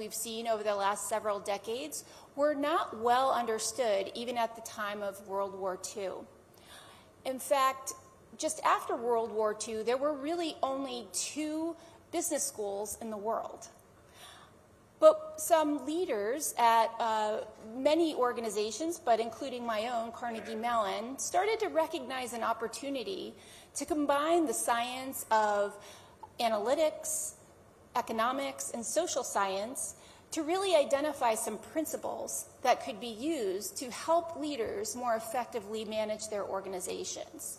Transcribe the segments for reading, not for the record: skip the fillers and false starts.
we've seen over the last several decades were not well understood even at the time of World War II. In fact, just after World War II, there were really only 2 business schools in the world. But some leaders at many organizations, but including my own, Carnegie Mellon, started to recognize an opportunity to combine the science of analytics, economics, and social science to really identify some principles that could be used to help leaders more effectively manage their organizations.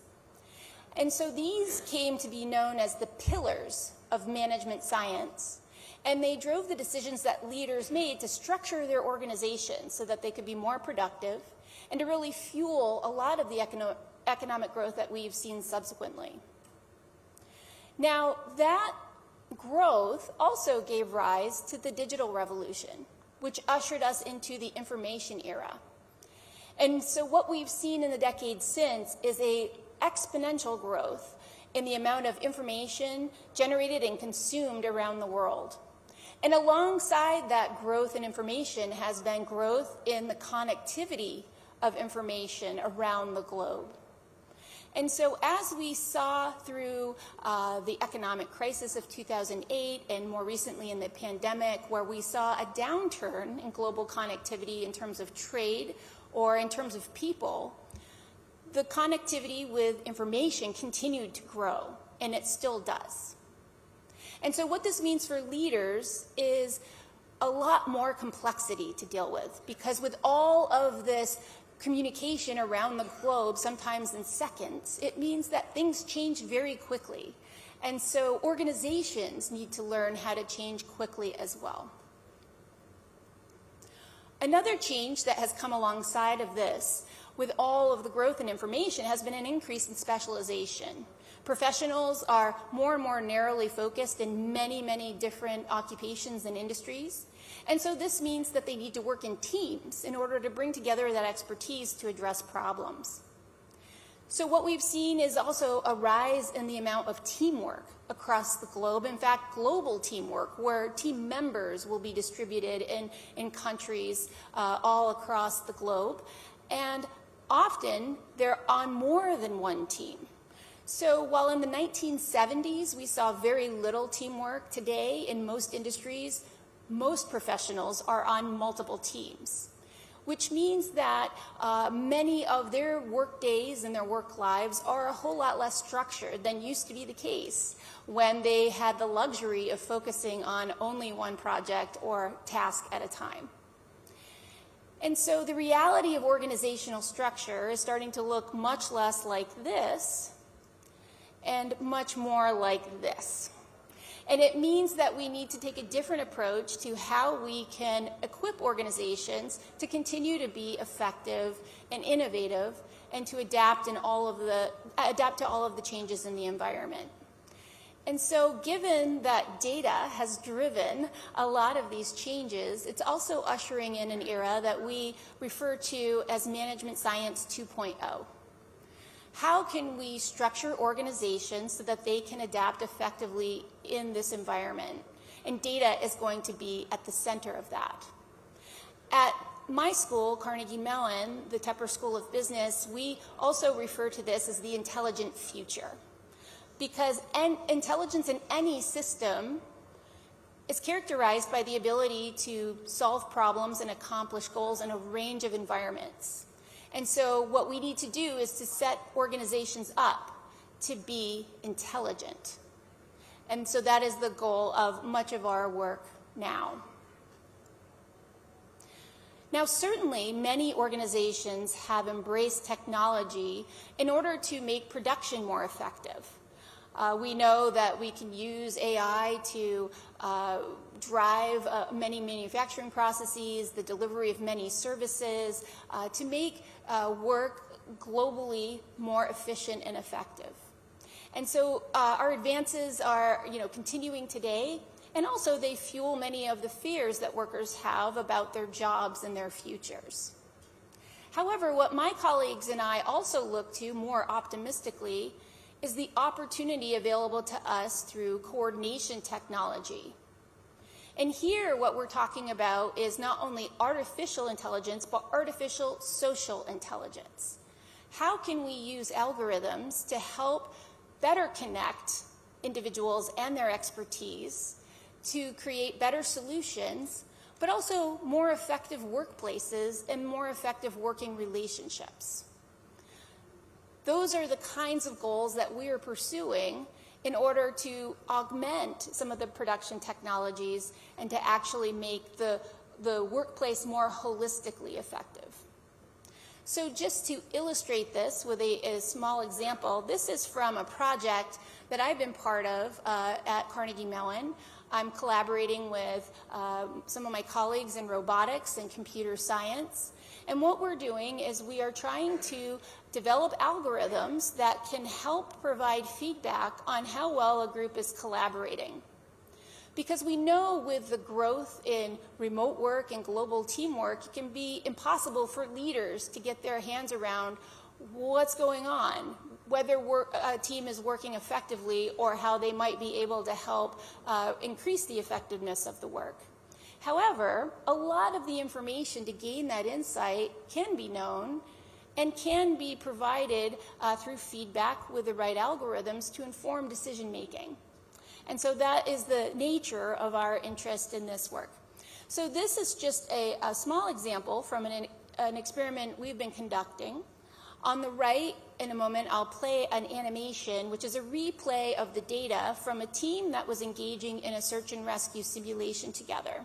And so these came to be known as the pillars of management science. And they drove the decisions that leaders made to structure their organizations so that they could be more productive and to really fuel a lot of the economic growth that we've seen subsequently. Now, that growth also gave rise to the digital revolution, which ushered us into the information era. And so what we've seen in the decades since is an exponential growth in the amount of information generated and consumed around the world. And alongside that growth in information has been growth in the connectivity of information around the globe. And so as we saw through the economic crisis of 2008 and more recently in the pandemic, where we saw a downturn in global connectivity in terms of trade or in terms of people, the connectivity with information continued to grow, and it still does. And so what this means for leaders is a lot more complexity to deal with, because with all of this communication around the globe, sometimes in seconds, it means that things change very quickly. And so organizations need to learn how to change quickly as well. Another change that has come alongside of this, with all of the growth in information, has been an increase in specialization. Professionals are more and more narrowly focused in many, many different occupations and industries. And so this means that they need to work in teams in order to bring together that expertise to address problems. So what we've seen is also a rise in the amount of teamwork across the globe. In fact, global teamwork, where team members will be distributed in countries all across the globe. And often, they're on more than one team. So while in the 1970s we saw very little teamwork, today in most industries, most professionals are on multiple teams, which means that many of their work days and their work lives are a whole lot less structured than used to be the case when they had the luxury of focusing on only one project or task at a time. And so the reality of organizational structure is starting to look much less like this and much more like this. And it means that we need to take a different approach to how we can equip organizations to continue to be effective and innovative and to adapt to all of the changes in the environment. And so given that data has driven a lot of these changes, it's also ushering in an era that we refer to as management science 2.0. How can we structure organizations so that they can adapt effectively in this environment? And data is going to be at the center of that. At my school, Carnegie Mellon, the Tepper School of Business, we also refer to this as the intelligent future. Because intelligence in any system is characterized by the ability to solve problems and accomplish goals in a range of environments. And so what we need to do is to set organizations up to be intelligent. And so that is the goal of much of our work now. Now, certainly, many organizations have embraced technology in order to make production more effective. We know that we can use AI to drive many manufacturing processes, the delivery of many services, to make work globally more efficient and effective. And so our advances are, continuing today, and also they fuel many of the fears that workers have about their jobs and their futures. However, what my colleagues and I also look to more optimistically is the opportunity available to us through coordination technology. And here what we're talking about is not only artificial intelligence, but artificial social intelligence. How can we use algorithms to help better connect individuals and their expertise to create better solutions, but also more effective workplaces and more effective working relationships? Those are the kinds of goals that we are pursuing in order to augment some of the production technologies and to actually make the workplace more holistically effective. So just to illustrate this with a small example, this is from a project that I've been part of at Carnegie Mellon. I'm collaborating with some of my colleagues in robotics and computer science. And what we're doing is we are trying to develop algorithms that can help provide feedback on how well a group is collaborating. Because we know with the growth in remote work and global teamwork, it can be impossible for leaders to get their hands around what's going on, whether a team is working effectively or how they might be able to help increase the effectiveness of the work. However, a lot of the information to gain that insight can be known and can be provided through feedback with the right algorithms to inform decision making. And so that is the nature of our interest in this work. So this is just a small example from an experiment we've been conducting. On the right, in a moment, I'll play an animation, which is a replay of the data from a team that was engaging in a search and rescue simulation together.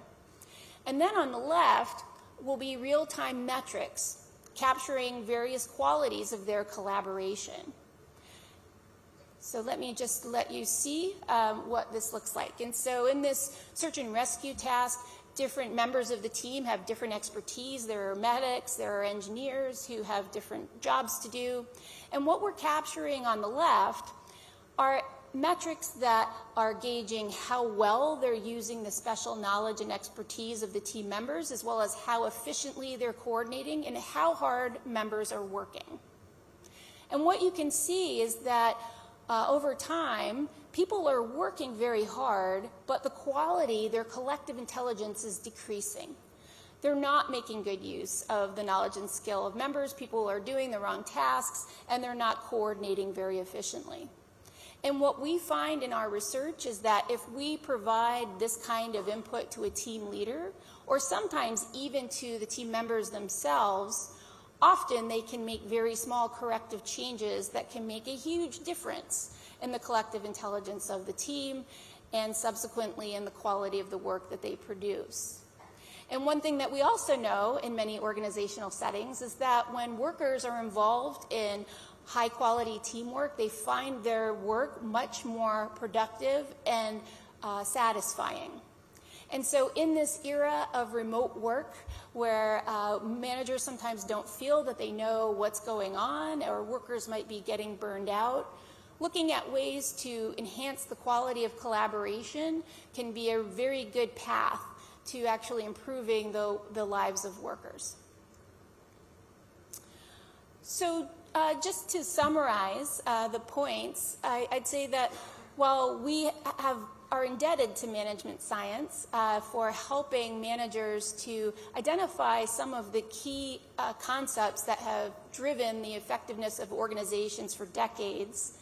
And then on the left will be real-time metrics capturing various qualities of their collaboration. So let me just let you see what this looks like. And so in this search and rescue task, different members of the team have different expertise. There are medics, there are engineers who have different jobs to do. And what we're capturing on the left are metrics that are gauging how well they're using the special knowledge and expertise of the team members, as well as how efficiently they're coordinating and how hard members are working. And what you can see is that over time, people are working very hard, but the quality, their collective intelligence is decreasing. They're not making good use of the knowledge and skill of members. People are doing the wrong tasks, and they're not coordinating very efficiently. And what we find in our research is that if we provide this kind of input to a team leader, or sometimes even to the team members themselves, often they can make very small corrective changes that can make a huge difference in the collective intelligence of the team and subsequently in the quality of the work that they produce. And one thing that we also know in many organizational settings is that when workers are involved in high-quality teamwork, they find their work much more productive and satisfying. And so in this era of remote work, where managers sometimes don't feel that they know what's going on, or workers might be getting burned out, looking at ways to enhance the quality of collaboration can be a very good path to actually improving the lives of workers. So just to summarize the points, I'd say that while we are indebted to management science for helping managers to identify some of the key concepts that have driven the effectiveness of organizations for decades,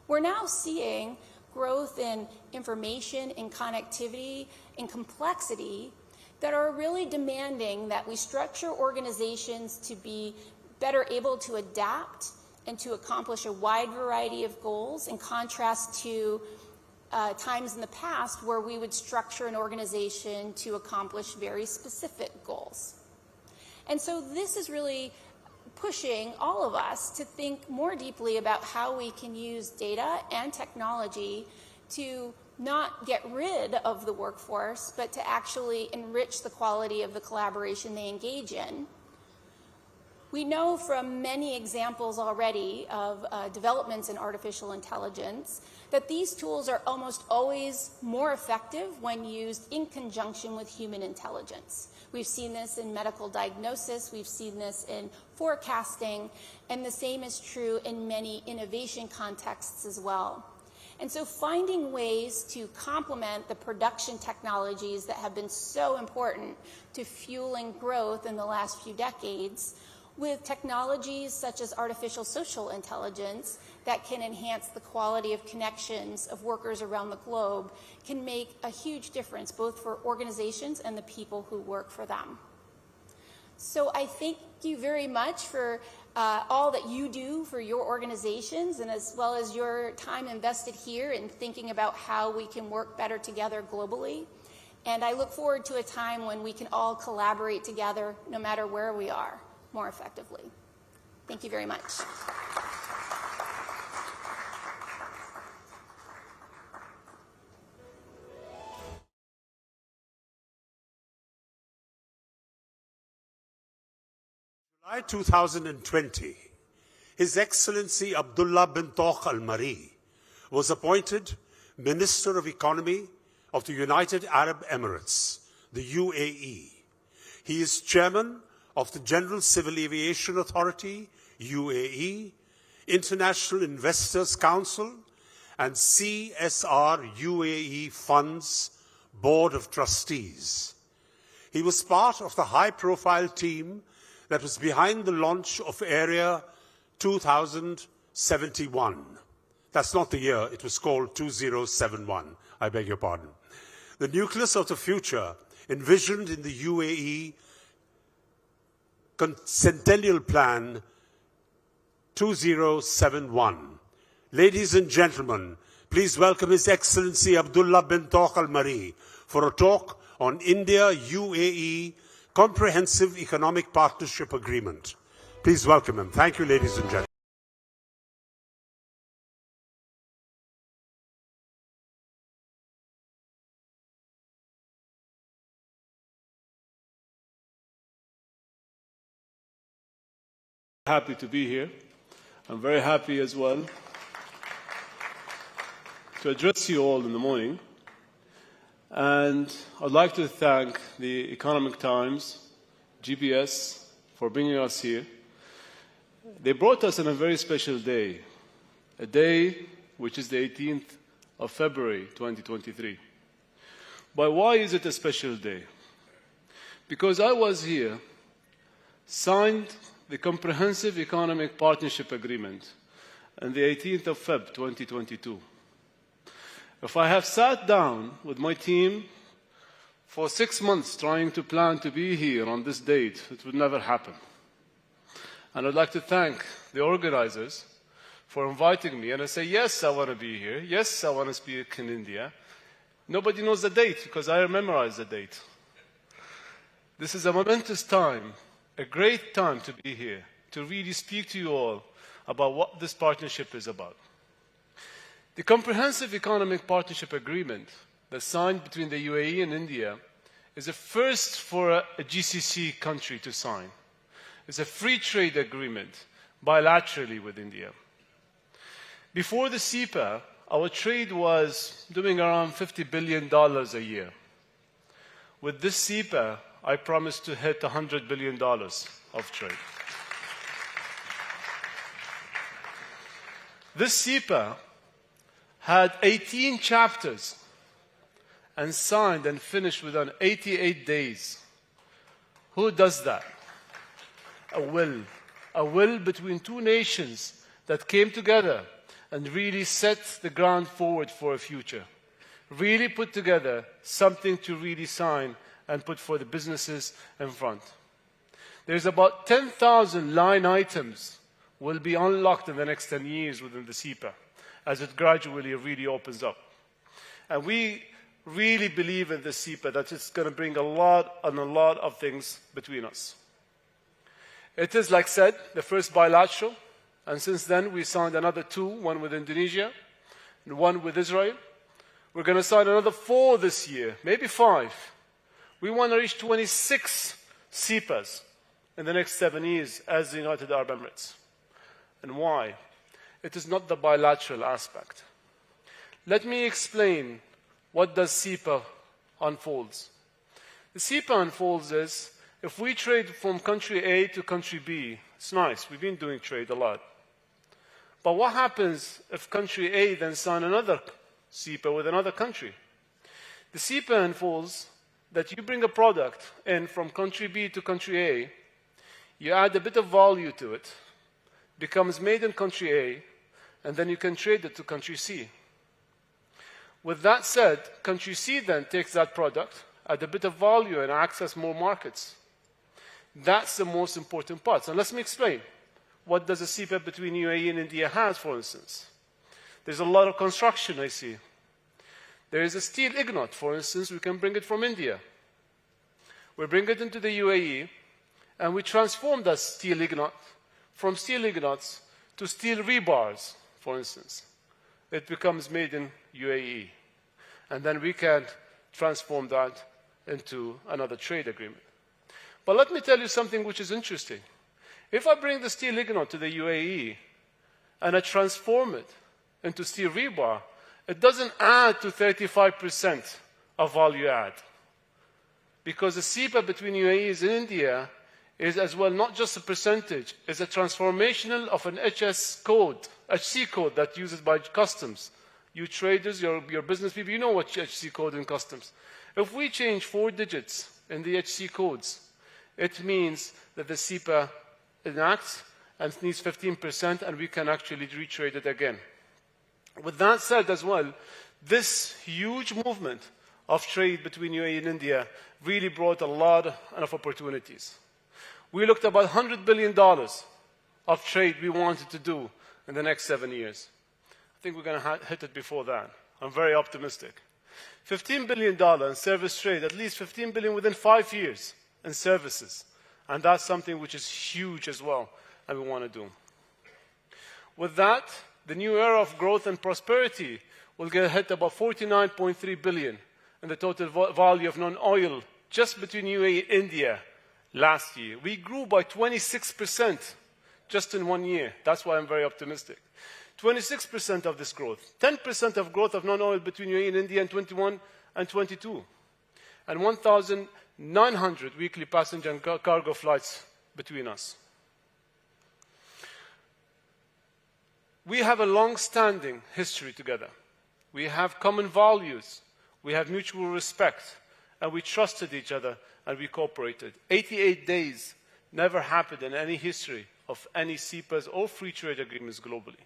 we're now seeing growth in information, in connectivity, in complexity that are really demanding that we structure organizations to be better able to adapt and to accomplish a wide variety of goals, in contrast to times in the past where we would structure an organization to accomplish very specific goals. And so this is really pushing all of us to think more deeply about how we can use data and technology to not get rid of the workforce, but to actually enrich the quality of the collaboration they engage in. We know from many examples already of developments in artificial intelligence that these tools are almost always more effective when used in conjunction with human intelligence. We've seen this in medical diagnosis, we've seen this in forecasting, and the same is true in many innovation contexts as well. And so finding ways to complement the production technologies that have been so important to fueling growth in the last few decades with technologies such as artificial social intelligence that can enhance the quality of connections of workers around the globe can make a huge difference both for organizations and the people who work for them. So I thank you very much for all that you do for your organizations and as well as your time invested here in thinking about how we can work better together globally. And I look forward to a time when we can all collaborate together no matter where we are more effectively. Thank you very much. July 2020, His Excellency Abdullah bin Tawq Al-Mari was appointed Minister of Economy of the United Arab Emirates, the UAE. He is Chairman of the General Civil Aviation Authority, UAE, International Investors Council, and CSR UAE Funds Board of Trustees. He was part of the high-profile team that was behind the launch of Area 2071. That's not the year, it was called 2071, I beg your pardon. The nucleus of the future envisioned in the UAE Centennial Plan 2071. Ladies and gentlemen, please welcome His Excellency Abdullah bin Tawq Al-Mari for a talk on India-UAE Comprehensive Economic Partnership Agreement. Please welcome him. Thank you, ladies and gentlemen. Happy to be here. I'm very happy as well to address you all in the morning. And I'd like to thank the Economic Times, GBS, for bringing us here. They brought us on a very special day, a day which is the 18th of February 2023. But why is it a special day? Because I was here, signed the Comprehensive Economic Partnership Agreement on the 18th of Feb 2022. If I have sat down with my team for 6 months trying to plan to be here on this date, it would never happen. And I'd like to thank the organizers for inviting me. And I say, yes, I want to be here. Yes, I want to speak in India. Nobody knows the date because I memorized the date. This is a momentous time, a great time to be here, to really speak to you all about what this partnership is about. The Comprehensive Economic Partnership Agreement that's signed between the UAE and India is a first for a GCC country to sign. It's a free trade agreement bilaterally with India. Before the CEPA, our trade was doing around $50 billion a year. With this CEPA, I promised to hit $100 billion of trade. This CEPA had 18 chapters and signed and finished within 88 days. Who does that? A will between two nations that came together and really set the ground forward for a future. Really put together something to really sign and put for the businesses in front. There's about 10,000 line items will be unlocked in the next 10 years within the CEPA as it gradually really opens up. And we really believe in the CEPA that it's going to bring a lot of things between us. It is, like said, the first bilateral, and since then we signed another 2, one with Indonesia and one with Israel. We're going to sign another 4 this year, maybe 5. We want to reach 26 CEPAs in the next 7 years as the United Arab Emirates. And why? It is not the bilateral aspect. Let me explain what does CEPA unfolds. The CEPA unfolds is, if we trade from country A to country B, it's nice, we've been doing trade a lot. But what happens if country A then signs another CEPA with another country? The CEPA involves that you bring a product in from country B to country A, you add a bit of value to it, becomes made in country A, and then you can trade it to country C. With that said, country C then takes that product, add a bit of value, and access more markets. That's the most important part. So let me explain. What does a CEPA between UAE and India have, for instance? There's a lot of construction, I see. There is a steel ignot, for instance, we can bring it from India. We bring it into the UAE, and we transform that steel ignot from steel ignots to steel rebars, for instance. It becomes made in UAE. And then we can transform that into another trade agreement. But let me tell you something which is interesting. If I bring the steel ignot to the UAE and I transform it into steel rebar, it doesn't add to 35% of value add. Because the CEPA between UAE and India is as well not just a percentage, it's a transformational of an HC code that's used by customs. You traders, your business people, you know what HC code in customs. If we change 4 digits in the HC codes, it means that the CEPA enacts and needs 15%, and we can actually retrade it again. With that said as well, this huge movement of trade between UAE and India really brought a lot of opportunities. We looked at about $100 billion of trade we wanted to do in the next 7 years. I think we're going to hit it before that. I'm very optimistic. $15 billion in service trade, at least $15 billion within 5 years in services. And that's something which is huge as well, and we want to do. With that, the new era of growth and prosperity will get hit about $49.3 billion in the total value of non-oil just between UAE and India last year. We grew by 26% just in 1 year. That's why I'm very optimistic. 26% of this growth. 10% of growth of non-oil between UAE and India in 21 and 22. And 1,900 weekly passenger and cargo flights between us. We have a long-standing history together. We have common values. We have mutual respect. And we trusted each other and we cooperated. 88 days never happened in any history of any CEPAs or free trade agreements globally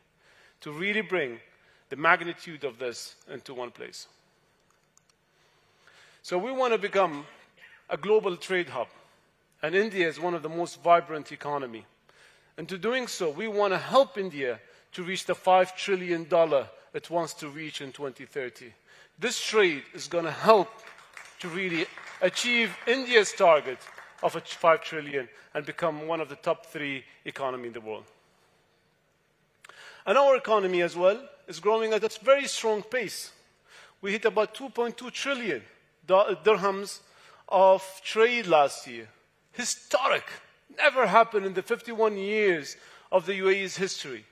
to really bring the magnitude of this into one place. So we want to become a global trade hub. And India is one of the most vibrant economies. And to doing so, we want to help India to reach the $5 trillion it wants to reach in 2030. This trade is going to help to really achieve India's target of a $5 trillion and become one of the top 3 economies in the world. And our economy as well is growing at a very strong pace. We hit about 2.2 trillion dirhams of trade last year. Historic. Never happened in the 51 years of the UAE's history.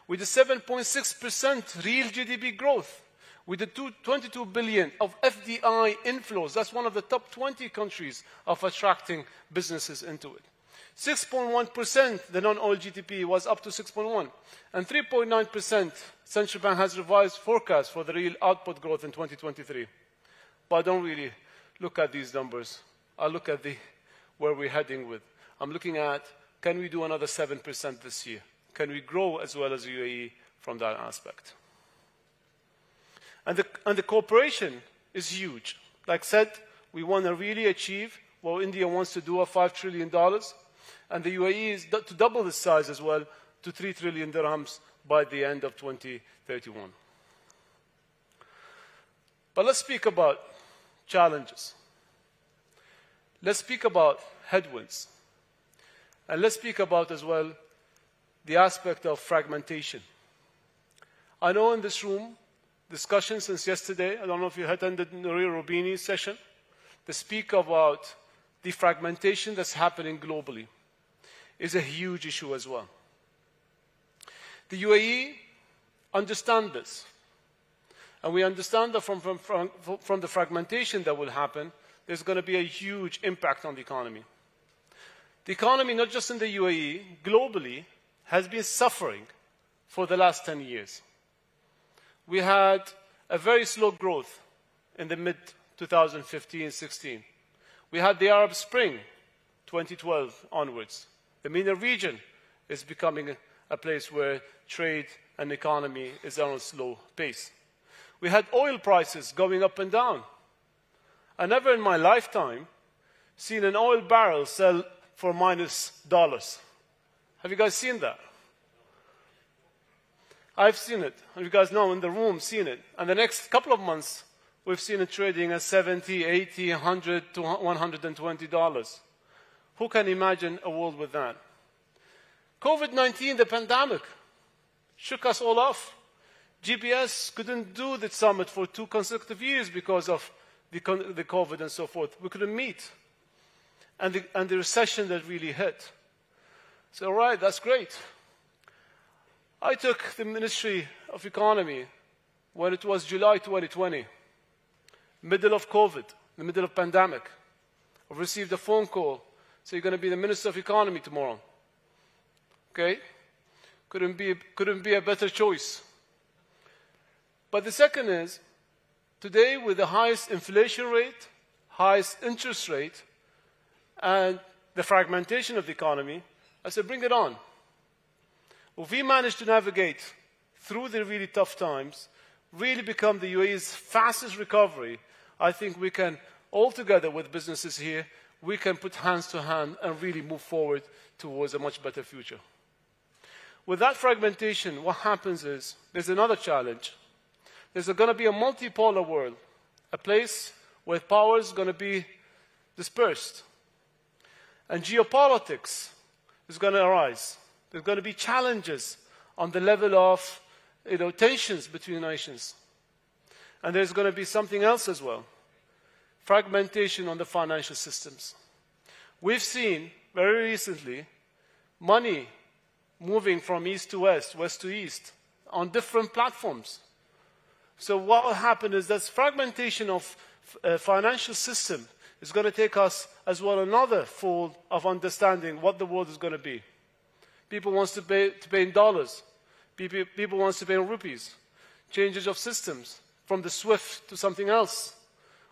With a 7.6% real GDP growth. With the 22 billion of FDI inflows. That's one of the top 20 countries of attracting businesses into it. 6.1%, the non-oil GDP was up to 6.1. And 3.9%, Central Bank has revised forecast for the real output growth in 2023. But I don't really look at these numbers. I look at where we're heading with. I'm looking at, can we do another 7% this year? Can we grow as well as UAE from that aspect? And the cooperation is huge. Like I said, we want to really achieve what India wants to do of $5 trillion. And the UAE is to double the size as well to 3 trillion dirhams by the end of 2031. But let's speak about challenges. Let's speak about headwinds. And let's speak about as well the aspect of fragmentation. I know in this room, discussion since yesterday, I don't know if you attended Nouri Rubini's session, they speak about the fragmentation that's happening globally is a huge issue as well. The UAE understand this. And we understand that from the fragmentation that will happen, there's going to be a huge impact on the economy. The economy, not just in the UAE, globally, has been suffering for the last 10 years. We had a very slow growth in the mid-2015-16. We had the Arab Spring, 2012 onwards. The MENA region is becoming a place where trade and economy is on a slow pace. We had oil prices going up and down. I never in my lifetime seen an oil barrel sell for -$. Have you guys seen that? I've seen it. You guys know in the room seen it. And the next couple of months, we've seen it trading at $70, $80, $100 to $120. Who can imagine a world with that? COVID-19, the pandemic, shook us all off. GBS couldn't do the summit for 2 consecutive years because of the COVID and so forth. We couldn't meet. And the recession that really hit. So, all right, that's great. I took the Ministry of Economy when it was July 2020, middle of COVID, the middle of pandemic. I received a phone call, so you're going to be the Minister of Economy tomorrow. Okay? Couldn't be a better choice. But the second is, today with the highest inflation rate, highest interest rate, and the fragmentation of the economy, I said, bring it on. If we manage to navigate through the really tough times, really become the UAE's fastest recovery, I think we can, all together with businesses here, we can put hands to hand and really move forward towards a much better future. With that fragmentation, what happens is, there's another challenge. There's going to be a multipolar world, a place where power is going to be dispersed. And geopolitics is going to arise. There's going to be challenges on the level of tensions between nations. And there's going to be something else as well. Fragmentation on the financial systems. We've seen very recently money moving from east to west, west to east, on different platforms. So what will happen is that fragmentation of financial system is going to take us as well another fold of understanding what the world is going to be. People want to pay in dollars. People want to pay in rupees. Changes of systems from the SWIFT to something else.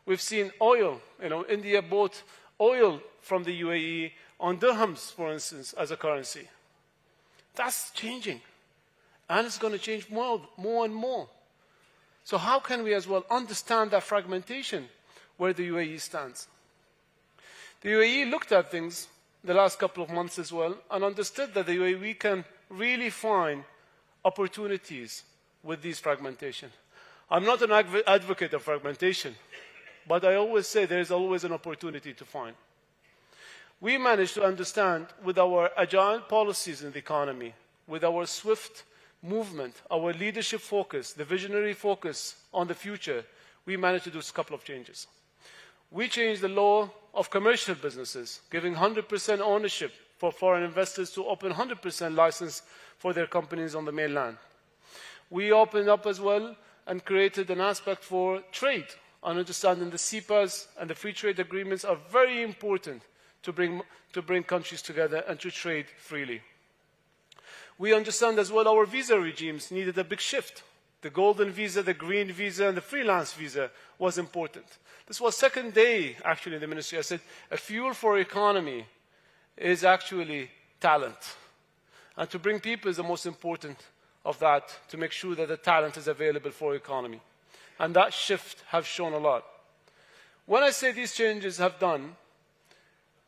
We've seen oil. India bought oil from the UAE on dirhams, for instance, as a currency. That's changing. And it's going to change more and more. So how can we as well understand that fragmentation where the UAE stands? The UAE looked at things the last couple of months as well and understood that the UAE can really find opportunities with these fragmentation. I'm not an advocate of fragmentation, but I always say there is always an opportunity to find. We managed to understand with our agile policies in the economy, with our swift movement, our leadership focus, the visionary focus on the future, we managed to do a couple of changes. We changed the law of commercial businesses, giving 100% ownership for foreign investors to open 100% license for their companies on the mainland. We opened up as well and created an aspect for trade, and understanding the CEPAs and the free trade agreements are very important to bring countries together and to trade freely. We understand as well our visa regimes needed a big shift. The golden visa, the green visa, and the freelance visa was important. This was second day, actually, in the ministry. I said, a fuel for economy is actually talent. And to bring people is the most important of that, to make sure that the talent is available for economy. And that shift has shown a lot. When I say these changes have done,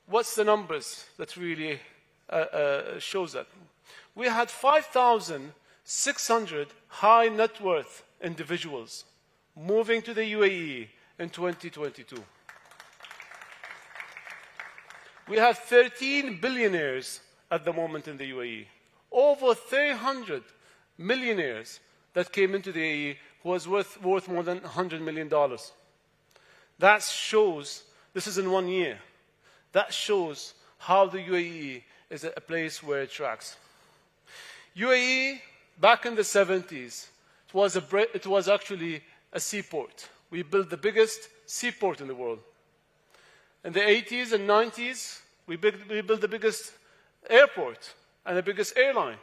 what's the numbers that really shows that? We had 5,600 high net worth individuals moving to the UAE in 2022. We have 13 billionaires at the moment in the UAE. Over 300 millionaires that came into the UAE who was worth more than $100 million. That shows, this is in 1 year, that shows how the UAE is a place where it attracts. UAE, back in the 70s, it was actually a seaport. We built the biggest seaport in the world. In the 80s and 90s, we built the biggest airport and the biggest airline.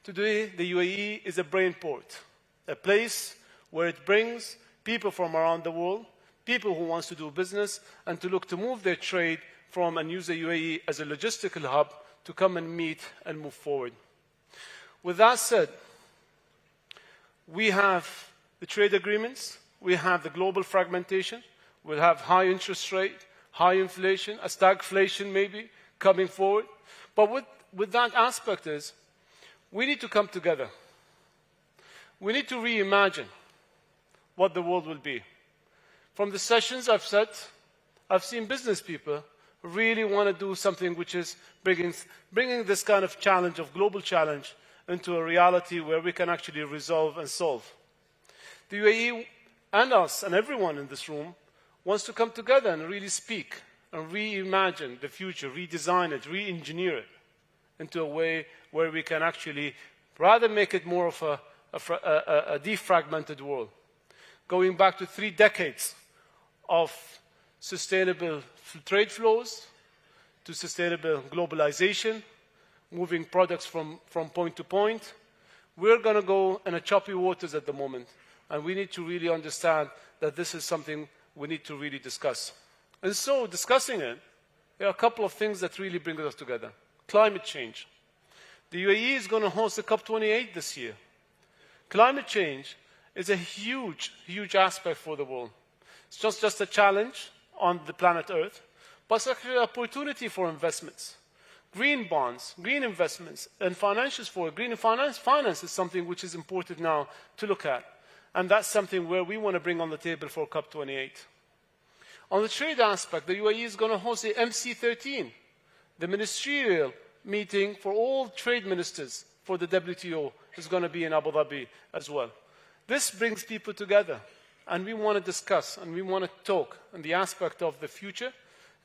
Today, the UAE is a brain port, a place where it brings people from around the world, people who want to do business and to look to move their trade from and use the UAE as a logistical hub to come and meet and move forward. With that said, we have the trade agreements, we have the global fragmentation, we'll have high interest rate, high inflation, a stagflation maybe coming forward. But with that aspect is, we need to come together. We need to reimagine what the world will be. From the sessions I've seen business people really want to do something which is bringing this kind of challenge, of global challenge, into a reality where we can actually resolve and solve. The UAE and us and everyone in this room wants to come together and really speak and reimagine the future, redesign it, re-engineer it into a way where we can actually rather make it more of a defragmented world. Going back to 3 decades of sustainable trade flows, to sustainable globalization, moving products from point to point. We're going to go in a choppy waters at the moment, and we need to really understand that this is something we need to really discuss. And so, discussing it, there are a couple of things that really bring us together. Climate change. The UAE is going to host the COP28 this year. Climate change is a huge, huge aspect for the world. It's not just a challenge on the planet Earth, but it's actually an opportunity for investments. Green bonds, green investments, and financials for it. Green finance is something which is important now to look at. And that's something where we want to bring on the table for COP28. On the trade aspect, the UAE is going to host the MC13, the ministerial meeting for all trade ministers for the WTO is going to be in Abu Dhabi as well. This brings people together, and we want to discuss and we want to talk on the aspect of the future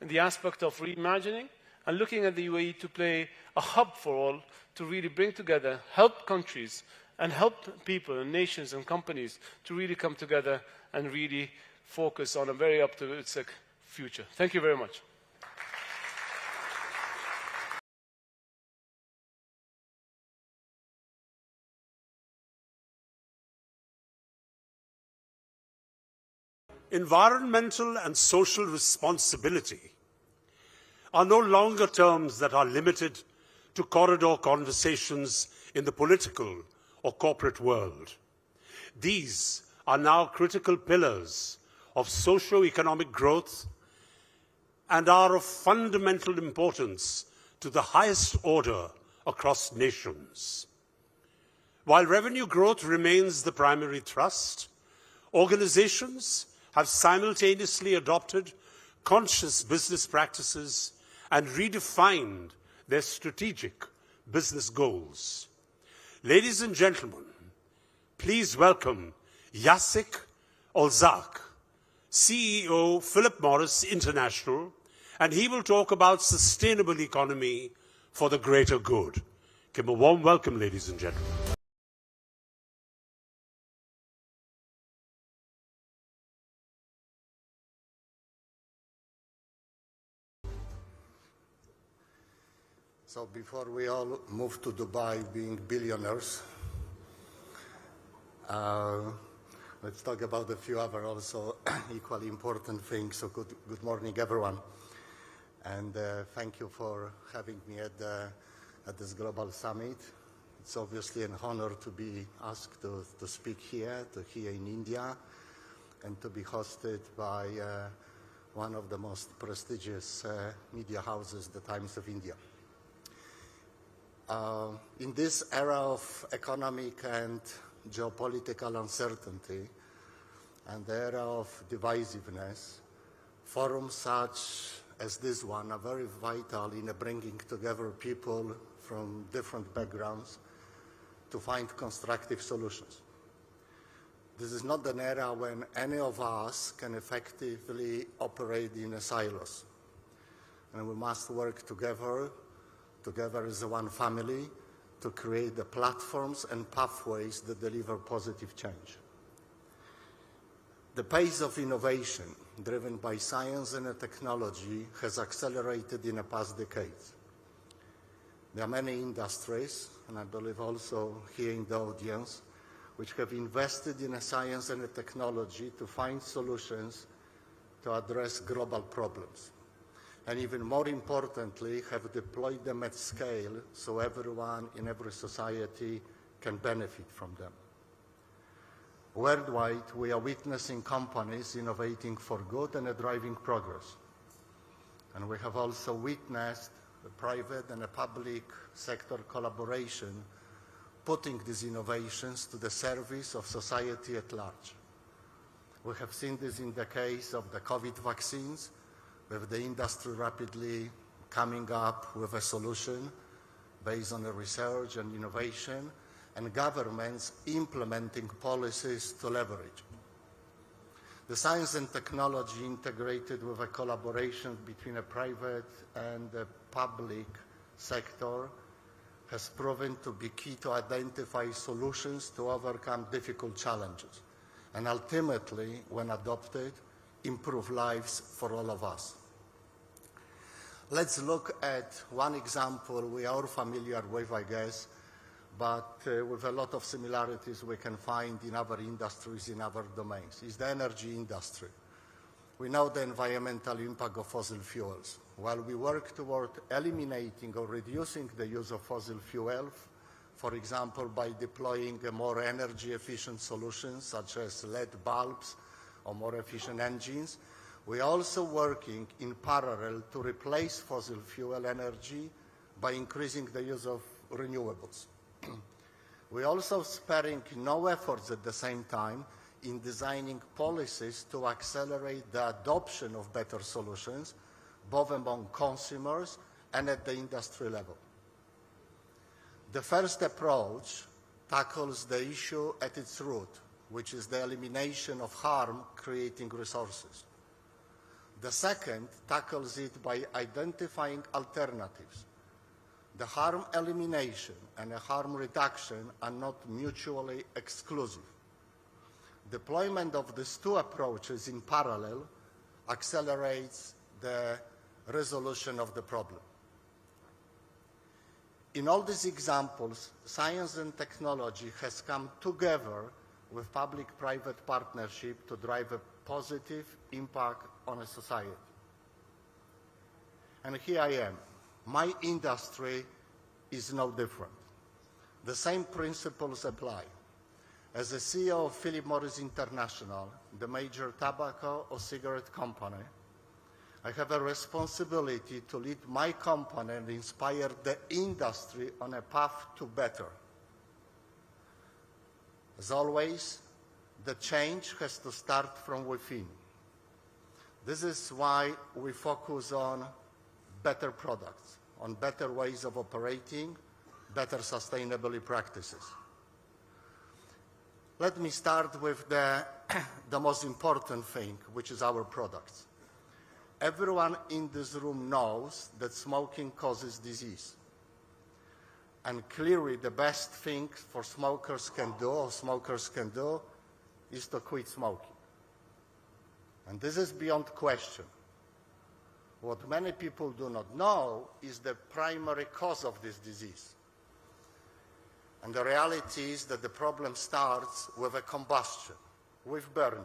and the aspect of reimagining and looking at the UAE to play a hub for all to really bring together, help countries and help people and nations and companies to really come together and really focus on a very optimistic future. Thank you very much. Environmental and social responsibility are no longer terms that are limited to corridor conversations in the political or corporate world. These are now critical pillars of socio-economic growth and are of fundamental importance to the highest order across nations. While revenue growth remains the primary thrust, organizations have simultaneously adopted conscious business practices and redefined their strategic business goals. Ladies and gentlemen, please welcome Jacek Olzak, CEO, Philip Morris International, and he will talk about sustainable economy for the greater good. Give him a warm welcome, ladies and gentlemen. So before we all move to Dubai being billionaires, let's talk about a few other also equally important things. So good morning, everyone. And thank you for having me at this global summit. It's obviously an honor to be asked to speak here in India, and to be hosted by one of the most prestigious media houses, the Times of India. In this era of economic and geopolitical uncertainty and the era of divisiveness, forums such as this one are very vital in bringing together people from different backgrounds to find constructive solutions. This is not an era when any of us can effectively operate in silos, and we must work together as one family, to create the platforms and pathways that deliver positive change. The pace of innovation driven by science and technology has accelerated in the past decades. There are many industries, and I believe also here in the audience, which have invested in science and technology to find solutions to address global problems. And even more importantly, have deployed them at scale so everyone in every society can benefit from them. Worldwide, we are witnessing companies innovating for good and driving progress. And we have also witnessed the private and the public sector collaboration putting these innovations to the service of society at large. We have seen this in the case of the COVID vaccines, with the industry rapidly coming up with a solution based on the research and innovation, and governments implementing policies to leverage. The science and technology integrated with a collaboration between a private and the public sector has proven to be key to identify solutions to overcome difficult challenges, and ultimately, when adopted, improve lives for all of us. Let's look at one example we are familiar with, I guess, but with a lot of similarities we can find in other industries, in other domains. It's the energy industry. We know the environmental impact of fossil fuels. While we work toward eliminating or reducing the use of fossil fuels, for example, by deploying more energy-efficient solutions such as LED bulbs or more efficient engines, we are also working in parallel to replace fossil fuel energy by increasing the use of renewables. We are also sparing no efforts at the same time in designing policies to accelerate the adoption of better solutions, both among consumers and at the industry level. The first approach tackles the issue at its root, which is the elimination of harm creating resources. The second tackles it by identifying alternatives. The harm elimination and the harm reduction are not mutually exclusive. Deployment of these two approaches in parallel accelerates the resolution of the problem. In all these examples, science and technology has come together with public-private partnership to drive a positive impact on a society. And here I am. My industry is no different. The same principles apply. As the CEO of Philip Morris International, the major tobacco or cigarette company, I have a responsibility to lead my company and inspire the industry on a path to better. As always, the change has to start from within. This is why we focus on better products, on better ways of operating, better sustainability practices. Let me start with the most important thing, which is our products. Everyone in this room knows that smoking causes disease. And clearly the best thing for smokers can do is to quit smoking. And this is beyond question. What many people do not know is the primary cause of this disease. And the reality is that the problem starts with a combustion, with burning.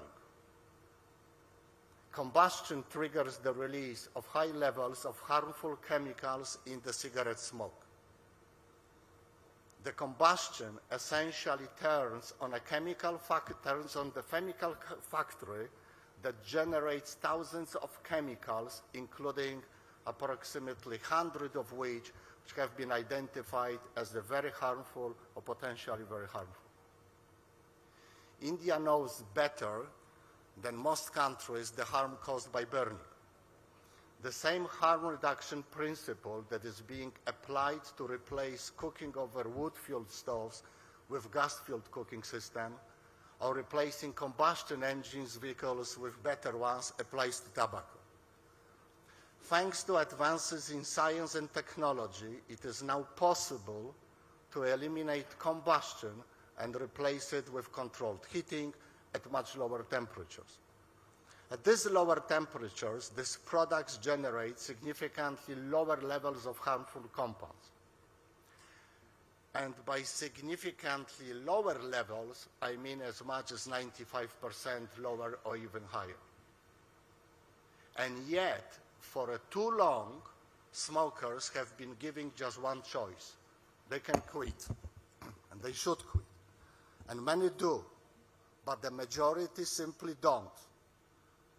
Combustion triggers the release of high levels of harmful chemicals in the cigarette smoke. The combustion essentially turns on the chemical factory that generates thousands of chemicals, including approximately 100 of which have been identified as the very harmful or potentially very harmful. India knows better than most countries the harm caused by burning. The same harm reduction principle that is being applied to replace cooking over wood-fueled stoves with gas-fueled cooking system, or replacing combustion engines vehicles with better ones applies to tobacco. Thanks to advances in science and technology, it is now possible to eliminate combustion and replace it with controlled heating at much lower temperatures. At these lower temperatures, these products generate significantly lower levels of harmful compounds. And by significantly lower levels, I mean as much as 95% lower or even higher. And yet, for too long, smokers have been given just one choice. They can quit, and they should quit. And many do, but the majority simply don't.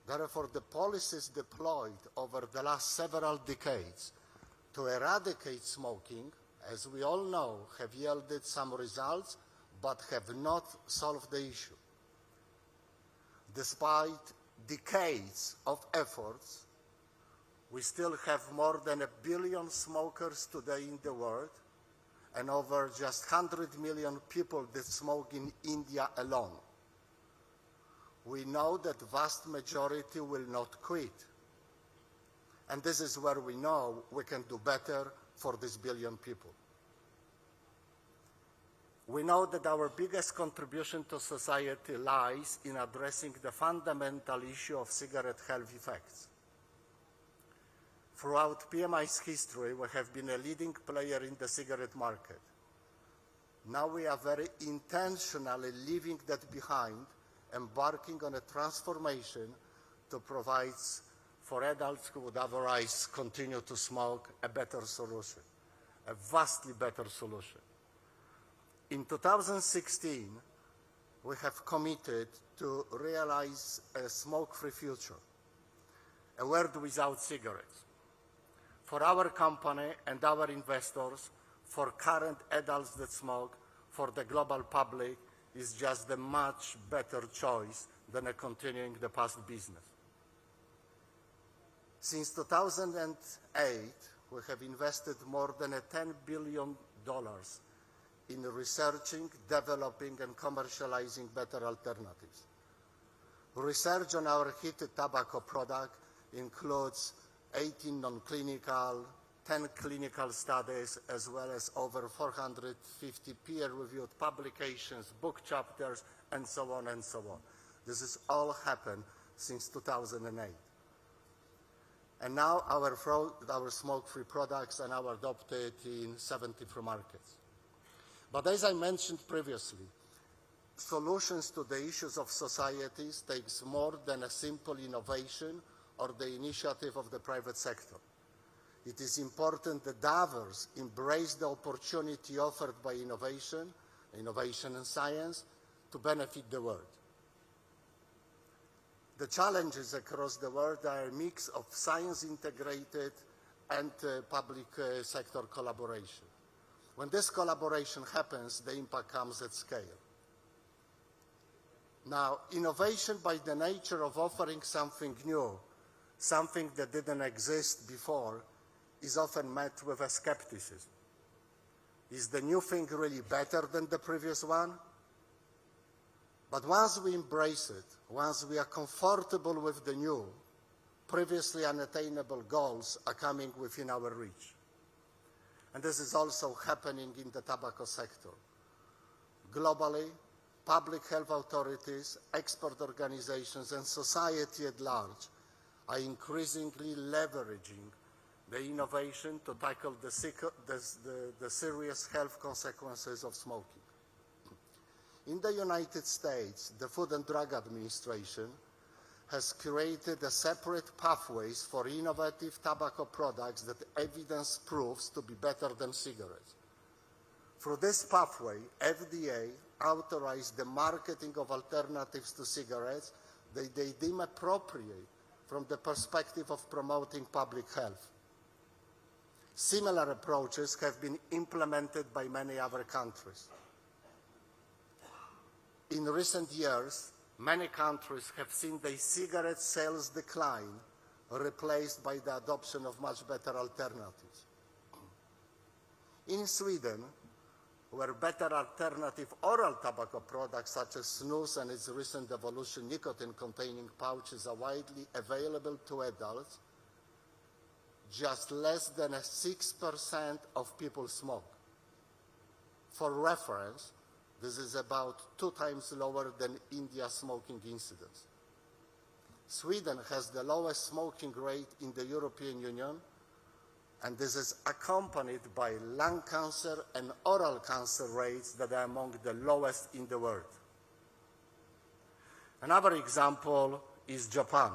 Therefore, the policies deployed over the last several decades to eradicate smoking, as we all know, have yielded some results, but have not solved the issue. Despite decades of efforts, we still have more than 1 billion smokers today in the world, and over just 100 million people that smoke in India alone. We know that vast majority will not quit. And this is where we know we can do better for this billion people. We know that our biggest contribution to society lies in addressing the fundamental issue of cigarette health effects. Throughout PMI's history, we have been a leading player in the cigarette market. Now we are very intentionally leaving that behind, embarking on a transformation to provide for adults who would otherwise continue to smoke a better solution, a vastly better solution. In 2016, we have committed to realize a smoke-free future, a world without cigarettes. For our company and our investors, for current adults that smoke, for the global public, is just a much better choice than continuing the past business. Since 2008, we have invested more than $10 billion in researching, developing, and commercializing better alternatives. Research on our heated tobacco product includes 18 non-clinical, 10 clinical studies, as well as over 450 peer-reviewed publications, book chapters, and so on and so on. This has all happened since 2008. And now our smoke-free products are now adopted in 73 markets. But as I mentioned previously, solutions to the issues of societies takes more than a simple innovation or the initiative of the private sector. It is important that others embrace the opportunity offered by innovation and science, to benefit the world. The challenges across the world are a mix of science-integrated and public sector collaboration. When this collaboration happens, the impact comes at scale. Now, innovation by the nature of offering something new, something that didn't exist before, is often met with a skepticism. Is the new thing really better than the previous one? But once we embrace it, once we are comfortable with the new, previously unattainable goals are coming within our reach. And this is also happening in the tobacco sector. Globally, public health authorities, expert organizations, and society at large are increasingly leveraging the innovation to tackle the serious health consequences of smoking. In the United States, the Food and Drug Administration has created a separate pathways for innovative tobacco products that evidence proves to be better than cigarettes. Through this pathway, FDA authorized the marketing of alternatives to cigarettes that they deem appropriate from the perspective of promoting public health. Similar approaches have been implemented by many other countries. In recent years, many countries have seen their cigarette sales decline, replaced by the adoption of much better alternatives. In Sweden, where better alternative oral tobacco products such as snus and its recent evolution, nicotine-containing pouches, are widely available to adults, just less than 6% of people smoke. For reference, this is about 2 times lower than India's smoking incidence. Sweden has the lowest smoking rate in the European Union, And this is accompanied by lung cancer and oral cancer rates that are among the lowest in the world. Another example is Japan.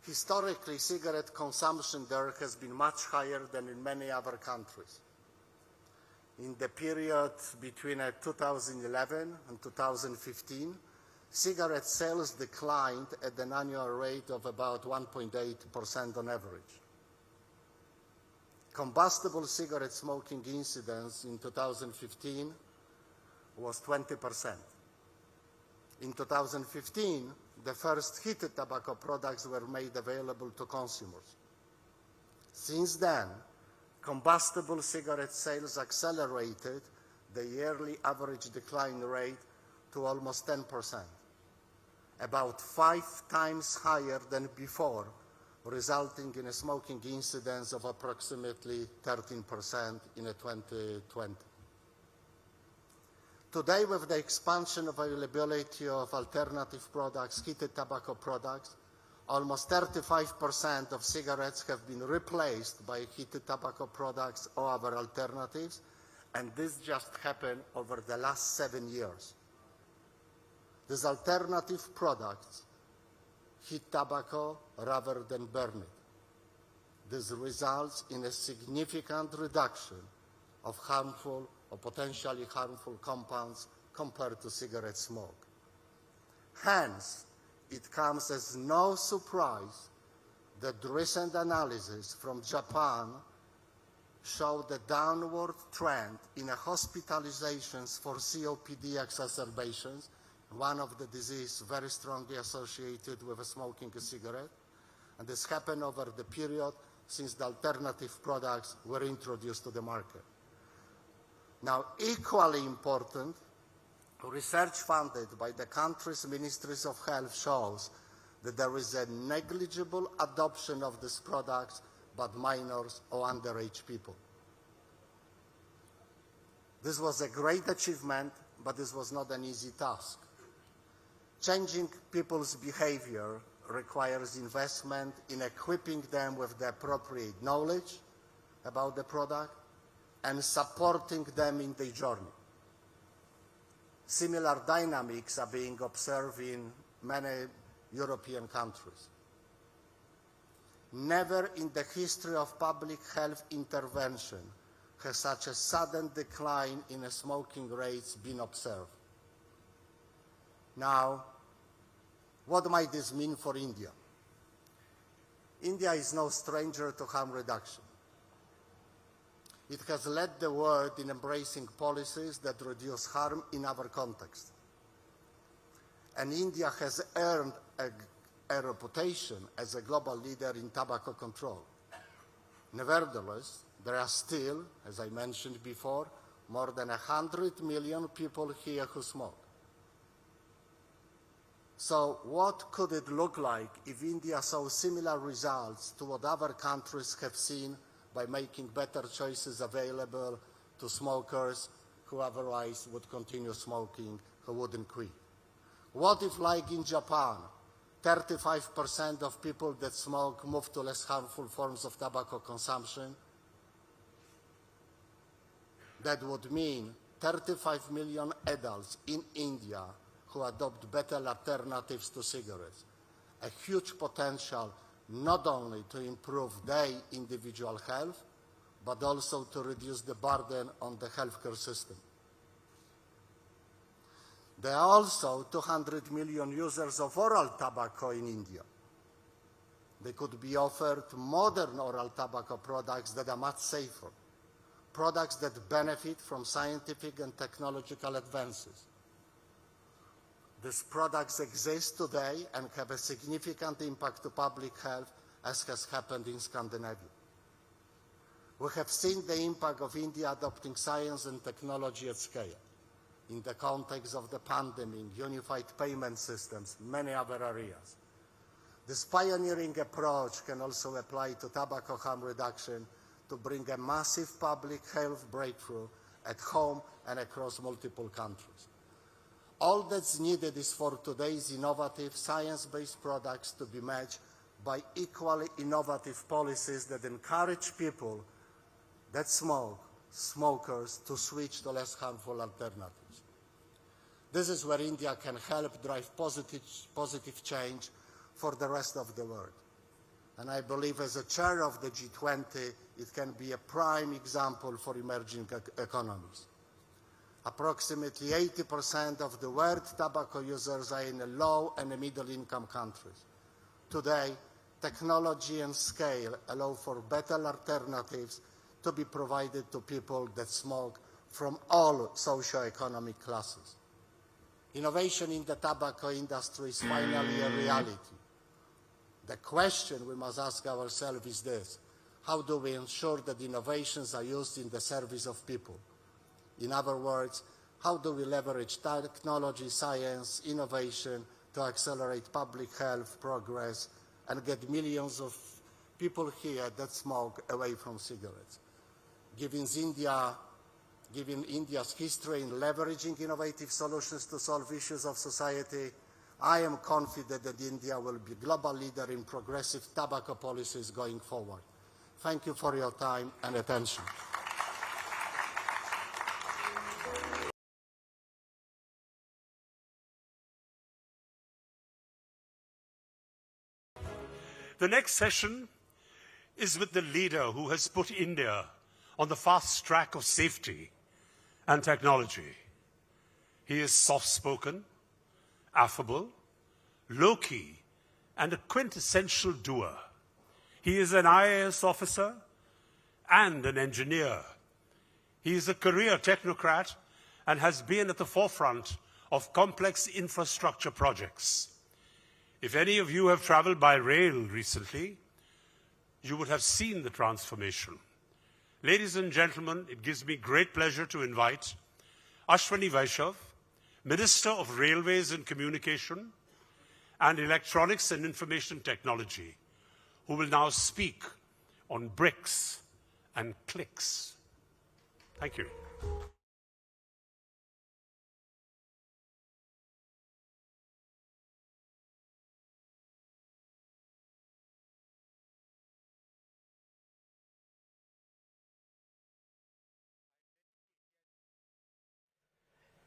Historically, cigarette consumption there has been much higher than in many other countries. In the period between 2011 and 2015, cigarette sales declined at an annual rate of about 1.8% on average. Combustible cigarette smoking incidence in 2015 was 20%. In 2015, the first heated tobacco products were made available to consumers. Since then, combustible cigarette sales accelerated the yearly average decline rate to almost 10%, about 5 times higher than before, resulting in a smoking incidence of approximately 13% in 2020. Today, with the expansion of availability of alternative products, heated tobacco products, almost 35% of cigarettes have been replaced by heated tobacco products or other alternatives, and this just happened over the last 7 years. These alternative products heat tobacco rather than burn it. This results in a significant reduction of harmful or potentially harmful compounds compared to cigarette smoke. Hence, it comes as no surprise that recent analysis from Japan show the downward trend in hospitalizations for COPD exacerbations, one of the diseases very strongly associated with smoking a cigarette. And this happened over the period since the alternative products were introduced to the market. Now, equally important, research funded by the country's ministries of health shows that there is a negligible adoption of these products by minors or underage people. This was a great achievement, but this was not an easy task. Changing people's behavior requires investment in equipping them with the appropriate knowledge about the product and supporting them in their journey. Similar dynamics are being observed in many European countries. Never in the history of public health intervention has such a sudden decline in smoking rates been observed. Now, what might this mean for India? India is no stranger to harm reduction. It has led the world in embracing policies that reduce harm in our context. And India has earned a reputation as a global leader in tobacco control. Nevertheless, there are still, as I mentioned before, more than 100 million people here who smoke. So what could it look like if India saw similar results to what other countries have seen by making better choices available to smokers who otherwise would continue smoking, who wouldn't quit? What if, like in Japan, 35% of people that smoke move to less harmful forms of tobacco consumption? That would mean 35 million adults in India who adopt better alternatives to cigarettes. A huge potential not only to improve their individual health, but also to reduce the burden on the healthcare system. There are also 200 million users of oral tobacco in India. They could be offered modern oral tobacco products that are much safer, products that benefit from scientific and technological advances. These products exist today and have a significant impact to public health, as has happened in Scandinavia. We have seen the impact of India adopting science and technology at scale in the context of the pandemic, unified payment systems, many other areas. This pioneering approach can also apply to tobacco harm reduction to bring a massive public health breakthrough at home and across multiple countries. All that's needed is for today's innovative science-based products to be matched by equally innovative policies that encourage people that smoke, smokers, to switch to less harmful alternatives. This is where India can help drive positive change for the rest of the world. And I believe as a chair of the G20, it can be a prime example for emerging economies. Approximately 80% of the world tobacco users are in the low and middle income countries. Today, technology and scale allow for better alternatives to be provided to people that smoke from all socio-economic classes. Innovation in the tobacco industry is finally a reality. The question we must ask ourselves is this: how do we ensure that innovations are used in the service of people? In other words, how do we leverage technology, science, innovation to accelerate public health progress and get millions of people here that smoke away from cigarettes? Given India's history in leveraging innovative solutions to solve issues of society, I am confident that India will be a global leader in progressive tobacco policies going forward. Thank you for your time and attention. The next session is with the leader who has put India on the fast track of safety and technology. He is soft-spoken, affable, low-key, and a quintessential doer. He is an IAS officer and an engineer. He is a career technocrat and has been at the forefront of complex infrastructure projects. If any of you have traveled by rail recently, you would have seen the transformation. Ladies and gentlemen, it gives me great pleasure to invite Ashwani Vaishnav, Minister of Railways and Communication and Electronics and Information Technology, who will now speak on bricks and clicks. Thank you.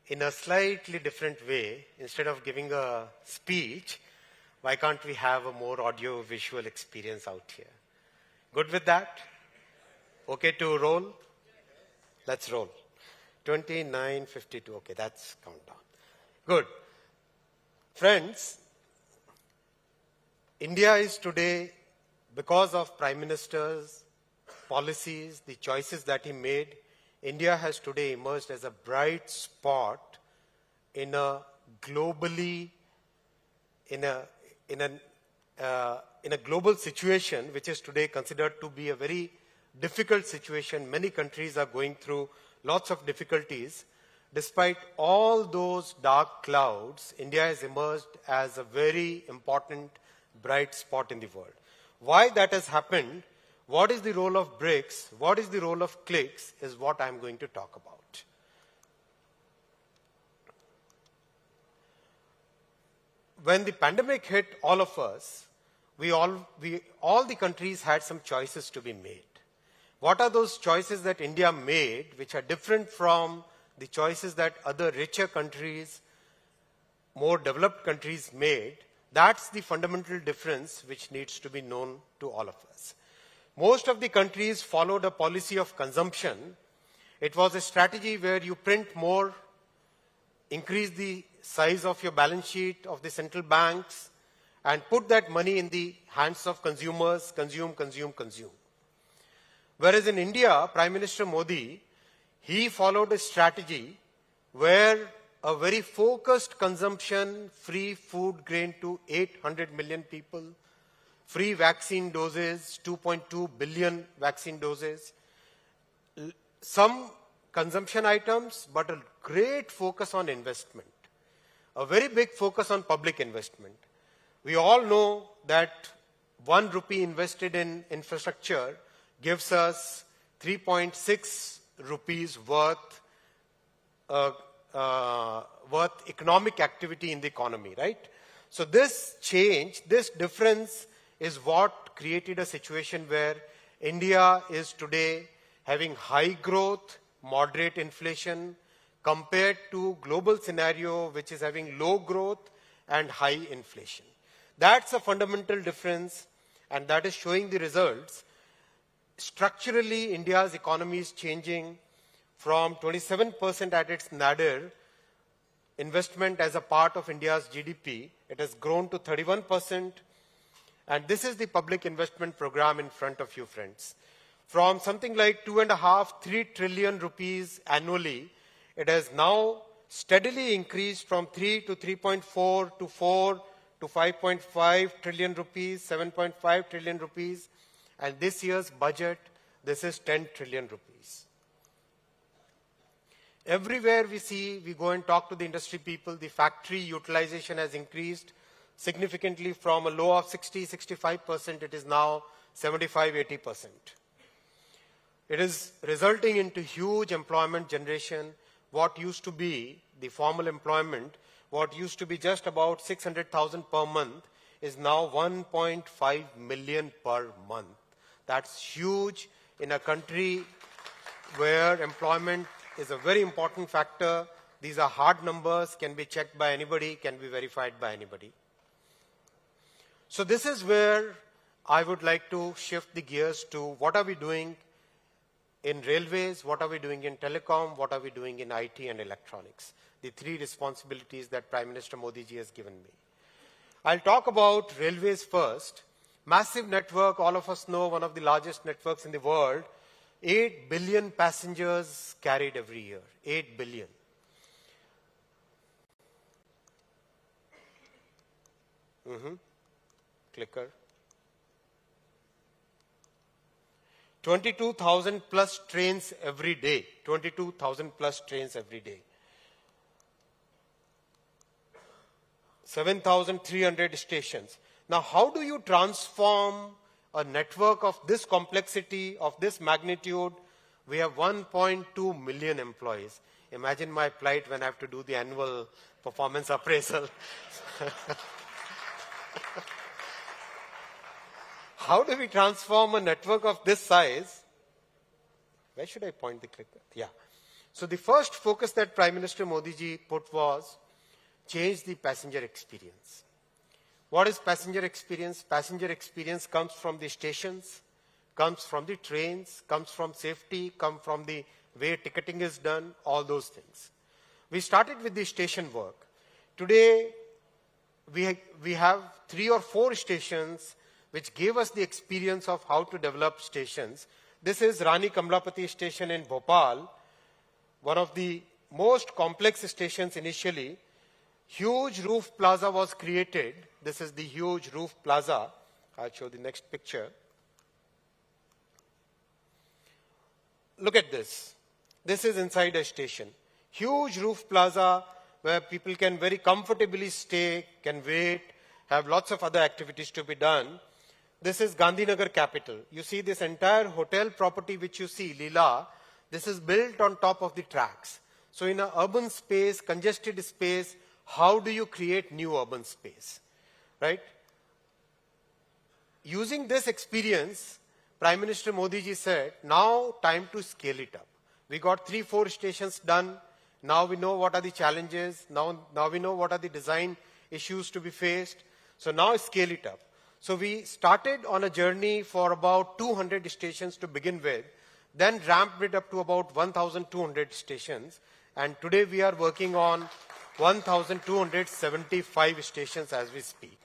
In a slightly different way, instead of giving a speech, why can't we have a more audio-visual experience out here? Good with that? Okay to roll? Let's roll. 29:52. Okay, that's countdown. Good. Friends, India is today, because of Prime Minister's policies, the choices that he made, India has today emerged as a bright spot in a globally, in a global situation which is today considered to be a very difficult situation. Many countries are going through lots of difficulties. Despite all those dark clouds, India has emerged as a very important bright spot in the world. Why that has happened, what is the role of bricks, what is the role of clicks, is what I'm going to talk about. When the pandemic hit all of us, all the countries had some choices to be made. What are those choices that India made which are different from the choices that other richer countries, more developed countries made? That's the fundamental difference which needs to be known to all of us. Most of the countries followed a policy of consumption. It was a strategy where you print more, increase the size of your balance sheet of the central banks, and put that money in the hands of consumers, consume. Whereas in India, Prime Minister Modi, he followed a strategy where a very focused consumption, free food grain to 800 million people, free vaccine doses, 2.2 billion vaccine doses, some consumption items, but a great focus on investment, a very big focus on public investment. We all know that 1 rupee invested in infrastructure gives us 3.6 rupees worth economic activity in the economy, right? So this change, this difference is what created a situation where India is today having high growth, moderate inflation, compared to global scenario which is having low growth and high inflation. That's a fundamental difference, and that is showing the results. Structurally, India's economy is changing from 27% at its nadir investment as a part of India's GDP. It has grown to 31%, and this is the public investment program in front of you, friends. From something like 2.5–3 trillion rupees annually, it has now steadily increased from 3 to 3.4 to 4 to 5.5 trillion rupees, 7.5 trillion rupees, and this year's budget, this is 10 trillion rupees. Everywhere we go and talk to the industry people, the factory utilization has increased significantly from a low of 60–65%, it is now 75–80%. It is resulting into huge employment generation. What used to be the formal employment, what used to be just about 600,000 per month, is now 1.5 million per month. That's huge in a country where employment is a very important factor. These are hard numbers, can be checked by anybody, can be verified by anybody. So this is where I would like to shift the gears to what are we doing in railways, what are we doing in telecom, what are we doing in IT and electronics, the three responsibilities that Prime Minister Modi ji has given me. I'll talk about railways first. Massive network, all of us know, one of the largest networks in the world. 8 billion passengers carried every year. 8 billion. Clicker. 22,000 plus trains every day. 22,000 plus trains every day. 7,300 stations. Now, how do you transform a network of this complexity, of this magnitude? We have 1.2 million employees. Imagine my plight when I have to do the annual performance appraisal. How do we transform a network of this size? Where should I point the clicker? Yeah. So the first focus that Prime Minister Modi ji put was change the passenger experience. What is passenger experience? Passenger experience comes from the stations, comes from the trains, comes from safety, comes from the way ticketing is done, all those things. We started with the station work. Today, we have 3 or 4 stations which gave us the experience of how to develop stations. This is Rani Kamlapati station in Bhopal, one of the most complex stations initially. Huge roof plaza was created. This is the huge roof plaza. I'll show the next picture. Look at this. This is inside a station. Huge roof plaza where people can very comfortably stay, can wait, have lots of other activities to be done. This is Gandhinagar capital. You see this entire hotel property which you see, Leela, this is built on top of the tracks. So in an urban space, congested space, how do you create new urban space, right? Using this experience, Prime Minister Modi ji said, now time to scale it up. We got 3–4 stations done. Now we know what are the challenges. Now we know what are the design issues to be faced. So now scale it up. So we started on a journey for about 200 stations to begin with, then ramped it up to about 1,200 stations. And today we are working on 1,275 stations as we speak.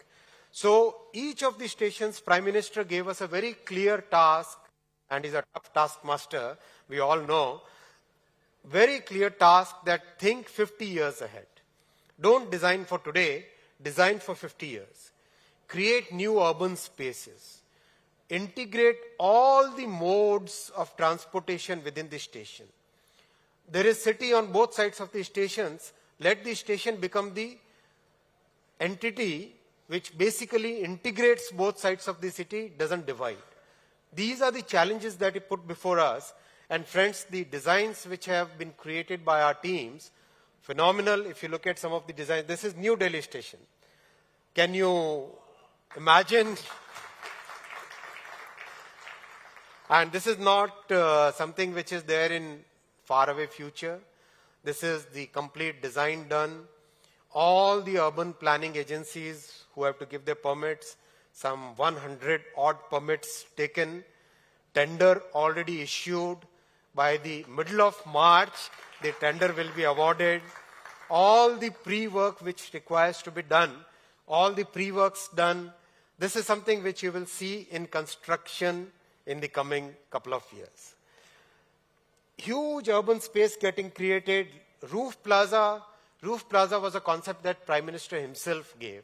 So each of the stations, Prime Minister gave us a very clear task, and is a tough taskmaster, we all know. Very clear task that think 50 years ahead. Don't design for today, design for 50 years. Create new urban spaces. Integrate all the modes of transportation within the station. There is city on both sides of the stations. Let the station become the entity which basically integrates both sides of the city, doesn't divide. These are the challenges that he put before us. And friends, the designs which have been created by our teams, phenomenal. If you look at some of the designs, this is New Delhi station. Can you imagine And this is not something which is there in faraway future. This is the complete design done. All the urban planning agencies who have to give their permits, some 100 odd permits taken, tender already issued. By the middle of March, the tender will be awarded. All the pre-work which requires to be done, all the pre-works done. This is something which you will see in construction in the coming couple of years. Huge urban space getting created. Roof plaza was a concept that Prime Minister himself gave.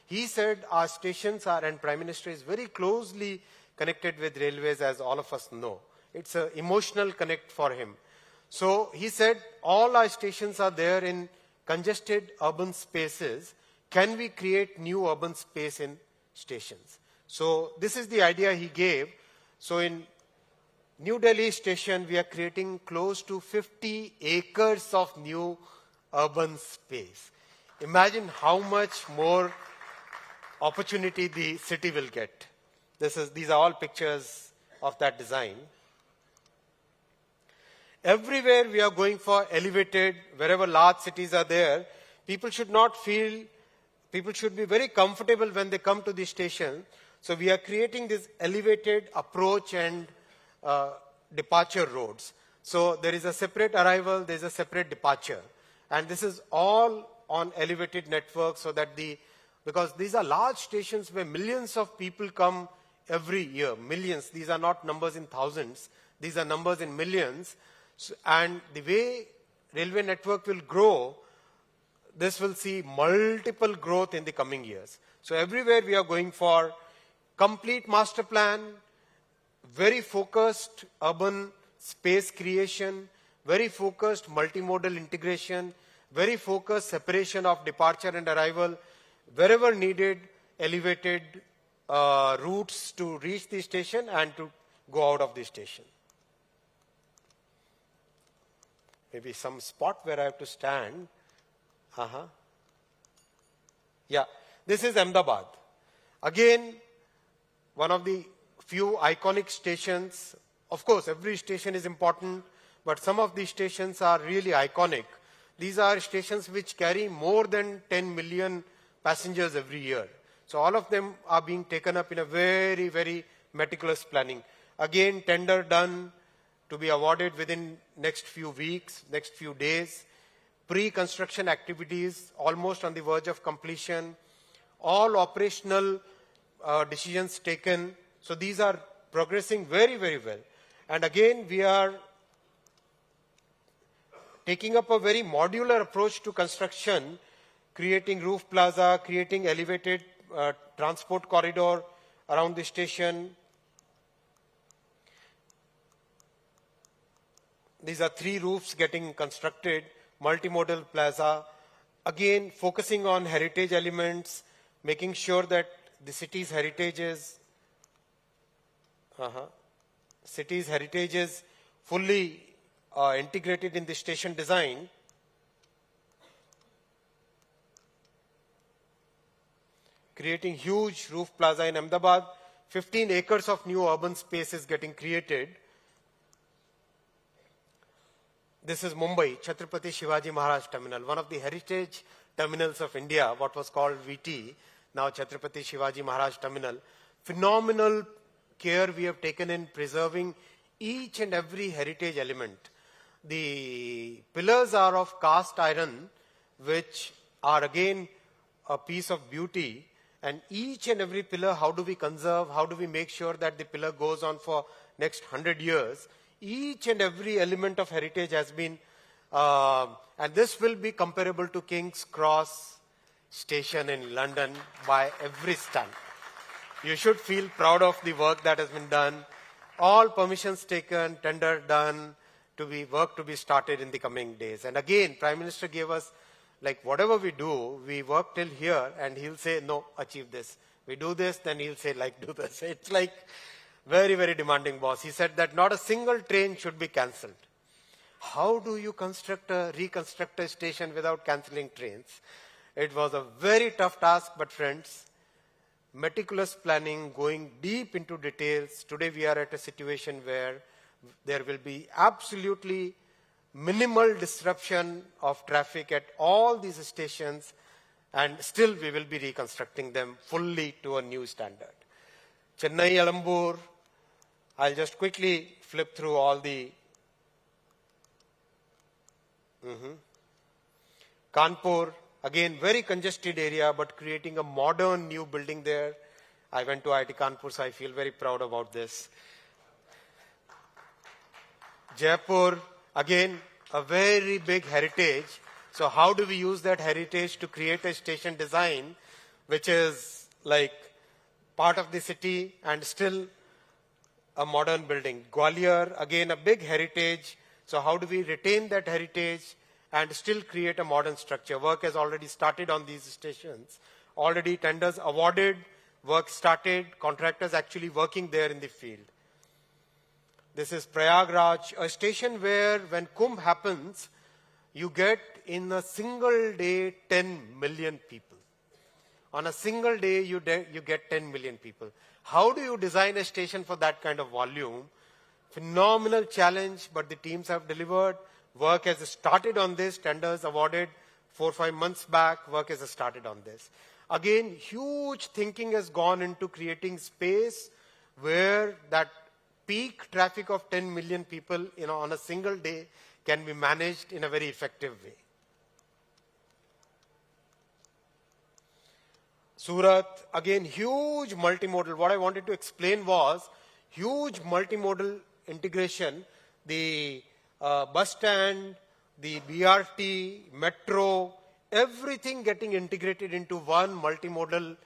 He said our stations are, and Prime Minister is very closely connected with railways, as all of us know. It's an emotional connect for him. So he said all our stations are there in congested urban spaces. Can we create new urban space in stations? So this is the idea he gave. So in New Delhi station, we are creating close to 50 acres of new urban space. Imagine how much more opportunity the city will get. These are all pictures of that design. Everywhere we are going for elevated, wherever large cities are there, people should be very comfortable when they come to the station. So we are creating this elevated approach and departure roads. So there is a separate arrival, there is a separate departure. And this is all on elevated network so that because these are large stations where millions of people come every year, millions. These are not numbers in thousands, these are numbers in millions. So, and the way railway network will grow, this will see multiple growth in the coming years. So everywhere we are going for complete master plan, very focused urban space creation, very focused multimodal integration, very focused separation of departure and arrival, wherever needed, elevated routes to reach the station and to go out of the station. Maybe some spot where I have to stand. Yeah, this is Ahmedabad. Again, one of the few iconic stations. Of course, every station is important, but some of these stations are really iconic. These are stations which carry more than 10 million passengers every year. So all of them are being taken up in a very, very meticulous planning. Again, tender done to be awarded within next few weeks, next few days. Pre-construction activities almost on the verge of completion. All operational decisions taken. So these are progressing very, very well. And again, we are taking up a very modular approach to construction, creating roof plaza, creating elevated transport corridor around the station. These are 3 roofs getting constructed, multimodal plaza. Again, focusing on heritage elements, making sure that the city's heritage is fully integrated in the station design. Creating huge roof plaza in Ahmedabad. 15 acres of new urban space is getting created. This is Mumbai, Chhatrapati Shivaji Maharaj Terminal, one of the heritage terminals of India, what was called VT, now Chhatrapati Shivaji Maharaj Terminal. Phenomenal care we have taken in preserving each and every heritage element. The pillars are of cast iron, which are again a piece of beauty. And each and every pillar, how do we conserve, how do we make sure that the pillar goes on for next 100 years? Each and every element of heritage has been, and this will be comparable to King's Cross station in London by every stand. You should feel proud of the work that has been done. All permissions taken, tender done, work to be started in the coming days. And again, Prime Minister gave us, like whatever we do, we work till here and he'll say, no, achieve this. We do this, then he'll say, like, do this. It's like very, very demanding boss. He said that not a single train should be cancelled. How do you reconstruct a station without cancelling trains? It was a very tough task, but friends, meticulous planning, going deep into details. Today we are at a situation where there will be absolutely minimal disruption of traffic at all these stations, and still we will be reconstructing them fully to a new standard. Chennai, Alambur, I'll just quickly flip through all the Kanpur, again, very congested area, but creating a modern new building there. I went to IIT Kanpur, so I feel very proud about this. Jaipur, again, a very big heritage. So how do we use that heritage to create a station design which is like part of the city and still a modern building? Gwalior, again, a big heritage. So how do we retain that heritage and still create a modern structure? Work has already started on these stations. Already tenders awarded, work started, contractors actually working there in the field. This is Prayagraj, a station where when Kumbh happens, you get in a single day 10 million people. On a single day, you get 10 million people. How do you design a station for that kind of volume? Phenomenal challenge, but the teams have delivered. Work has started on this, tenders awarded 4 or 5 months back, work has started on this. Again, huge thinking has gone into creating space where that peak traffic of 10 million people on a single day can be managed in a very effective way. Surat, again, huge multimodal. What I wanted to explain was huge multimodal integration. The bus stand, the BRT, metro, everything getting integrated into one multimodal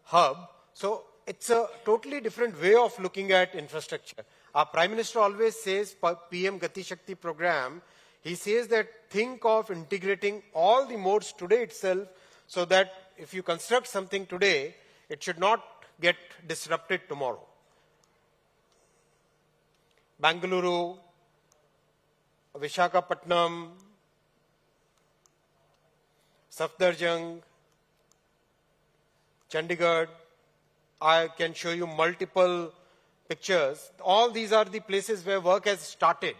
hub. So it's a totally different way of looking at infrastructure. Our Prime Minister always says, PM Gati Shakti program, he says that think of integrating all the modes today itself so that if you construct something today, it should not get disrupted tomorrow. Bangalore, Visakhapatnam, Safdarjung, Chandigarh. I can show you multiple pictures. All these are the places where work has started.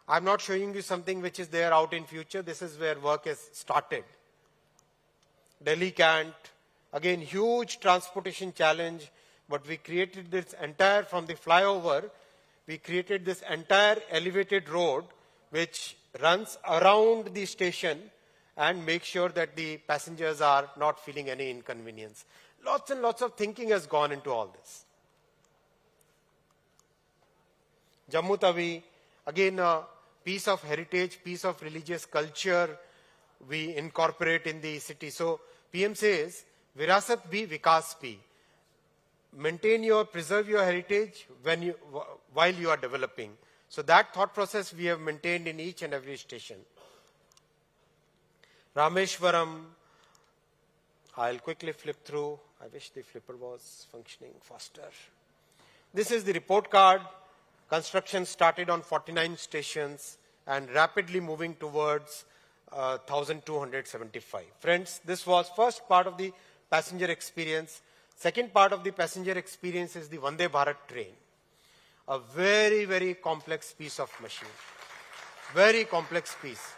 I'm not showing you something which is there out in future. This is where work has started. Delhi Cant, again, huge transportation challenge, but we created this entire, from the flyover, we created this entire elevated road which runs around the station and makes sure that the passengers are not feeling any inconvenience. Lots and lots of thinking has gone into all this. Jammu Tawi, again, a piece of heritage, piece of religious culture we incorporate in the city. So PM says, Virasat bhi, Vikas bhi. Preserve your heritage while you are developing. So that thought process we have maintained in each and every station. Rameshwaram, I'll quickly flip through. I wish the flipper was functioning faster. This is the report card. Construction started on 49 stations and rapidly moving towards 1,275. Friends, this was first part of the passenger experience. Second part of the passenger experience is the Vande Bharat train. A very, very complex piece of machine. Very complex piece.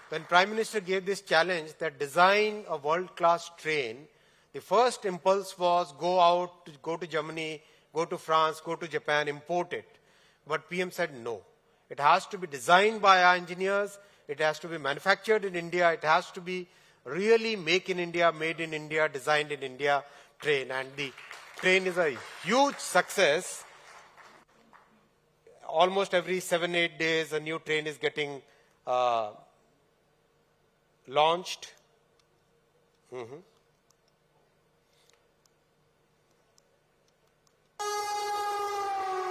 When Prime Minister gave this challenge that design a world-class train, the first impulse was go out, go to Germany, go to France, go to Japan, import it. But PM said no. It has to be designed by our engineers. It has to be manufactured in India. It has to be really make in India, made in India, designed in India train. And the train is a huge success. Almost every 7-8 days, a new train is getting launched.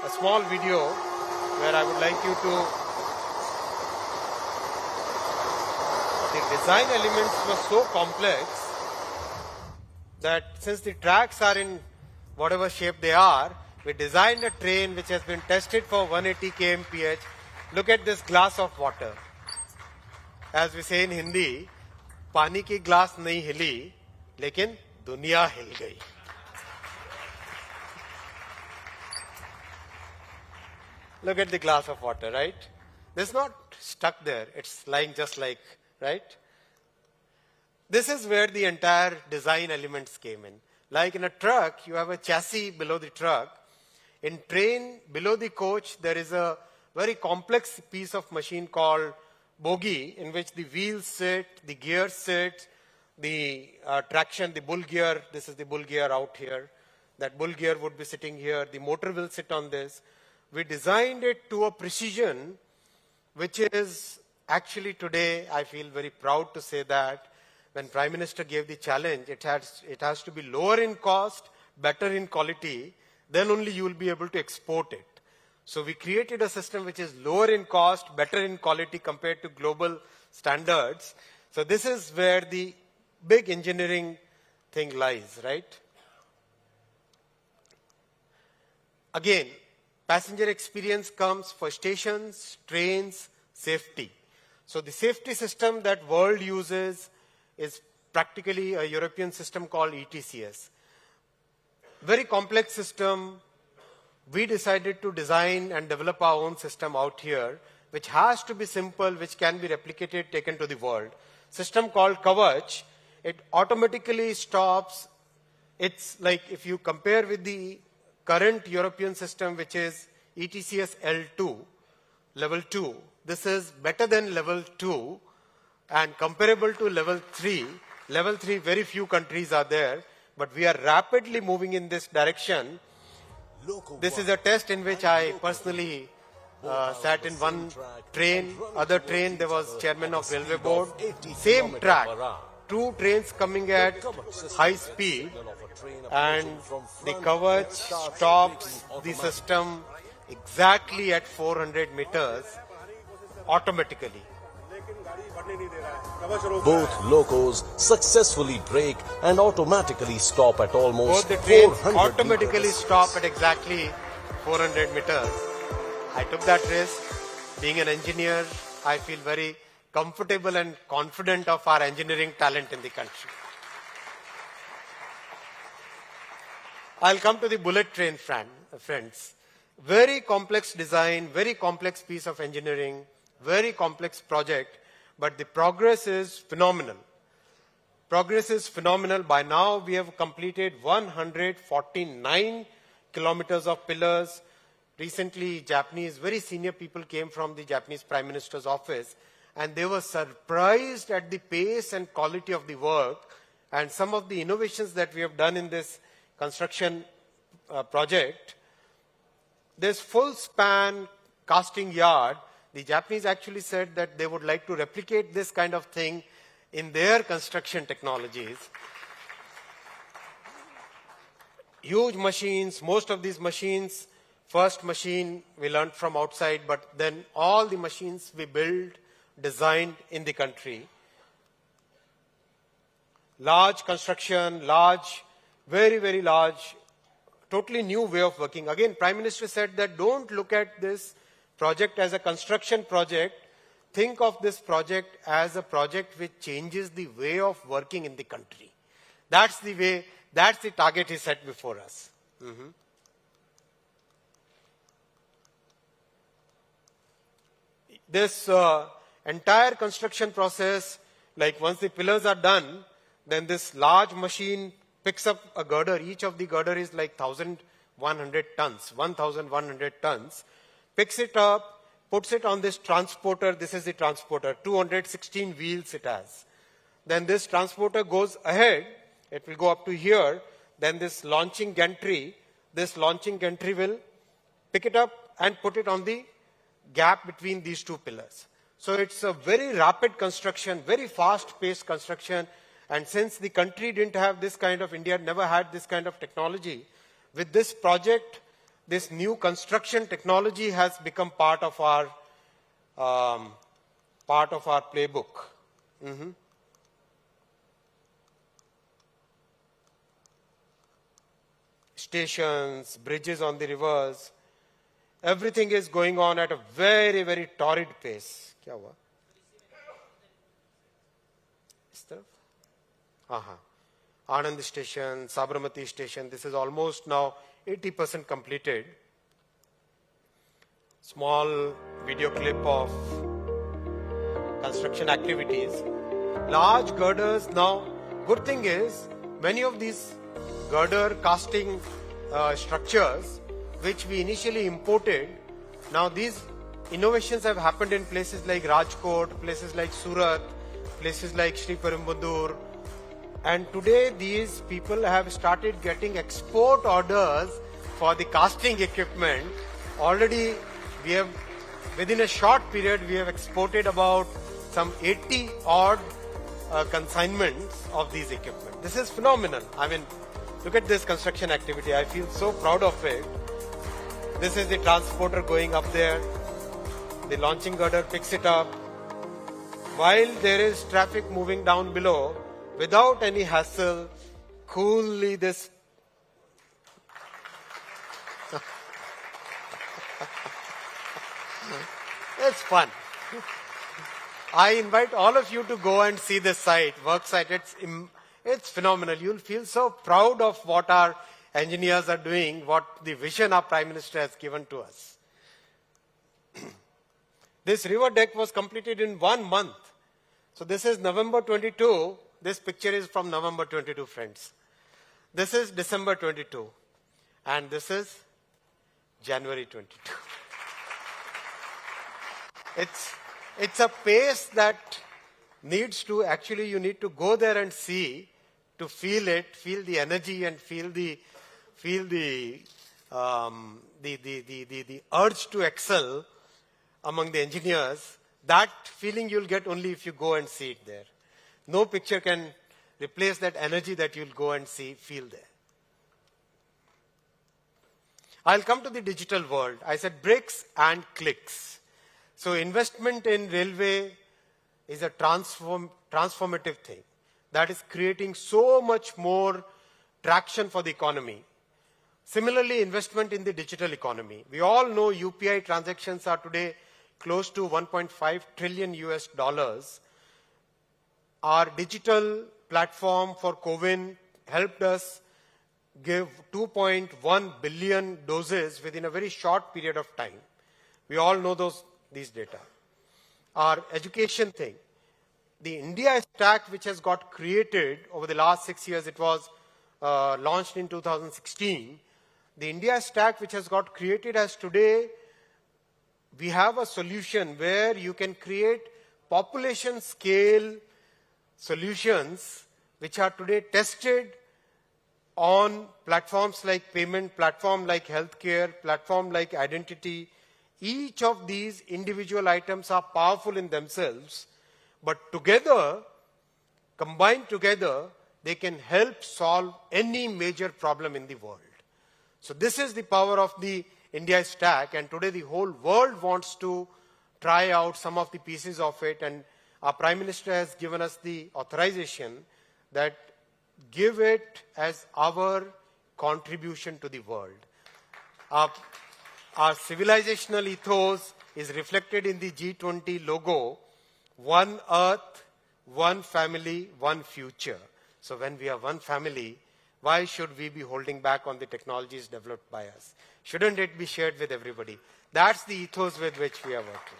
A small video where I would like you to... The design elements were so complex that since the tracks are in whatever shape they are, we designed a train which has been tested for 180 kmph. Look at this glass of water. As we say in Hindi, पानी की glass नहीं हिली, लेकिन दुनिया हिल गई. Look at the glass of water, right? It's not stuck there. It's lying just like, right? This is where the entire design elements came in. Like in a truck, you have a chassis below the truck. In train, below the coach, there is a very complex piece of machine called bogie, in which the wheels sit, the gears sit, the traction, the bull gear, this is the bull gear out here. That bull gear would be sitting here. The motor will sit on this. We designed it to a precision, which is actually today, I feel very proud to say that when Prime Minister gave the challenge, it has to be lower in cost, better in quality, then only you will be able to export it. So we created a system which is lower in cost, better in quality compared to global standards. So this is where the big engineering thing lies, right? Again, passenger experience comes for stations, trains, safety. So the safety system that world uses is practically a European system called ETCS. Very complex system. We decided to design and develop our own system out here, which has to be simple, which can be replicated, taken to the world. System called Kavach. It automatically stops. It's like if you compare with the current European system, which is ETCS L2, level 2. This is better than level 2 and comparable to level 3. Level 3, very few countries are there, but we are rapidly moving in this direction. This is a test in which I personally sat in one train. Other train, there was chairman of railway board. Same track. Two trains coming at high speed, and the Kavach stops the system exactly at 400 meters automatically. Both locos successfully brake and automatically stop at almost Both the trains 400 automatically meters. stop at exactly 400 meters. I took that risk. Being an engineer, I feel very comfortable and confident of our engineering talent in the country. I'll come to the bullet train, friends. Very complex design, very complex piece of engineering, very complex project, but the progress is phenomenal. Progress is phenomenal. By now, we have completed 149 kilometers of pillars. Recently, Japanese, very senior people came from the Japanese Prime Minister's office, and they were surprised at the pace and quality of the work and some of the innovations that we have done in this construction project. This full span casting yard, the Japanese actually said that they would like to replicate this kind of thing in their construction technologies. Huge machines, most of these machines, first machine we learned from outside, but then all the machines we built, designed in the country. Large construction, large, very, very large, totally new way of working. Again, Prime Minister said that don't look at this project as a construction project. Think of this project as a project which changes the way of working in the country. That's the way, that's the target he set before us. This entire construction process, like once the pillars are done, then this large machine picks up a girder. Each of the girder is like 1,100 tons, 1,100 tons. Picks it up, puts it on this transporter. This is the transporter, 216 wheels it has. Then this transporter goes ahead. It will go up to here. Then this launching gantry will pick it up and put it on the gap between these two pillars. So it's a very rapid construction, very fast-paced construction. And since the country didn't have this kind of, India never had this kind of technology, with this project, this new construction technology has become part of our playbook. Stations, bridges on the rivers, everything is going on at a very, very torrid pace. Kya hua? Is taraf? Anand station, Sabarmati station, this is almost now 80% completed. small video clip of construction activities. Large girders now, good thing is, many of these girder casting structures, which we initially imported, now these innovations have happened in places like Rajkot, places like Surat, places like Sri Perumbudur, and today these people have started getting export orders for the casting equipment. Already we have, within a short period, we have exported about some 80 odd consignments of these equipment. This is phenomenal. I mean, look at this construction activity. I feel so proud of it. This is the transporter going up there. The launching girder picks it up. While there is traffic moving down below, without any hassle, coolly this it's fun. I invite all of you to go and see this site, work site. It's phenomenal. You'll feel so proud of what our engineers are doing, what the vision our Prime Minister has given to us. This river deck was completed in 1 month. So this is November 22. This picture is from November 22, friends. This is December 22. And this is January 22. It's a pace that needs to, actually you need to go there and see, to feel it, feel the energy and feel the urge to excel among the engineers. That feeling you'll get only if you go and see it there. No picture can replace that energy that you'll go and see, feel there. I'll come to the digital world. I said bricks and clicks. So investment in railway is a transformative thing that is creating so much more traction for the economy. Similarly, investment in the digital economy. We all know UPI transactions are today close to 1.5 trillion US dollars. Our digital platform for CoWIN helped us give 2.1 billion doses within a very short period of time. We all know these data. Our education thing. The India stack, which has got created over the last 6 years, it was launched in 2016. The India stack, which has got created as today, we have a solution where you can create population scale solutions which are today tested on platforms like payment, platform like healthcare, platform like identity. Each of these individual items are powerful in themselves, but together, combined together, they can help solve any major problem in the world. So this is the power of the India stack, and today the whole world wants to try out some of the pieces of it, and our Prime Minister has given us the authorization that give it as our contribution to the world. Our civilizational ethos is reflected in the G20 logo, one earth, one family, one future. So when we are one family, why should we be holding back on the technologies developed by us? Shouldn't it be shared with everybody? That's the ethos with which we are working.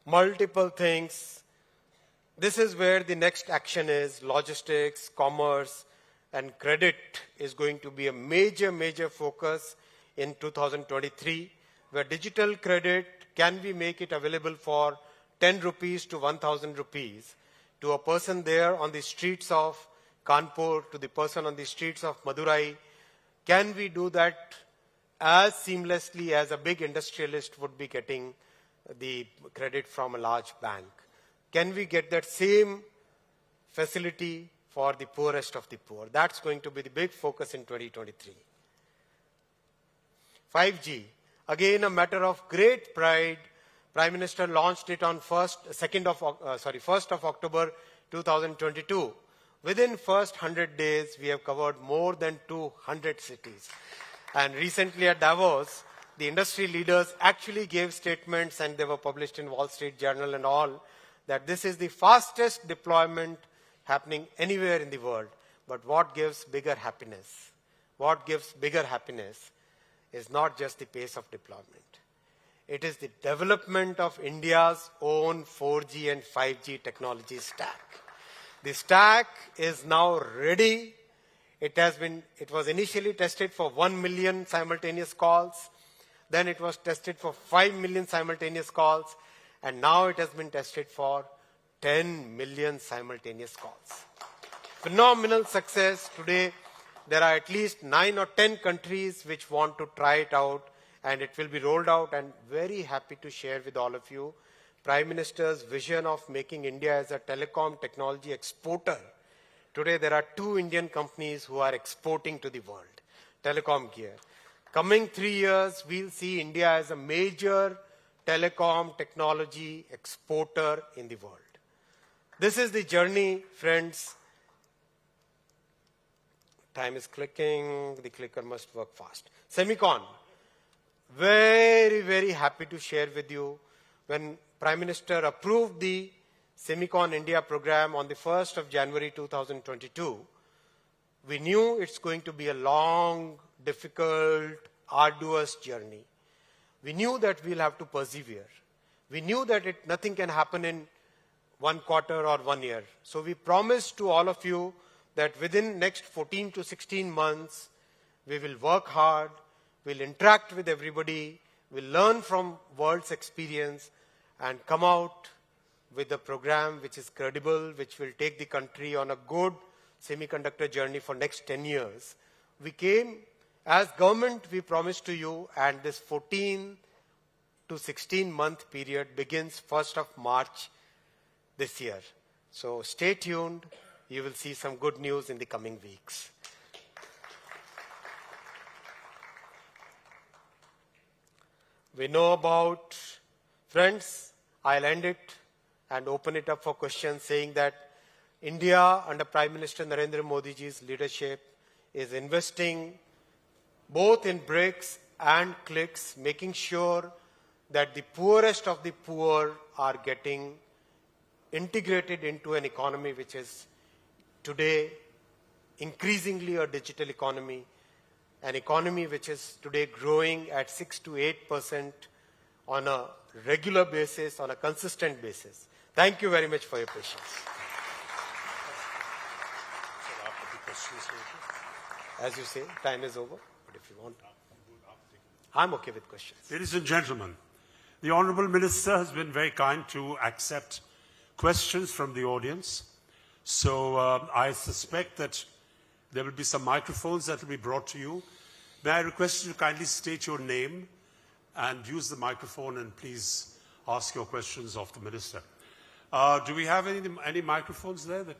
Multiple things. This is where the next action is. Logistics, commerce, and credit is going to be a major, major focus in 2023, where digital credit, can we make it available for 10 rupees to 1,000 rupees to a person there on the streets of Kanpur, to the person on the streets of Madurai? Can we do that as seamlessly as a big industrialist would be getting the credit from a large bank? Can we get that same facility for the poorest of the poor? That's going to be the big focus in 2023. 5G, again a matter of great pride. Prime Minister launched it on 1st of October 2022. Within first 100 days, we have covered more than 200 cities. And recently at Davos, the industry leaders actually gave statements, and they were published in Wall Street Journal and all, that this is the fastest deployment happening anywhere in the world. But what gives bigger happiness? what gives bigger happiness is not just the pace of deployment. It is the development of India's own 4G and 5G technology stack. The stack is now ready. It was initially tested for 1 million simultaneous calls. Then it was tested for 5 million simultaneous calls. And now it has been tested for 10 million simultaneous calls. Phenomenal success. Today, there are at least 9 or 10 countries which want to try it out, and it will be rolled out. And very happy to share with all of you Prime Minister's vision of making India as a telecom technology exporter. Today, there are 2 Indian companies who are exporting to the world, telecom gear. Coming 3 years, we'll see India as a major telecom technology exporter in the world. This is the journey, friends. Time is clicking. The clicker must work fast. Semicon. Very, very happy to share with you. When Prime Minister approved the Semicon India program on the 1st of January 2022, we knew it's going to be a long, difficult, arduous journey. We knew that we'll have to persevere. We knew that nothing can happen in 1 quarter or 1 year. So we promised to all of you that within next 14 to 16 months, we will work hard, we'll interact with everybody, we'll learn from world's experience, and come out with a program which is credible, which will take the country on a good semiconductor journey for next 10 years. We came, as government, we promised to you, and this 14 to 16 month period begins 1st of March this year. So stay tuned. You will see some good news in the coming weeks. We know about, friends, I'll end it and open it up for questions, saying that India under Prime Minister Narendra Modi ji's leadership is investing both in bricks and clicks, making sure that the poorest of the poor are getting integrated into an economy which is today increasingly a digital economy, an economy which is today growing at 6 to 8% on a regular basis, on a consistent basis. Thank you very much for your patience. As you say, time is over, but if you want, I'm okay with questions. Ladies and gentlemen, the Honourable Minister has been very kind to accept questions from the audience. So I suspect that there will be some microphones that will be brought to you. May I request you to kindly state your name and use the microphone, and please ask your questions of the Minister. Do we have any microphones there that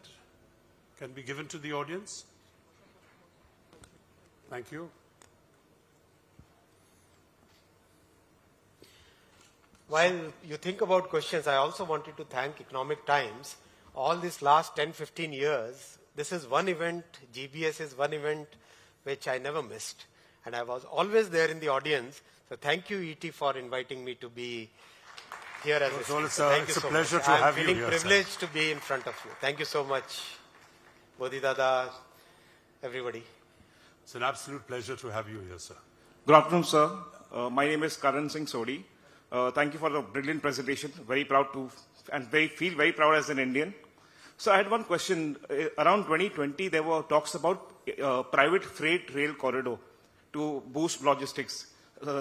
can be given to the audience? Thank you. While you think about questions, I also wanted to thank Economic Times. All these last 10, 15 years, this is one event, GBS is one event which I never missed. And I was always there in the audience. So thank you, ET, for inviting me to be here as a speaker. It's a pleasure to have you here. I'm feeling privileged to be in front of you. Thank you so much, Modi Dada, everybody. It's an absolute pleasure to have you here, sir. Good afternoon, sir. My name is Karan Singh Sodi. Thank you for the brilliant presentation. Very proud to, and feel very proud as an Indian. So I had one question. Around 2020, there were talks about private freight rail corridor to boost logistics.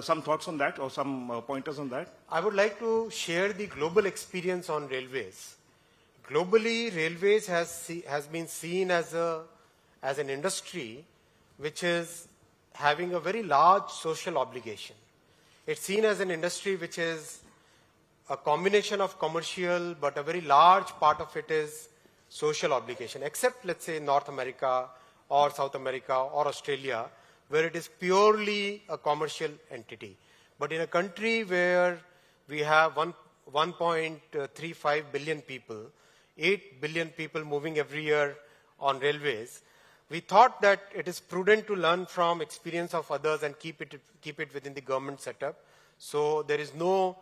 Some thoughts on that, or some pointers on that? I would like to share the global experience on railways. Globally, railways has been seen as an industry which is having a very large social obligation. It's seen as an industry which is a combination of commercial, but a very large part of it is social obligation, except, let's say, North America or South America or Australia, where it is purely a commercial entity. But in a country where we have 1.35 billion people, 8 billion people moving every year on railways, we thought that it is prudent to learn from experience of others and keep it within the government setup. So there is no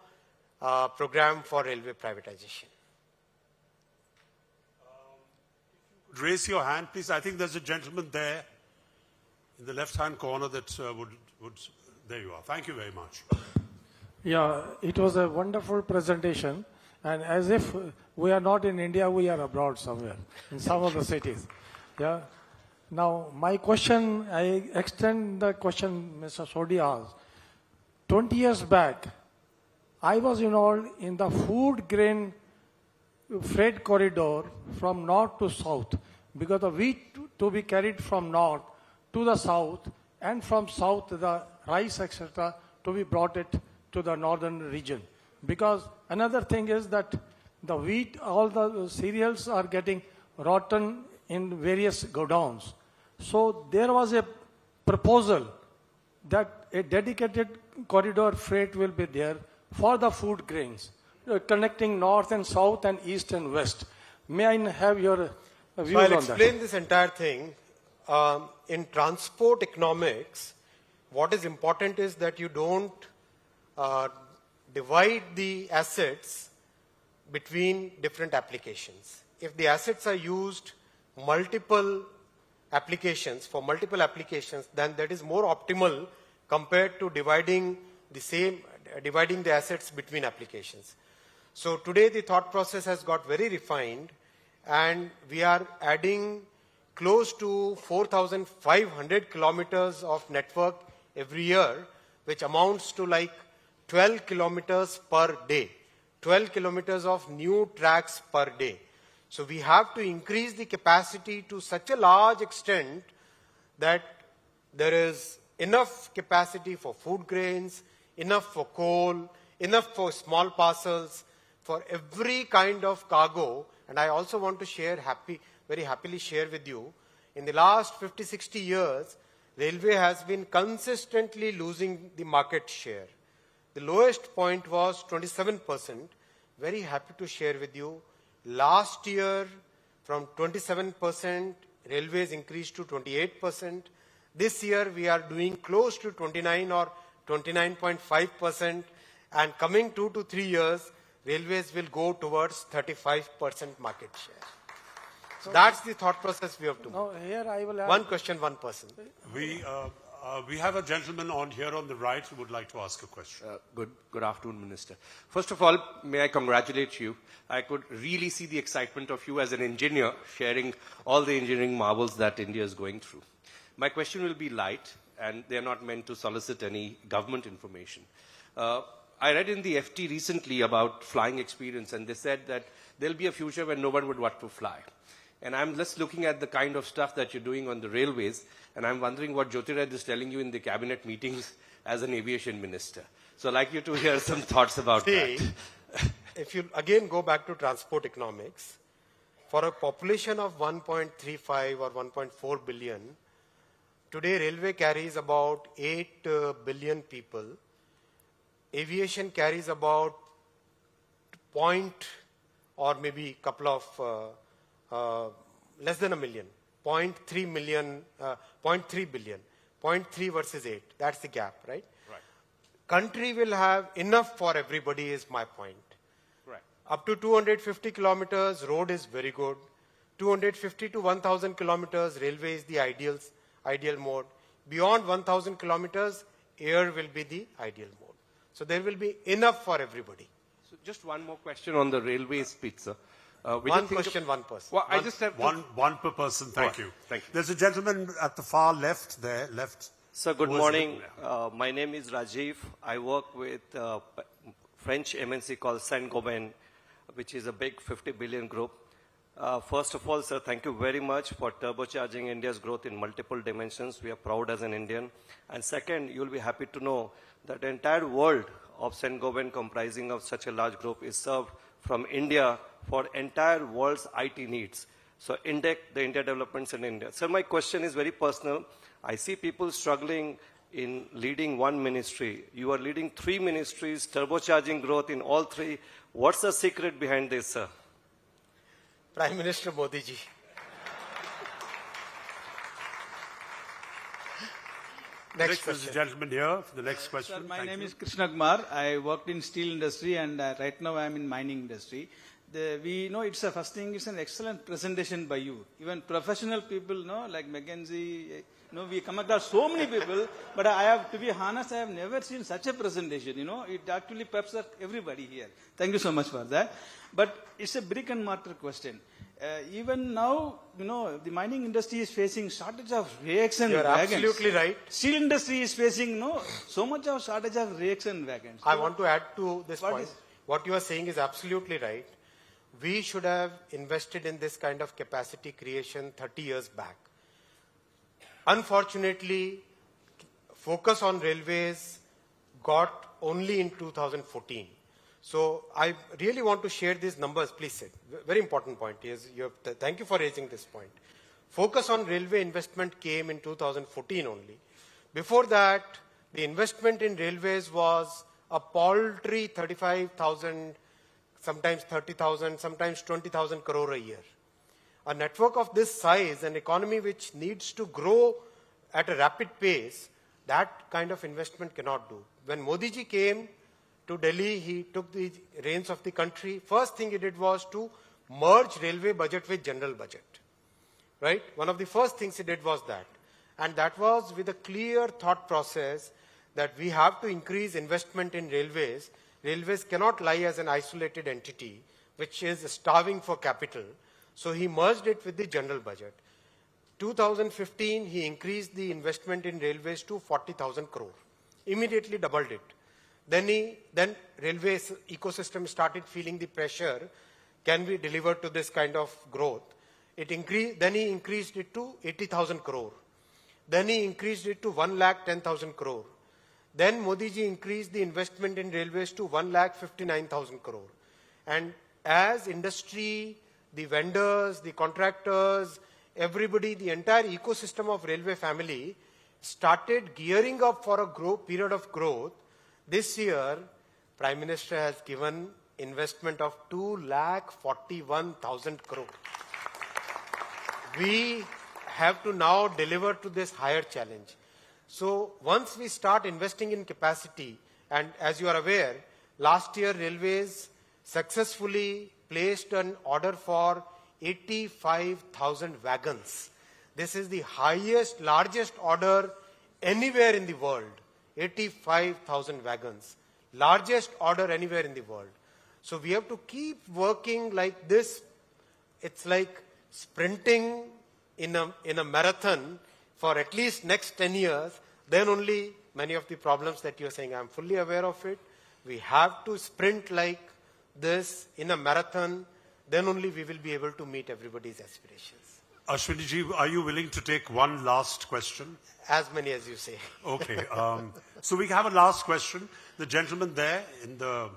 program for railway privatization. Raise your hand, please. I think there's a gentleman there In the left-hand corner that there you are. Thank you very much. Yeah, it was a wonderful presentation, and as if we are not in India, we are abroad somewhere, in some of the cities. Yeah. Now, my question, I extend the question Mr. Sodhi asked. 20 years back, I was involved in the food grain freight corridor from north to south, because the wheat to be carried from north to the south, and from south the rice, etc., to be brought it to the northern region. Because another thing is that the wheat, all the cereals are getting rotten in various godowns. So there was a proposal that a dedicated corridor freight will be there for the food grains, connecting north and south and east and west. May I have your views So I'll on that? explain this entire thing. In transport economics, what is important is that you don't divide the assets between different applications. If the assets are used multiple applications, for multiple applications, then that is more optimal compared to dividing the assets between applications. So today the thought process has got very refined, and we are adding close to 4,500 kilometers of network every year, which amounts to like 12 kilometers per day, 12 kilometers of new tracks per day. So we have to increase the capacity to such a large extent that there is enough capacity for food grains, enough for coal, enough for small parcels, for every kind of cargo. And I also want to very happily share with you, in the last 50-60 years, railway has been consistently losing the market share. The lowest point was 27%. Very happy to share with you, last year from 27%, railways increased to 28%. This year we are doing close to 29 or 29.5%, and coming 2 to 3 years, railways will go towards 35% market share. So that's the thought process we have to Now, here I will add, One question, one person. We have a gentleman on here on the right who would like to ask a question. Good afternoon, Minister. First of all, may I congratulate you. I could really see the excitement of you as an engineer sharing all the engineering marvels that India is going through. My question will be light, and they are not meant to solicit any government information. I read in the FT recently about flying experience, and they said that there'll be a future when no one would want to fly. And I'm just looking at the kind of stuff that you're doing on the railways, and I'm wondering what Jyotiraj is telling you in the cabinet meetings as an aviation minister. So I'd like you to hear some thoughts about that. If you again go back to transport economics, for a population of 1.35 or 1.4 billion, today railway carries about 8 billion people. Aviation carries about or maybe couple of less than a million, 0.3 million, 0.3 billion, 0.3 versus 8. That's the gap, right? Right. Country will have enough for everybody is my point. Right. Up to 250 kilometers, road is very good. 250 to 1,000 kilometers, railway is the ideal mode. Beyond 1,000 kilometers, air will be the ideal mode. So there will be enough for everybody. So just one more question on the railways bit, sir. One question, one person. Well, I just have One per person, thank you. Thank you. There's a gentleman at the far left there, Sir, good Who is morning. it? My name is Rajiv. I work with French MNC called Saint-Gobain, which is a big 50 billion group. First of all, sir, thank you very much for turbocharging India's growth in multiple dimensions. We are proud as an Indian. And second, you'll be happy to know that the entire world of Saint-Gobain, comprising of such a large group, is served from India for entire world's IT needs. So INDEC, the India developments in India. So my question is very personal. I see people struggling in leading one ministry. You are leading 3 ministries, turbocharging growth in all 3. What's the secret behind this, sir? Prime Minister Modi ji. Next, there's a gentleman here for the next question. Sir, my Thank name you. is Krishna Kumar. I worked in steel industry, and right now I am in mining industry. we know it's a first thing, it's an excellent presentation by you. Even professional people, like McKinsey, we come across so many people, but I have, to be honest, I have never seen such a presentation, it actually peps up everybody here. Thank you so much for that. But it's a brick and mortar question. Even now, the mining industry is facing shortage of rakes and wagons. You're absolutely right. Steel industry is facing, so much of shortage of rakes and wagons. I want to add to this point. What you are saying is absolutely right. We should have invested in this kind of capacity creation 30 years back. Unfortunately, focus on railways got only in 2014. So I really want to share these numbers. Please sit. Very important point. Thank you for raising this point. Focus on railway investment came in 2014 only. Before that, the investment in railways was a paltry 35,000, sometimes 30,000, sometimes 20,000 crore a year. A network of this size, an economy which needs to grow at a rapid pace, that kind of investment cannot do. When Modi ji came to Delhi, he took the reins of the country. First thing he did was to merge railway budget with general budget. Right? One of the first things he did was that. And that was with a clear thought process that we have to increase investment in railways. Railways cannot lie as an isolated entity, which is starving for capital. So he merged it with the general budget. 2015, he increased the investment in railways to 40,000 crore. Immediately doubled it. Then railways ecosystem started feeling the pressure. Can we deliver to this kind of growth? Then he increased it to 80,000 crore. Then he increased it to 1,10,000 crore. Then Modi ji increased the investment in railways to 1,59,000 crore. And as industry, the vendors, the contractors, everybody, the entire ecosystem of railway family started gearing up for a period of growth, this year, Prime Minister has given investment of 2,41,000 crore. We have to now deliver to this higher challenge. So once we start investing in capacity, and as you are aware, last year Railways successfully placed an order for 85,000 wagons. This is the highest, largest order anywhere in the world. 85,000 wagons. Largest order anywhere in the world. So we have to keep working like this. It's like sprinting in a marathon for at least next 10 years. Then only many of the problems that you're saying, I'm fully aware of it. We have to sprint like this in a marathon. Then only we will be able to meet everybody's aspirations. Ashwini ji, are you willing to take one last question? As many as you say. Okay. So we have a last question. The gentleman there in the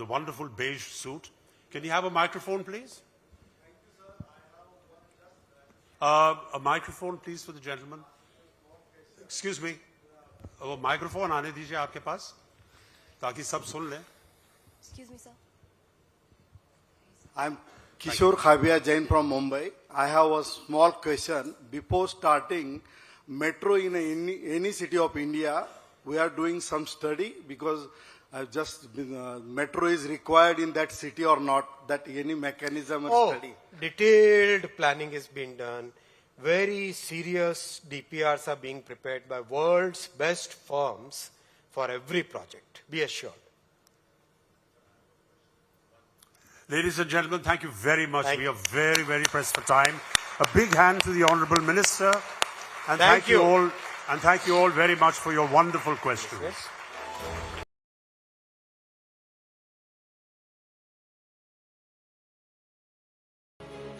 wonderful beige suit. Can you have a microphone, please? Thank you, sir. I have A microphone, please, for the gentleman. Excuse me. वो microphone आने दीजिए आपके पास ताकि सब सुन लें. Excuse me, sir. I'm Kishore Khabia Jain from Mumbai. I have a small question. Before starting metro in any city of India, we are doing some study because I've just metro is required in that city or not, that any mechanism or study. Detailed planning is being done. Very serious DPRs are being prepared by world's best firms for every project. Be assured. Ladies and gentlemen, thank you very much. We are very, very pressed for time. A big hand to the Honourable Minister. And thank you all. And thank you all very much for your wonderful questions. Yes.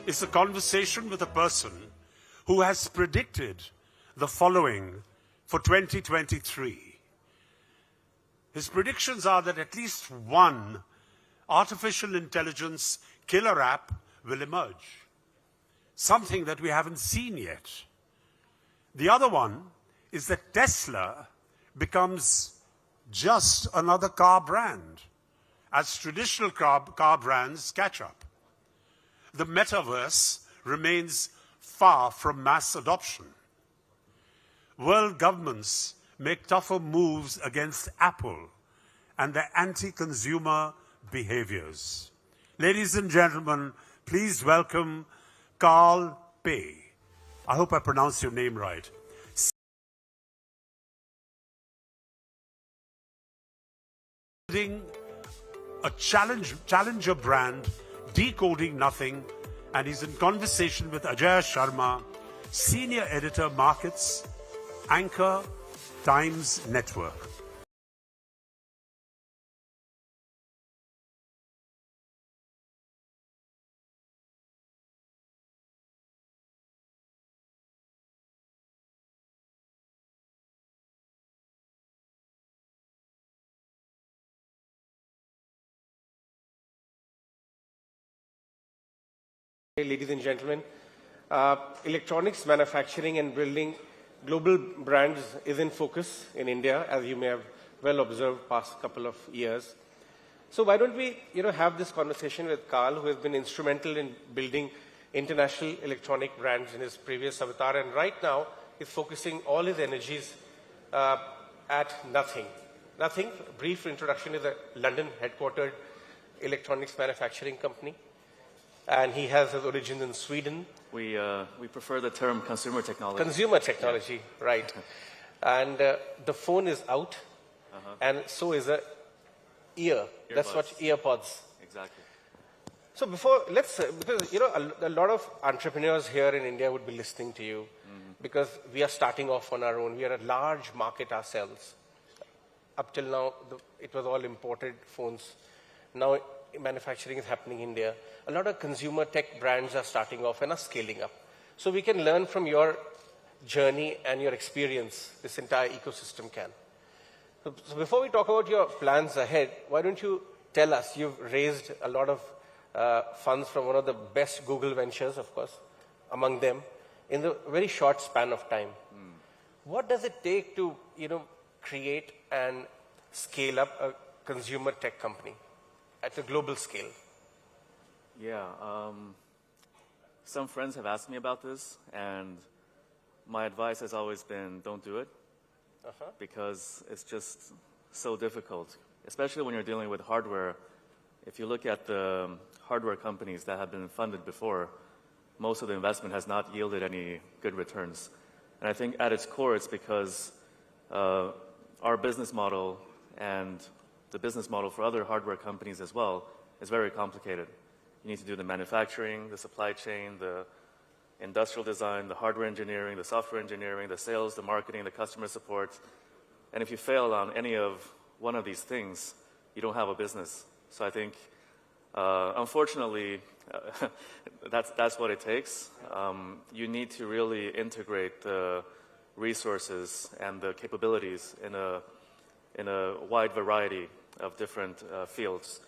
It's a conversation with a person who has predicted the following for 2023. His predictions are that at least one artificial intelligence killer app will emerge. Something that we haven't seen yet. The other one is that Tesla becomes just another car brand as traditional car brands catch up. The metaverse remains far from mass adoption. World governments make tougher moves against Apple and their anti-consumer behaviors. Ladies and gentlemen, please welcome Carl Pei. I hope I pronounced your name right. A challenger brand, Decoding Nothing, and he's in conversation with Ajay Sharma, Senior Editor Markets, Anchor, Times Network. Ladies and gentlemen, electronics manufacturing and building global brands is in focus in India, as you may have well observed past couple of years. So why don't we, have this conversation with Carl, who has been instrumental in building international electronic brands in his previous avatar, and right now is focusing all his energies at Nothing. Nothing, brief introduction, is a London headquartered electronics manufacturing company. And he has his origins in Sweden. We prefer the term consumer technology. Consumer technology, yeah. Right. And the phone is out, and so is a earbuds. That's what earpods. Exactly. So because a lot of entrepreneurs here in India would be listening to you, because we are starting off on our own. We are a large market ourselves. Up till now, it was all imported phones. Now manufacturing is happening in India. A lot of consumer tech brands are starting off and are scaling up. So we can learn from your journey and your experience, this entire ecosystem can. So before we talk about your plans ahead, why don't you tell us, you've raised a lot of funds from one of the best Google ventures, of course, among them, in the very short span of time. What does it take to, create and scale up a consumer tech company at a global scale? Yeah, some friends have asked me about this, and my advice has always been don't do it, because it's just so difficult, especially when you're dealing with hardware. If you look at the hardware companies that have been funded before, most of the investment has not yielded any good returns. And I think at its core, it's because our business model and the business model for other hardware companies as well is very complicated. You need to do the manufacturing, the supply chain, the industrial design, the hardware engineering, the software engineering, the sales, the marketing, the customer support. And if you fail on any of one of these things, you don't have a business. So I think, unfortunately, that's what it takes. You need to really integrate the resources and the capabilities in a wide variety of different fields.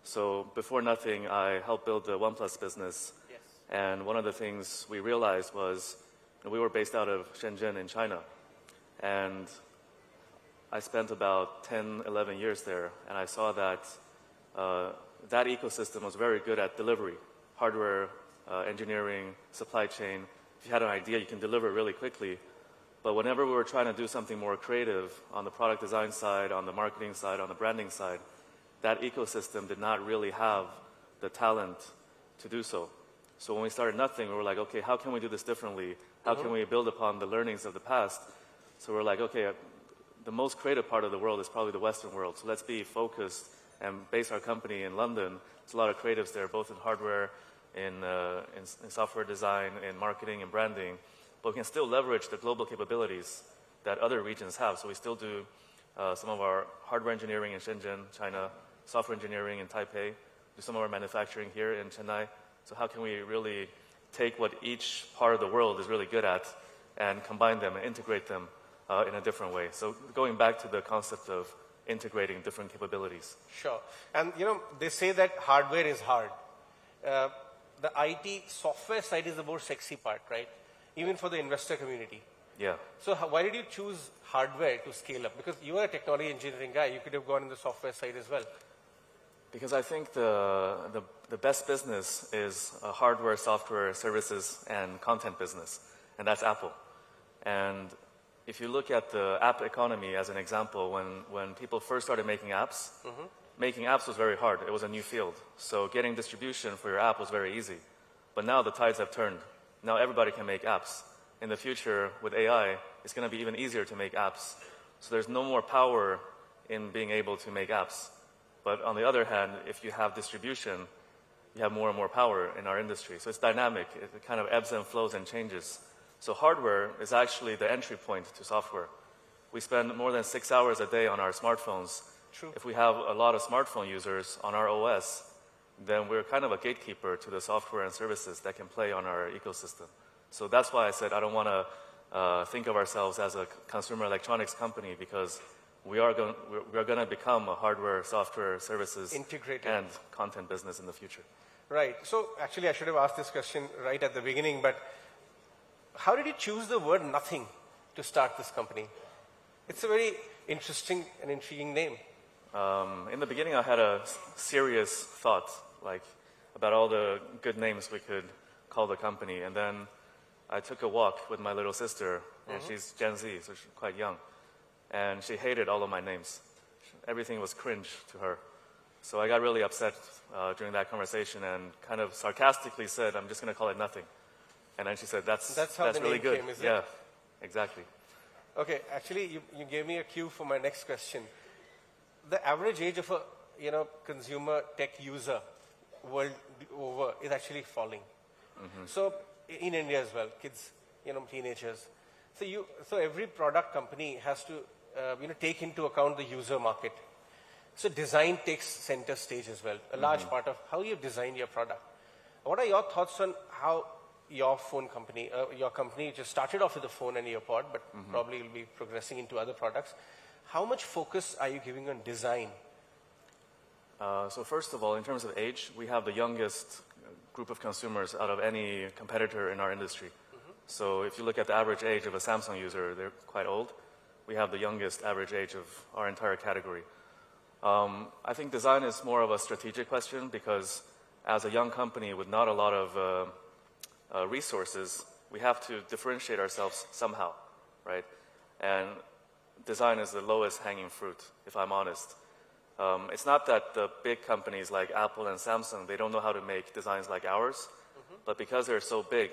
So before Nothing, I helped build the OnePlus business. Yes. And one of the things we realized was we were based out of Shenzhen in China. And I spent about 10, 11 years there, and I saw that that ecosystem was very good at delivery, hardware, engineering, supply chain. If you had an idea, you can deliver really quickly. But whenever we were trying to do something more creative on the product design side, on the marketing side, on the branding side, that ecosystem did not really have the talent to do so. So when we started Nothing, we were like, okay, how can we do this differently? How can we build upon the learnings of the past? So we're like, okay, the most creative part of the world is probably the Western world. So let's be focused and base our company in London. There's a lot of creatives there, both in hardware, in software design, in marketing and branding. But we can still leverage the global capabilities that other regions have. So we still do some of our hardware engineering in Shenzhen, China, software engineering in Taipei, do some of our manufacturing here in Chennai. So how can we really take what each part of the world is really good at and combine them and integrate them in a different way? So going back to the concept of integrating different capabilities. Sure. And, they say that hardware is hard. The IT software side is the more sexy part, right? Even for the investor community. Yeah. So why did you choose hardware to scale up? Because you are a technology engineering guy. You could have gone in the software side as well. Because I think the best business is a hardware, software, services, and content business. And that's Apple. And if you look at the app economy as an example, when people first started making apps, making apps was very hard. It was a new field. So getting distribution for your app was very easy. But now the tides have turned. Now everybody can make apps. In the future, with AI, it's going to be even easier to make apps. So there's no more power in being able to make apps. But on the other hand, if you have distribution, you have more and more power in our industry. So it's dynamic. It kind of ebbs and flows and changes. So hardware is actually the entry point to software. We spend more than 6 hours a day on our smartphones. True. If we have a lot of smartphone users on our OS, then we're kind of a gatekeeper to the software and services that can play on our ecosystem. So that's why I said I don't want to think of ourselves as a consumer electronics company, because we are going to become a hardware, software, services, integrated and content business in the future. Right. So actually, I should have asked this question right at the beginning, but how did you choose the word nothing to start this company? It's a very interesting and intriguing name. In the beginning, I had a serious thought, like about all the good names we could call the company. And then I took a walk with my little sister, and she's Gen Z, so she's quite young. And she hated all of my names. Everything was cringe to her. So I got really upset during that conversation and kind of sarcastically said, I'm just going to call it nothing. And then she said, that's how the really name good. came, is it? Yeah, exactly. Okay, actually, you gave me a cue for my next question. The average age of a consumer tech user world over is actually falling. So in India as well, kids, teenagers. So every product company has to take into account the user market. So design takes center stage as well, a large part of how you design your product. What are your thoughts on how your phone company, your company just started off with a phone and earpod, but probably will be progressing into other products. How much focus are you giving on design? So first of all, in terms of age, we have the youngest group of consumers out of any competitor in our industry. So if you look at the average age of a Samsung user, they're quite old. We have the youngest average age of our entire category. I think design is more of a strategic question, because as a young company with not a lot of resources, we have to differentiate ourselves somehow, right? And design is the lowest hanging fruit, if I'm honest. It's not that the big companies like Apple and Samsung, they don't know how to make designs like ours, but because they're so big,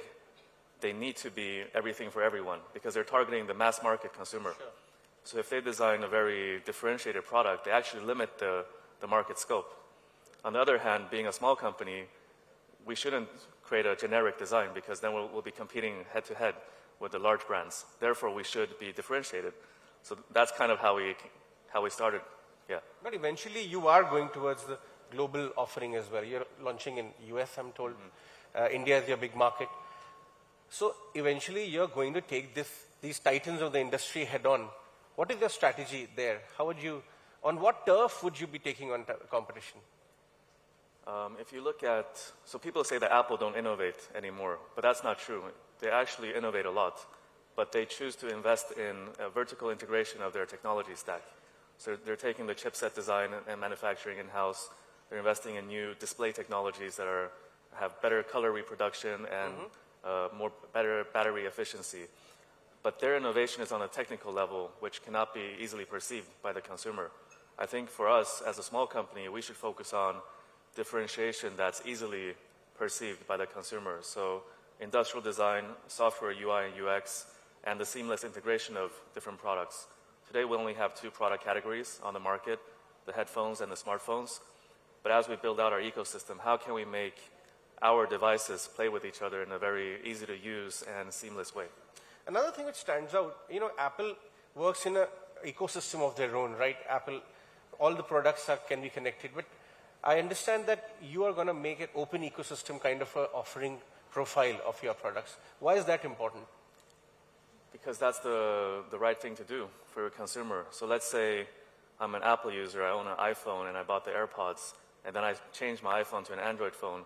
they need to be everything for everyone, because they're targeting the mass market consumer. Sure. So if they design a very differentiated product, they actually limit the market scope. On the other hand, being a small company, we shouldn't create a generic design, because then we'll be competing head-to-head with the large brands. Therefore, we should be differentiated. So that's kind of how we started. Yeah. But eventually, you are going towards the global offering as well. You're launching in US, I'm told. India is your big market. So eventually, you're going to take these titans of the industry head on. What is your strategy there? On what turf would you be taking on competition? If you look at, so people say that Apple don't innovate anymore, but that's not true. They actually innovate a lot, but they choose to invest in a vertical integration of their technology stack. So they're taking the chipset design and manufacturing in-house. They're investing in new display technologies that have better color reproduction and better battery efficiency. But their innovation is on a technical level, which cannot be easily perceived by the consumer. I think for us, as a small company, we should focus on differentiation that's easily perceived by the consumer. So industrial design, software UI and UX, and the seamless integration of different products. Today, we only have 2 product categories on the market, the headphones and the smartphones. But as we build out our ecosystem, how can we make our devices play with each other in a very easy to use and seamless way? Another thing which stands out, Apple works in an ecosystem of their own, right? Apple, all the products can be connected, but I understand that you are going to make an open ecosystem kind of a offering profile of your products. Why is that important? Because that's the right thing to do for a consumer. So let's say I'm an Apple user, I own an iPhone, and I bought the AirPods, and then I changed my iPhone to an Android phone,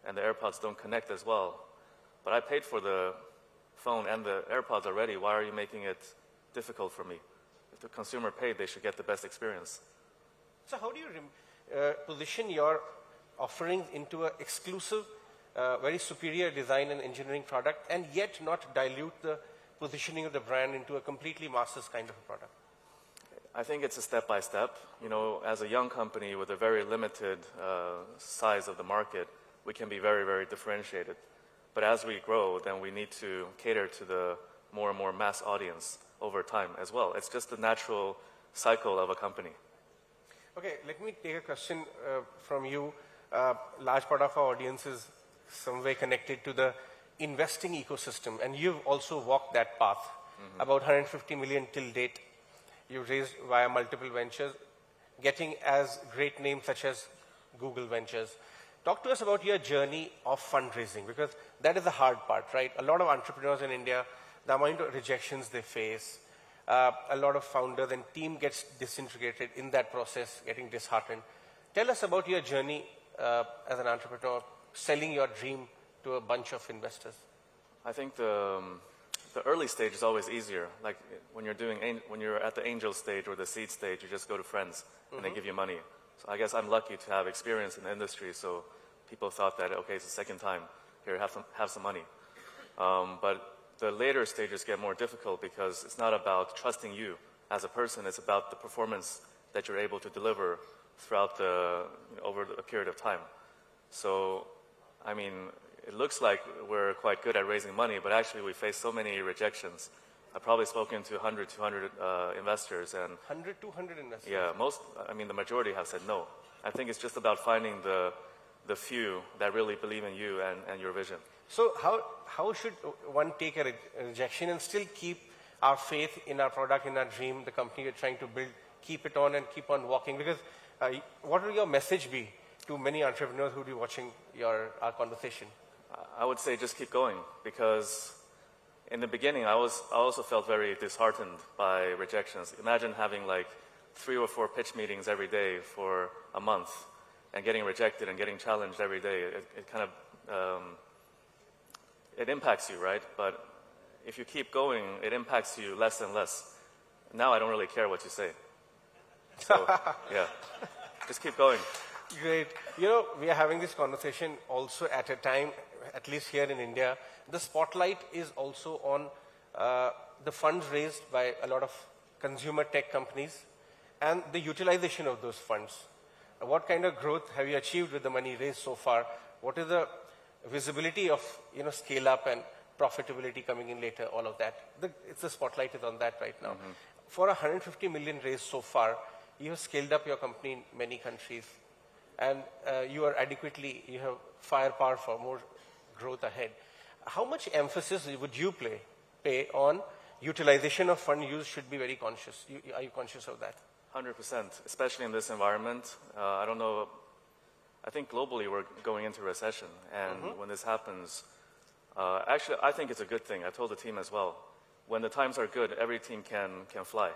and the AirPods don't connect as well. But I paid for the phone and the AirPods already. Why are you making it difficult for me? If the consumer paid, they should get the best experience. So how do you position your offerings into an exclusive, very superior design and engineering product, and yet not dilute the positioning of the brand into a completely masses kind of a product? I think it's a step-by-step. You know, as a young company with a very limited size of the market, we can be very, very differentiated. But as we grow, then we need to cater to the more and more mass audience over time as well. It's just the natural cycle of a company. Okay, let me take a question from you. Large part of our audience is some way connected to the investing ecosystem, and you've also walked that path. About 150 million till date. You've raised via multiple ventures, getting as great names such as Google Ventures. Talk to us about your journey of fundraising, because that is the hard part, right? A lot of entrepreneurs in India, the amount of rejections they face, a lot of founders and team gets disintegrated in that process, getting disheartened. Tell us about your journey as an entrepreneur, selling your dream to a bunch of investors. I think the early stage is always easier. Like when you're at the angel stage or the seed stage, you just go to friends and they give you money. So I guess I'm lucky to have experience in the industry. So people thought that, okay, it's the second time. Here, have some money. But the later stages get more difficult because it's not about trusting you as a person. It's about the performance that you're able to deliver throughout over a period of time. So, I mean, it looks like we're quite good at raising money, but actually we face so many rejections. I've probably spoken to 100, 200 investors, and 100, 200 investors. Yeah, the majority have said no. I think it's just about finding the few that really believe in you and your vision. So how should one take a rejection and still keep our faith in our product, in our dream, the company we're trying to build, keep it on and keep on walking? Because what will your message be to many entrepreneurs who will be watching our conversation? I would say just keep going, because in the beginning, I also felt very disheartened by rejections. Imagine having like 3 or 4 pitch meetings every day for a month and getting rejected and getting challenged every day. It kind of, it impacts you, right? But if you keep going, it impacts you less and less. Now I don't really care what you say. So, yeah, just keep going. Great. You know, we are having this conversation also at a time, at least here in India, the spotlight is also on the funds raised by a lot of consumer tech companies and the utilization of those funds. What kind of growth have you achieved with the money raised so far? What is the visibility of scale up and profitability coming in later, all of that? The spotlight is on that right now. For 150 million raised so far, you have scaled up your company in many countries, and you have firepower for more growth ahead. How much emphasis would you pay on utilization of fund use? Should be very conscious. Are you conscious of that? 100%, especially in this environment. I don't know, I think globally we're going into recession, and when this happens, actually I think it's a good thing. I told the team as well. When the times are good, every team can fly.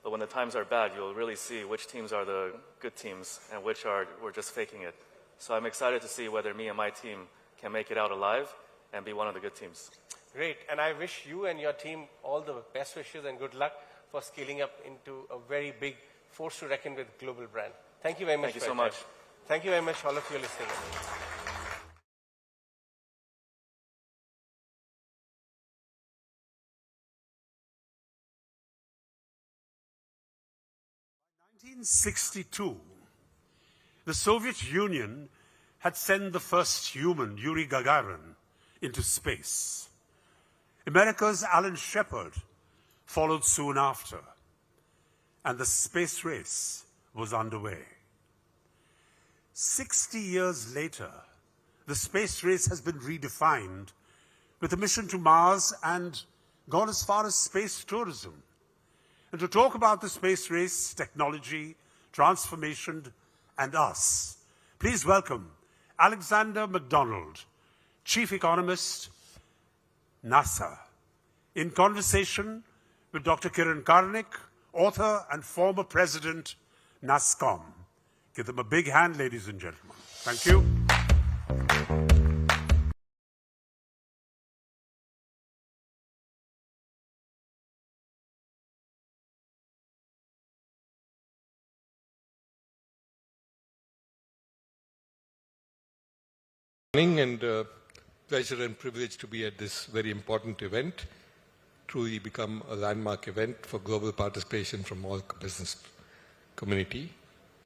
But when the times are bad, you'll really see which teams are the good teams and which we're just faking it. So I'm excited to see whether me and my team can make it out alive and be one of the good teams. Great, and I wish you and your team all the best wishes and good luck for scaling up into a very big force to reckon with global brand. Thank you very much. Thank you so much. Thank you very much, all of you listening. In 1962, the Soviet Union had sent the first human, Yuri Gagarin, into space. America's Alan Shepard followed soon after, and the space race was underway. 60 years later, the space race has been redefined with a mission to Mars and gone as far as space tourism. And to talk about the space race, technology, transformation, and us, please welcome Alexander MacDonald, Chief Economist, NASA, in conversation with Dr. Kiran Karnik, author and former president, NASSCOM. Give them a big hand, ladies and gentlemen. Thank you. And pleasure and privilege to be at this very important event. truly become a landmark event for global participation from all business community.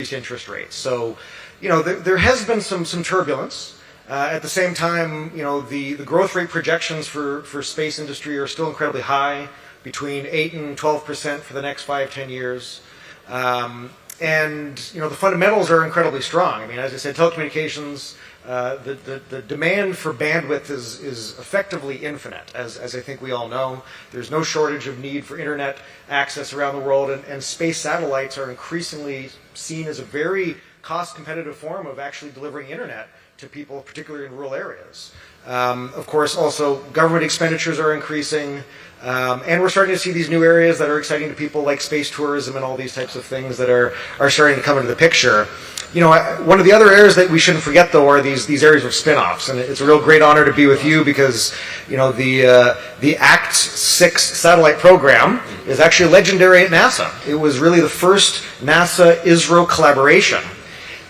Interest rates. So, there has been some turbulence. At the same time, the growth rate projections for space industry are still incredibly high, between 8 and 12% for the next 5-10 years. And the fundamentals are incredibly strong. I mean, as I said, telecommunications, the demand for bandwidth is effectively infinite, as I think we all know. There's no shortage of need for internet access around the world, and space satellites are increasingly seen as a very cost-competitive form of actually delivering internet to people, particularly in rural areas. Of course, also government expenditures are increasing, and we're starting to see these new areas that are exciting to people, like space tourism and all these types of things that are starting to come into the picture. One of the other areas that we shouldn't forget, though, are these areas of spin-offs, and it's a real great honor to be with you because the Act 6 satellite program is actually legendary at NASA. It was really the first NASA-ISRO collaboration,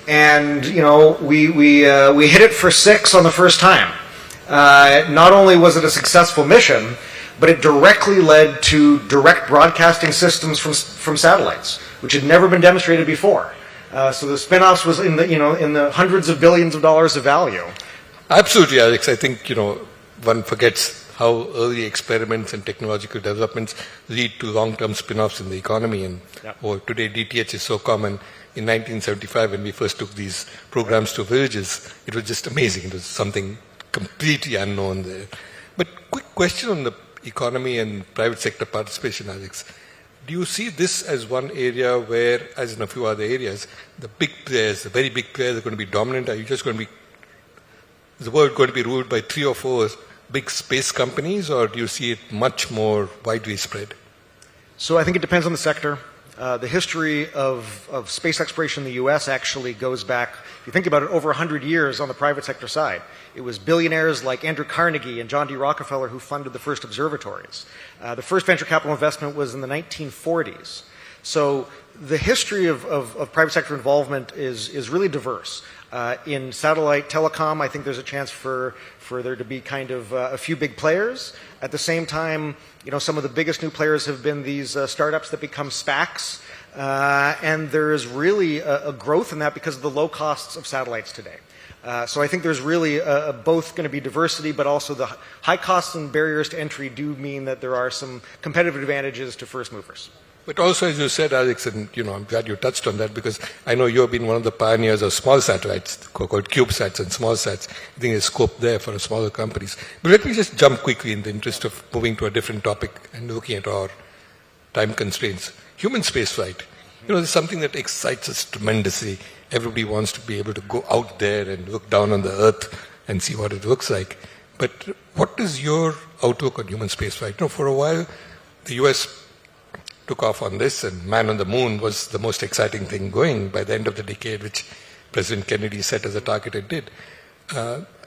and we hit it for 6 on the first time. Not only was it a successful mission, but it directly led to direct broadcasting systems from satellites, which had never been demonstrated before. So the spin-offs was in the hundreds of billions of dollars of value. Absolutely, Alex. I think, one forgets how early experiments and technological developments lead to long-term spin-offs in the economy. And today, DTH is so common. In 1975, when we first took these programs to villages, it was just amazing. It was something completely unknown there. But quick question on the economy and private sector participation, Alex. Do you see this as one area where, as in a few other areas, the big players, the very big players are going to be dominant? Are you just going to be, is the world going to be ruled by 3 or 4 big space companies, or do you see it much more widely spread? So I think it depends on the sector. The history of space exploration in the U.S. actually goes back, if you think about it, over 100 years on the private sector side. It was billionaires like Andrew Carnegie and John D. Rockefeller who funded the first observatories. The first venture capital investment was in the 1940s. So the history of private sector involvement is really diverse. In satellite telecom, I think there's a chance for there to be kind of a few big players. At the same time, some of the biggest new players have been these startups that become SPACs, and there is really a growth in that because of the low costs of satellites today. So I think there's really both going to be diversity, but also the high costs and barriers to entry do mean that there are some competitive advantages to first movers. But also, as you said, Alex, and I'm glad you touched on that because I know you've been one of the pioneers of small satellites called CubeSats and small sats. I think there's scope there for smaller companies. But let me just jump quickly in the interest of moving to a different topic and looking at our time constraints. Human spaceflight. It's something that excites us tremendously. Everybody wants to be able to go out there and look down on the Earth and see what it looks like. But what is your outlook on human spaceflight? For a while, the US took off on this, and man on the moon was the most exciting thing going by the end of the decade, which President Kennedy set as a target and did.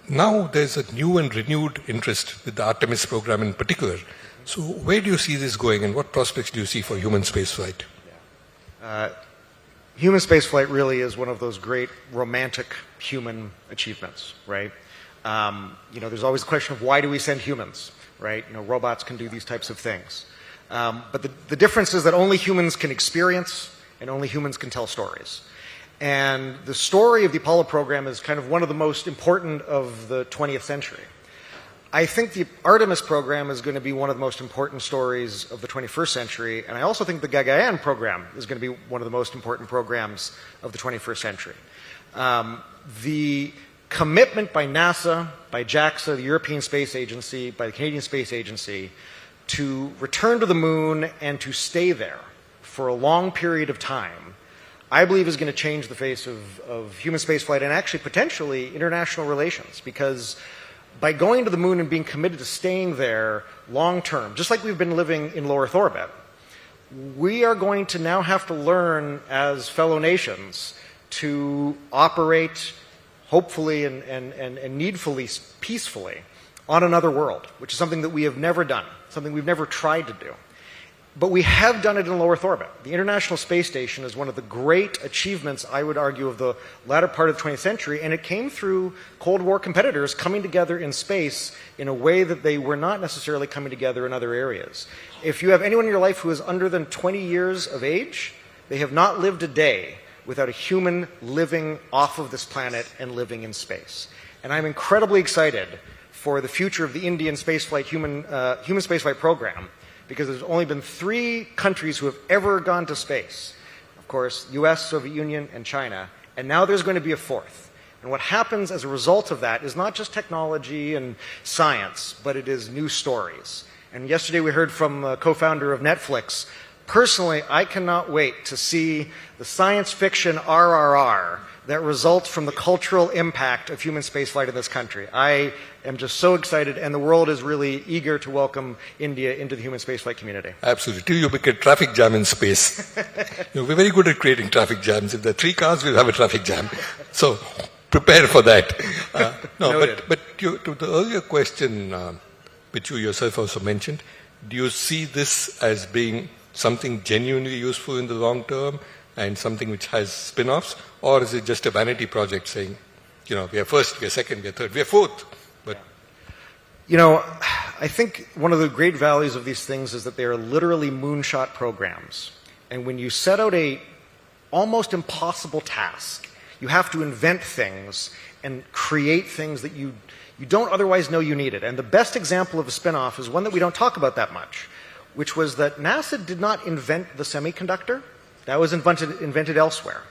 Now there's a new and renewed interest with the Artemis program in particular. So where do you see this going, and what prospects do you see for human spaceflight? Human spaceflight really is one of those great romantic human achievements, right? There's always the question of why do we send humans, right? Robots can do these types of things. But the difference is that only humans can experience and only humans can tell stories. And the story of the Apollo program is kind of one of the most important of the 20th century. I think the Artemis program is going to be one of the most important stories of the 21st century, and I also think the Gaganyaan program is going to be one of the most important programs of the 21st century. The commitment by NASA, by JAXA, the European Space Agency, by the Canadian Space Agency, to return to the moon and to stay there for a long period of time, I believe is going to change the face of human spaceflight and actually potentially international relations, because by going to the moon and being committed to staying there long term, just like we've been living in low Earth orbit, we are going to now have to learn as fellow nations to operate hopefully and needfully peacefully on another world, which is something that we have never done, something we've never tried to do. But we have done it in low Earth orbit. The International Space Station is one of the great achievements, I would argue, of the latter part of the 20th century, and it came through Cold War competitors coming together in space in a way that they were not necessarily coming together in other areas. If you have anyone in your life who is under than 20 years of age, they have not lived a day without a human living off of this planet and living in space. And I'm incredibly excited for the future of the Indian spaceflight human spaceflight program, because there's only been 3 countries who have ever gone to space. Of course, US, Soviet Union, and China. And now there's going to be a 4th. And what happens as a result of that is not just technology and science, but it is new stories. And yesterday we heard from the co-founder of Netflix. Personally, I cannot wait to see the science fiction RRR that results from the cultural impact of human spaceflight in this country. I am just so excited, and the world is really eager to welcome India into the human spaceflight community. Absolutely. Till you make a traffic jam in space. We're very good at creating traffic jams. If there are 3 cars, we'll have a traffic jam. So prepare for that. But to the earlier question, which you yourself also mentioned, do you see this as being something genuinely useful in the long term and something which has spin-offs, or is it just a vanity project saying, we are first, we are second, we are third, we are fourth? But I think one of the great values of these things is that they are literally moonshot programs. And when you set out a almost impossible task, you have to invent things and create things that you don't otherwise know you needed. And the best example of a spin-off is one that we don't talk about that much, which was that NASA did not invent the semiconductor. That was invented elsewhere.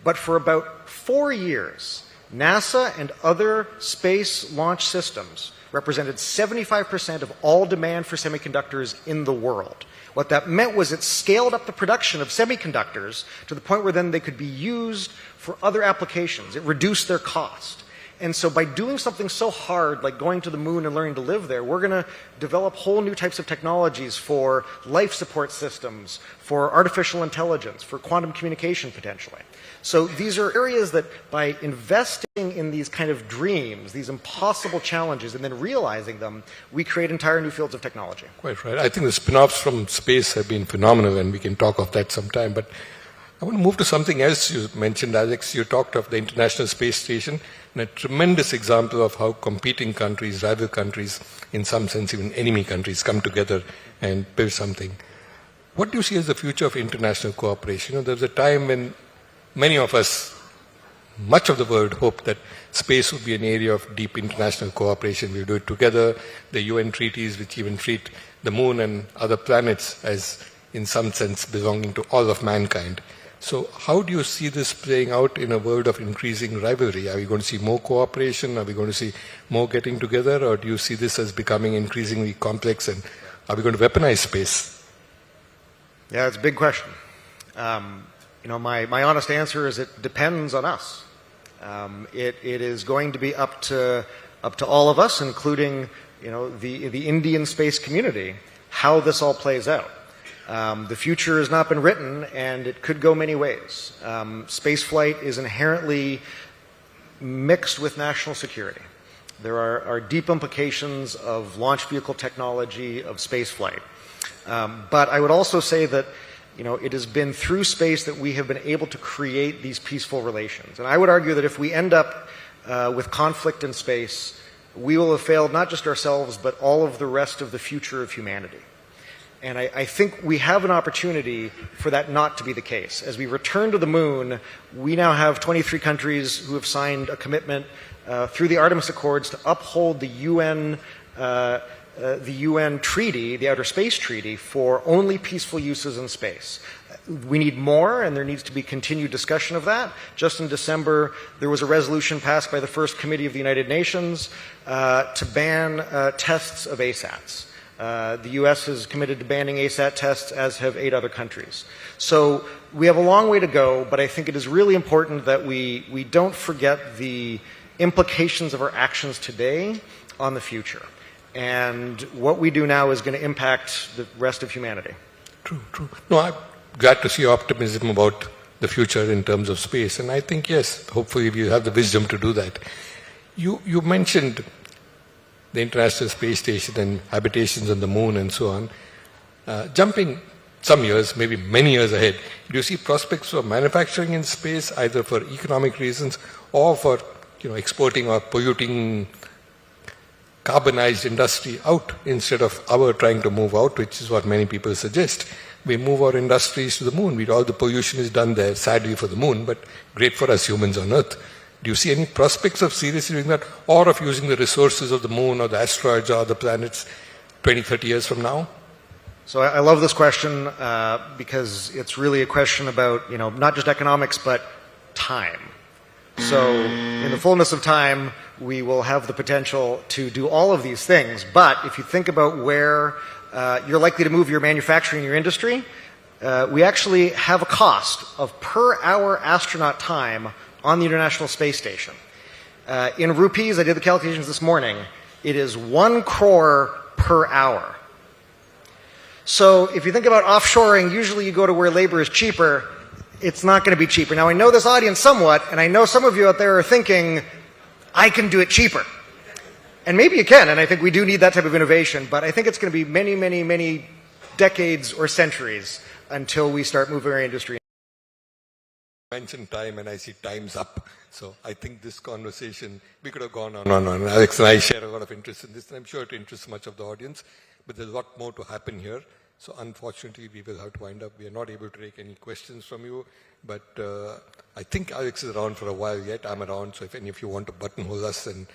But for about 4 years, NASA and other space launch systems represented 75% of all demand for semiconductors in the world. What that meant was it scaled up the production of semiconductors to the point where then they could be used for other applications. It reduced their cost. And so by doing something so hard, like going to the moon and learning to live there, we're going to develop whole new types of technologies for life support systems, for artificial intelligence, for quantum communication potentially. So these are areas that by investing in these kind of dreams, these impossible challenges, and then realizing them, we create entire new fields of technology. Quite right. I think the spin-offs from space have been phenomenal, and we can talk of that sometime. But I want to move to something else you mentioned, Alex. You talked of the International Space Station, and a tremendous example of how competing countries, rival countries, in some sense even enemy countries, come together and build something. What do you see as the future of international cooperation? There was a time when many of us, much of the world, hoped that space would be an area of deep international cooperation. We'll do it together. The UN treaties, which even treat the moon and other planets as, in some sense, belonging to all of mankind. So how do you see this playing out in a world of increasing rivalry? Are we going to see more cooperation? Are we going to see more getting together? Or do you see this as becoming increasingly complex? And are we going to weaponize space? Yeah, it's a big question. My honest answer is it depends on us. It is going to be up to all of us, including the Indian space community, how this all plays out. The future has not been written, and it could go many ways. Space flight is inherently mixed with national security. There are deep implications of launch vehicle technology, of space flight. But I would also say that it has been through space that we have been able to create these peaceful relations. And I would argue that if we end up with conflict in space, we will have failed not just ourselves, but all of the rest of the future of humanity. And I think we have an opportunity for that not to be the case. As we return to the moon, we now have 23 countries who have signed a commitment through the Artemis Accords to uphold the UN treaty, the Outer Space Treaty, for only peaceful uses in space. We need more, and there needs to be continued discussion of that. Just in December, there was a resolution passed by the First Committee of the United Nations to ban tests of ASATs. The U.S. is committed to banning ASAT tests, as have 8 other countries. So we have a long way to go, but I think it is really important that we don't forget the implications of our actions today on the future. And what we do now is going to impact the rest of humanity. True. No, I'm glad to see optimism about the future in terms of space. And I think, yes, hopefully we have the wisdom to do that. You mentioned the International Space Station and habitations on the moon and so on. Jumping some years, maybe many years ahead, do you see prospects for manufacturing in space, either for economic reasons or for exporting or polluting carbonized industry out instead of our trying to move out, which is what many people suggest? We move our industries to the moon. All the pollution is done there, sadly for the moon, but great for us humans on Earth. Do you see any prospects of seriously doing that, or of using the resources of the moon or the asteroids or the planets 20, 30 years from now? So I love this question because it's really a question about, not just economics, but time. So in the fullness of time, we will have the potential to do all of these things. But if you think about where you're likely to move your manufacturing, your industry, we actually have a cost of per hour astronaut time on the International Space Station. In rupees, I did the calculations this morning, it is 1 crore per hour. So if you think about offshoring, usually you go to where labor is cheaper. It's not going to be cheaper. Now, I know this audience somewhat, and I know some of you out there are thinking, I can do it cheaper. And maybe you can, and I think we do need that type of innovation, but I think it's going to be many, many, many decades or centuries until we start moving our industry. I mentioned time, and I see time's up. So I think this conversation, we could have gone on and on. Alex and I share a lot of interest in this, and I'm sure it interests much of the audience, but there's a lot more to happen here. So unfortunately, we will have to wind up. We are not able to take any questions from you, but I think Alex is around for a while yet. I'm around, so if any of you want to buttonhole us and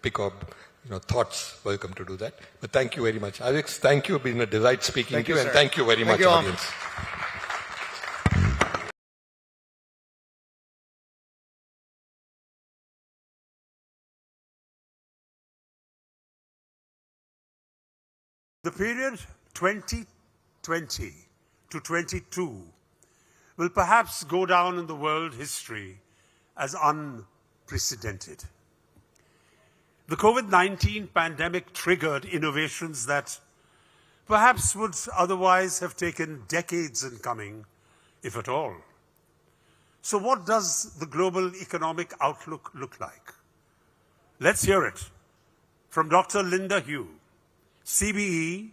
pick up thoughts, welcome to do that. But thank you very much. Alex, thank you. It's been a delight speaking to you, and thank you very much, audience. The period 2020 to 22 will perhaps go down in the world history as unprecedented. The COVID-19 pandemic triggered innovations that perhaps would otherwise have taken decades in coming, if at all. So what does the global economic outlook look like? Let's hear it from Dr. Linda Hu, CBE,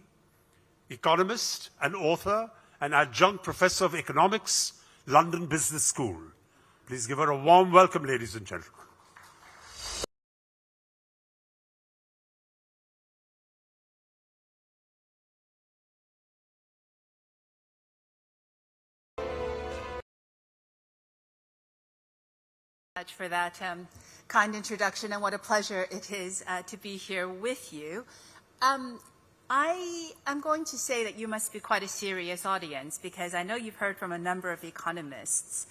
economist and author and adjunct professor of economics, London Business School. Please give her a warm welcome, ladies and gentlemen. Much for that kind introduction, and what a pleasure it is to be here with you. I am going to say that you must be quite a serious audience, because I know you've heard from a number of economists,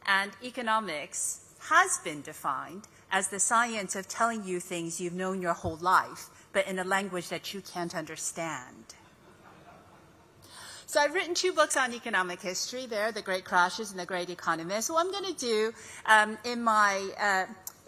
and economics has been defined as the science of telling you things you've known your whole life, but in a language that you can't understand. So I've written 2 books on economic history there, The Great Crashes and The Great Economists. What I'm going to do in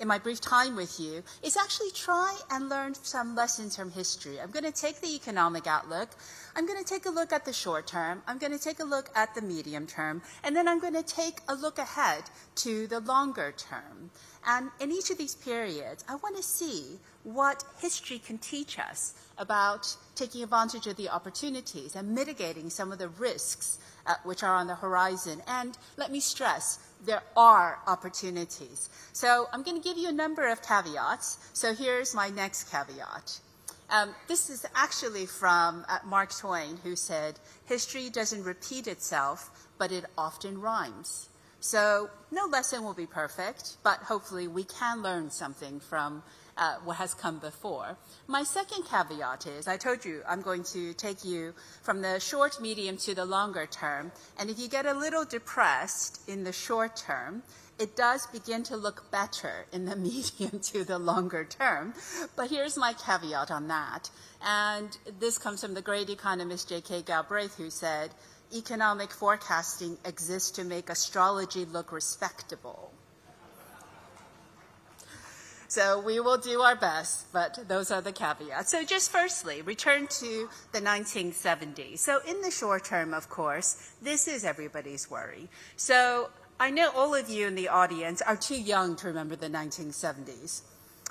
my brief time with you is actually try and learn some lessons from history. I'm going to take the economic outlook. I'm going to take a look at the short term. I'm going to take a look at the medium term. And then I'm going to take a look ahead to the longer term. And in each of these periods, I want to see what history can teach us about taking advantage of the opportunities and mitigating some of the risks which are on the horizon. And let me stress, there are opportunities. So I'm going to give you a number of caveats. So here's my next caveat. This is actually from Mark Twain, who said, "History doesn't repeat itself, but it often rhymes." So no lesson will be perfect, but hopefully we can learn something from what has come before. My second caveat is, I told you I'm going to take you from the short, medium to the longer term, and if you get a little depressed in the short term, it does begin to look better in the medium to the longer term. But here's my caveat on that. And this comes from the great economist J.K. Galbraith, who said, "Economic forecasting exists to make astrology look respectable." So we will do our best, but those are the caveats. So just firstly, return to the 1970s. So in the short term, of course, this is everybody's worry. So I know all of you in the audience are too young to remember the 1970s.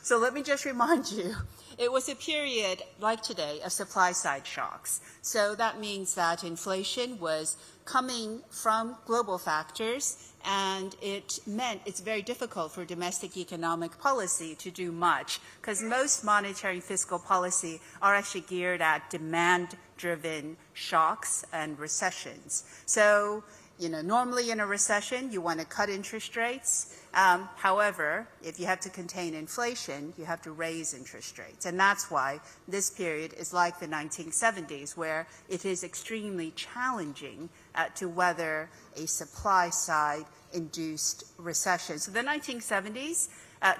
So let me just remind you, it was a period like today of supply-side shocks. So that means that inflation was coming from global factors, and it meant it's very difficult for domestic economic policy to do much, because most monetary and fiscal policy are actually geared at demand-driven shocks and recessions. So, normally in a recession, you want to cut interest rates. However, if you have to contain inflation, you have to raise interest rates. And that's why this period is like the 1970s, where it is extremely challenging to weather a supply-side induced recession. So the 1970s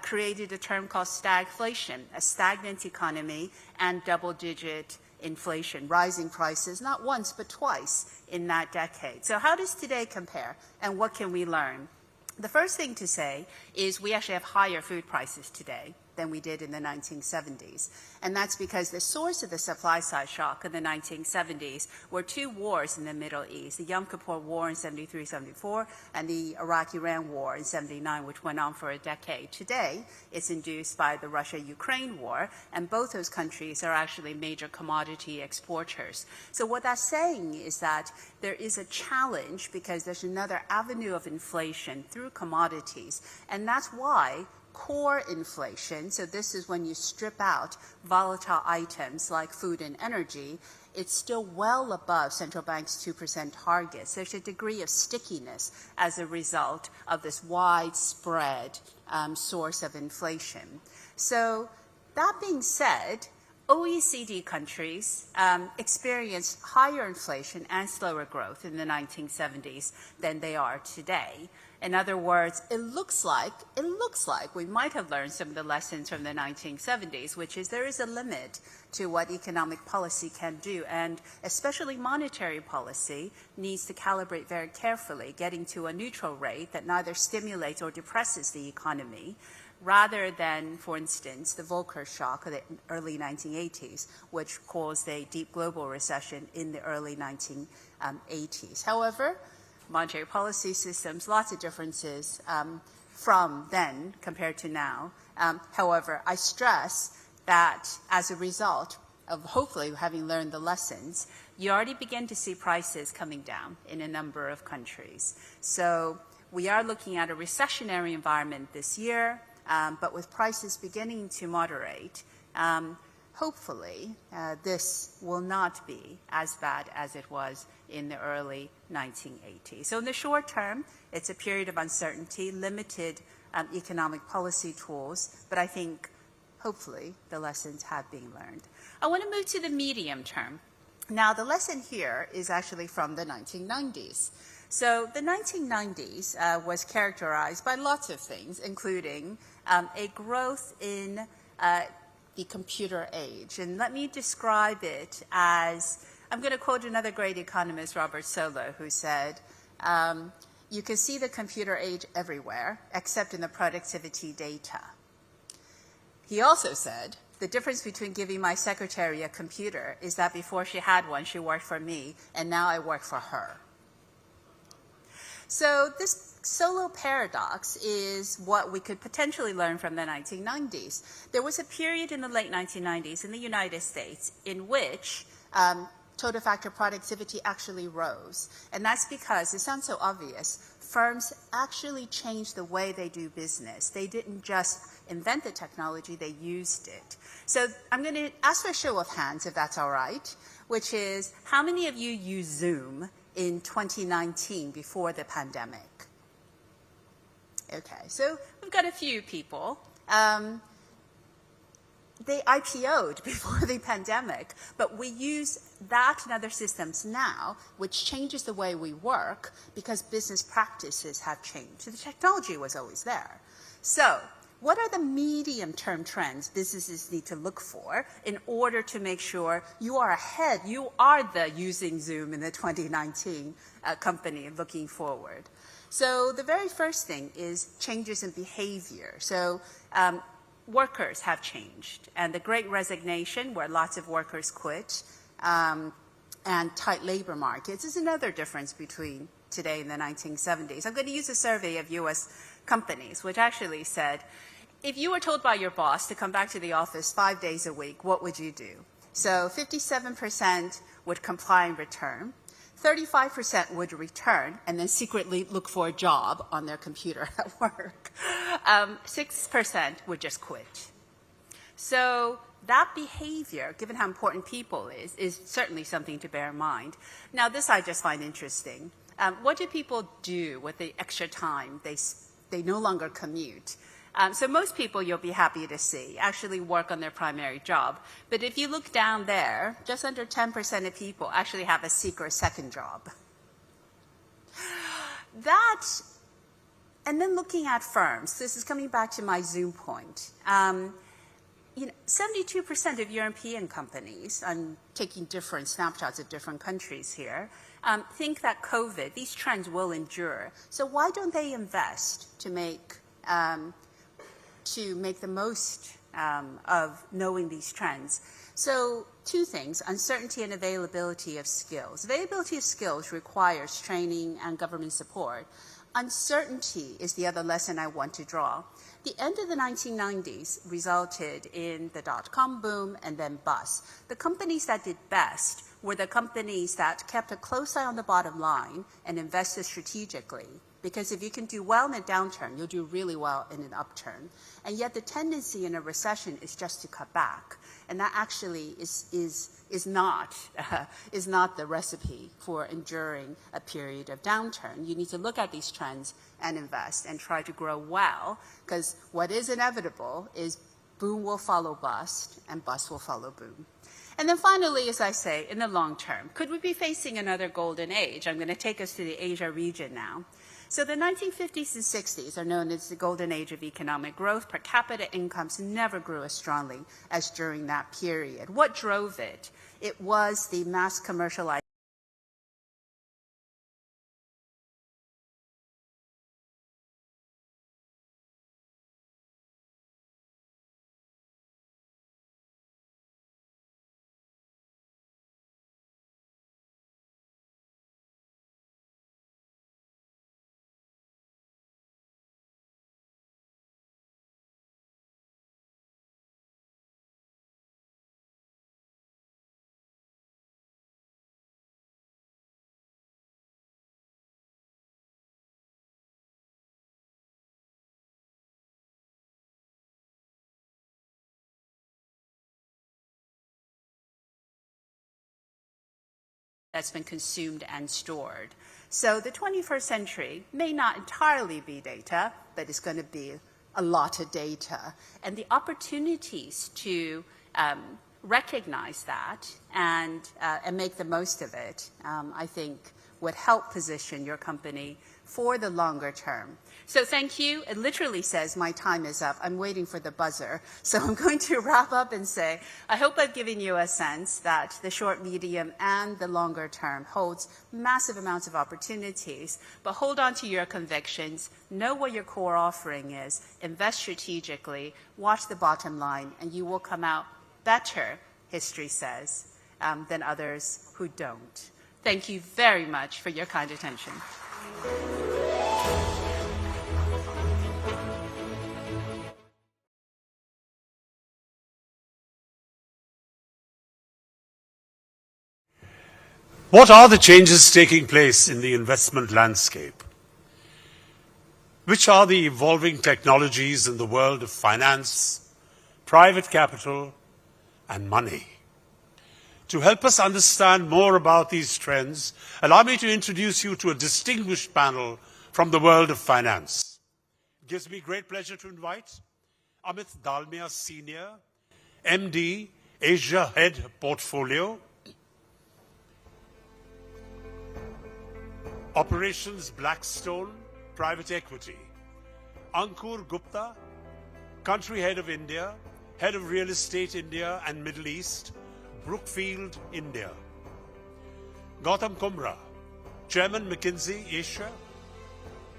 created a term called stagflation, a stagnant economy and double-digit inflation, rising prices, not once but twice in that decade. So how does today compare, and what can we learn? The first thing to say is we actually have higher food prices today than we did in the 1970s. And that's because the source of the supply-side shock in the 1970s were two wars in the Middle East, the Yom Kippur War in 73-74 and the Iraq-Iran War in 79, which went on for a decade. Today, it's induced by the Russia-Ukraine war, and both those countries are actually major commodity exporters. So what that's saying is that there is a challenge because there's another avenue of inflation through commodities, and that's why core inflation, so this is when you strip out volatile items like food and energy, it's still well above central bank's 2% targets. There's a degree of stickiness as a result of this widespread source of inflation. So that being said, OECD countries experienced higher inflation and slower growth in the 1970s than they are today. In other words, it looks like we might have learned some of the lessons from the 1970s, which is there is a limit to what economic policy can do, and especially monetary policy needs to calibrate very carefully, getting to a neutral rate that neither stimulates or depresses the economy, rather than, for instance, the Volcker shock of the early 1980s, which caused a deep global recession in the early 1980s. However, monetary policy systems, lots of differences from then compared to now. However, I stress that as a result of hopefully having learned the lessons, you already begin to see prices coming down in a number of countries. So we are looking at a recessionary environment this year, but with prices beginning to moderate, hopefully this will not be as bad as it was in the early 1980s. So in the short term, it's a period of uncertainty, limited economic policy tools, but I think hopefully the lessons have been learned. I want to move to the medium term. Now, the lesson here is actually from the 1990s. So the 1990s was characterized by lots of things, including a growth in the computer age. And let me describe it as, I'm going to quote another great economist, Robert Solow, who said, you can see the computer age everywhere, except in the productivity data. He also said, the difference between giving my secretary a computer is that before she had one, she worked for me, and now I work for her. So this Solow paradox is what we could potentially learn from the 1990s. There was a period in the late 1990s in the United States in which total factor productivity actually rose. And that's because, it sounds so obvious, firms actually changed the way they do business. They didn't just invent the technology, they used it. So I'm going to ask for a show of hands, if that's all right, which is, how many of you used Zoom in 2019 before the pandemic? Okay, so we've got a few people. They IPO'd before the pandemic, but we use that and other systems now, which changes the way we work because business practices have changed. So the technology was always there. So what are the medium-term trends businesses need to look for in order to make sure you are ahead, you are the using Zoom in the 2019 company looking forward? So the very first thing is changes in behavior. So workers have changed, and the Great Resignation, where lots of workers quit, and tight labor markets is another difference between today and the 1970s. I'm going to use a survey of U.S. companies, which actually said if you were told by your boss to come back to the office 5 days a week, what would you do? So 57% would comply and return. 35% would return and then secretly look for a job on their computer at work. 6% would just quit. So that behavior, given how important people is certainly something to bear in mind. Now, this I just find interesting. What do people do with the extra time they no longer commute? So most people, you'll be happy to see, actually work on their primary job. But if you look down there, just under 10% of people actually have a secret second job. That, and then looking at firms, this is coming back to my Zoom point. 72% of European companies, I'm taking different snapshots of different countries here, think that COVID, these trends will endure. So why don't they invest to make the most of knowing these trends? So 2 things, uncertainty and availability of skills. Availability of skills requires training and government support. Uncertainty is the other lesson I want to draw. The end of the 1990s resulted in the dot-com boom and then bust. The companies that did best were the companies that kept a close eye on the bottom line and invested strategically. Because if you can do well in a downturn, you'll do really well in an upturn. And yet the tendency in a recession is just to cut back. And that actually is not the recipe for enduring a period of downturn. You need to look at these trends and invest and try to grow well, because what is inevitable is boom will follow bust and bust will follow boom. And then finally, as I say, in the long term, could we be facing another golden age? I'm going to take us to the Asia region now. So the 1950s and 60s are known as the golden age of economic growth. Per capita incomes never grew as strongly as during that period. What drove it? It was the mass commercialization that's been consumed and stored. So the 21st century may not entirely be data, but it's going to be a lot of data. And the opportunities to recognize that and make the most of it, I think, would help position your company for the longer term. So thank you. It literally says my time is up. I'm waiting for the buzzer. So I'm going to wrap up and say, I hope I've given you a sense that the short, medium, and the longer term holds massive amounts of opportunities, but hold on to your convictions, know what your core offering is, invest strategically, watch the bottom line, and you will come out better, history says, than others who don't. Thank you very much for your kind attention. What are the changes taking place in the investment landscape? Which are the evolving technologies in the world of finance, private capital, and money? To help us understand more about these trends, allow me to introduce you to a distinguished panel from the world of finance. It gives me great pleasure to invite Amit Dalmia Senior, MD, Asia Head Portfolio, Operations Blackstone, Private Equity. Ankur Gupta, Country Head of India, Head of Real Estate India and Middle East, Brookfield, India. Gautam Kumra, Chairman McKinsey Asia.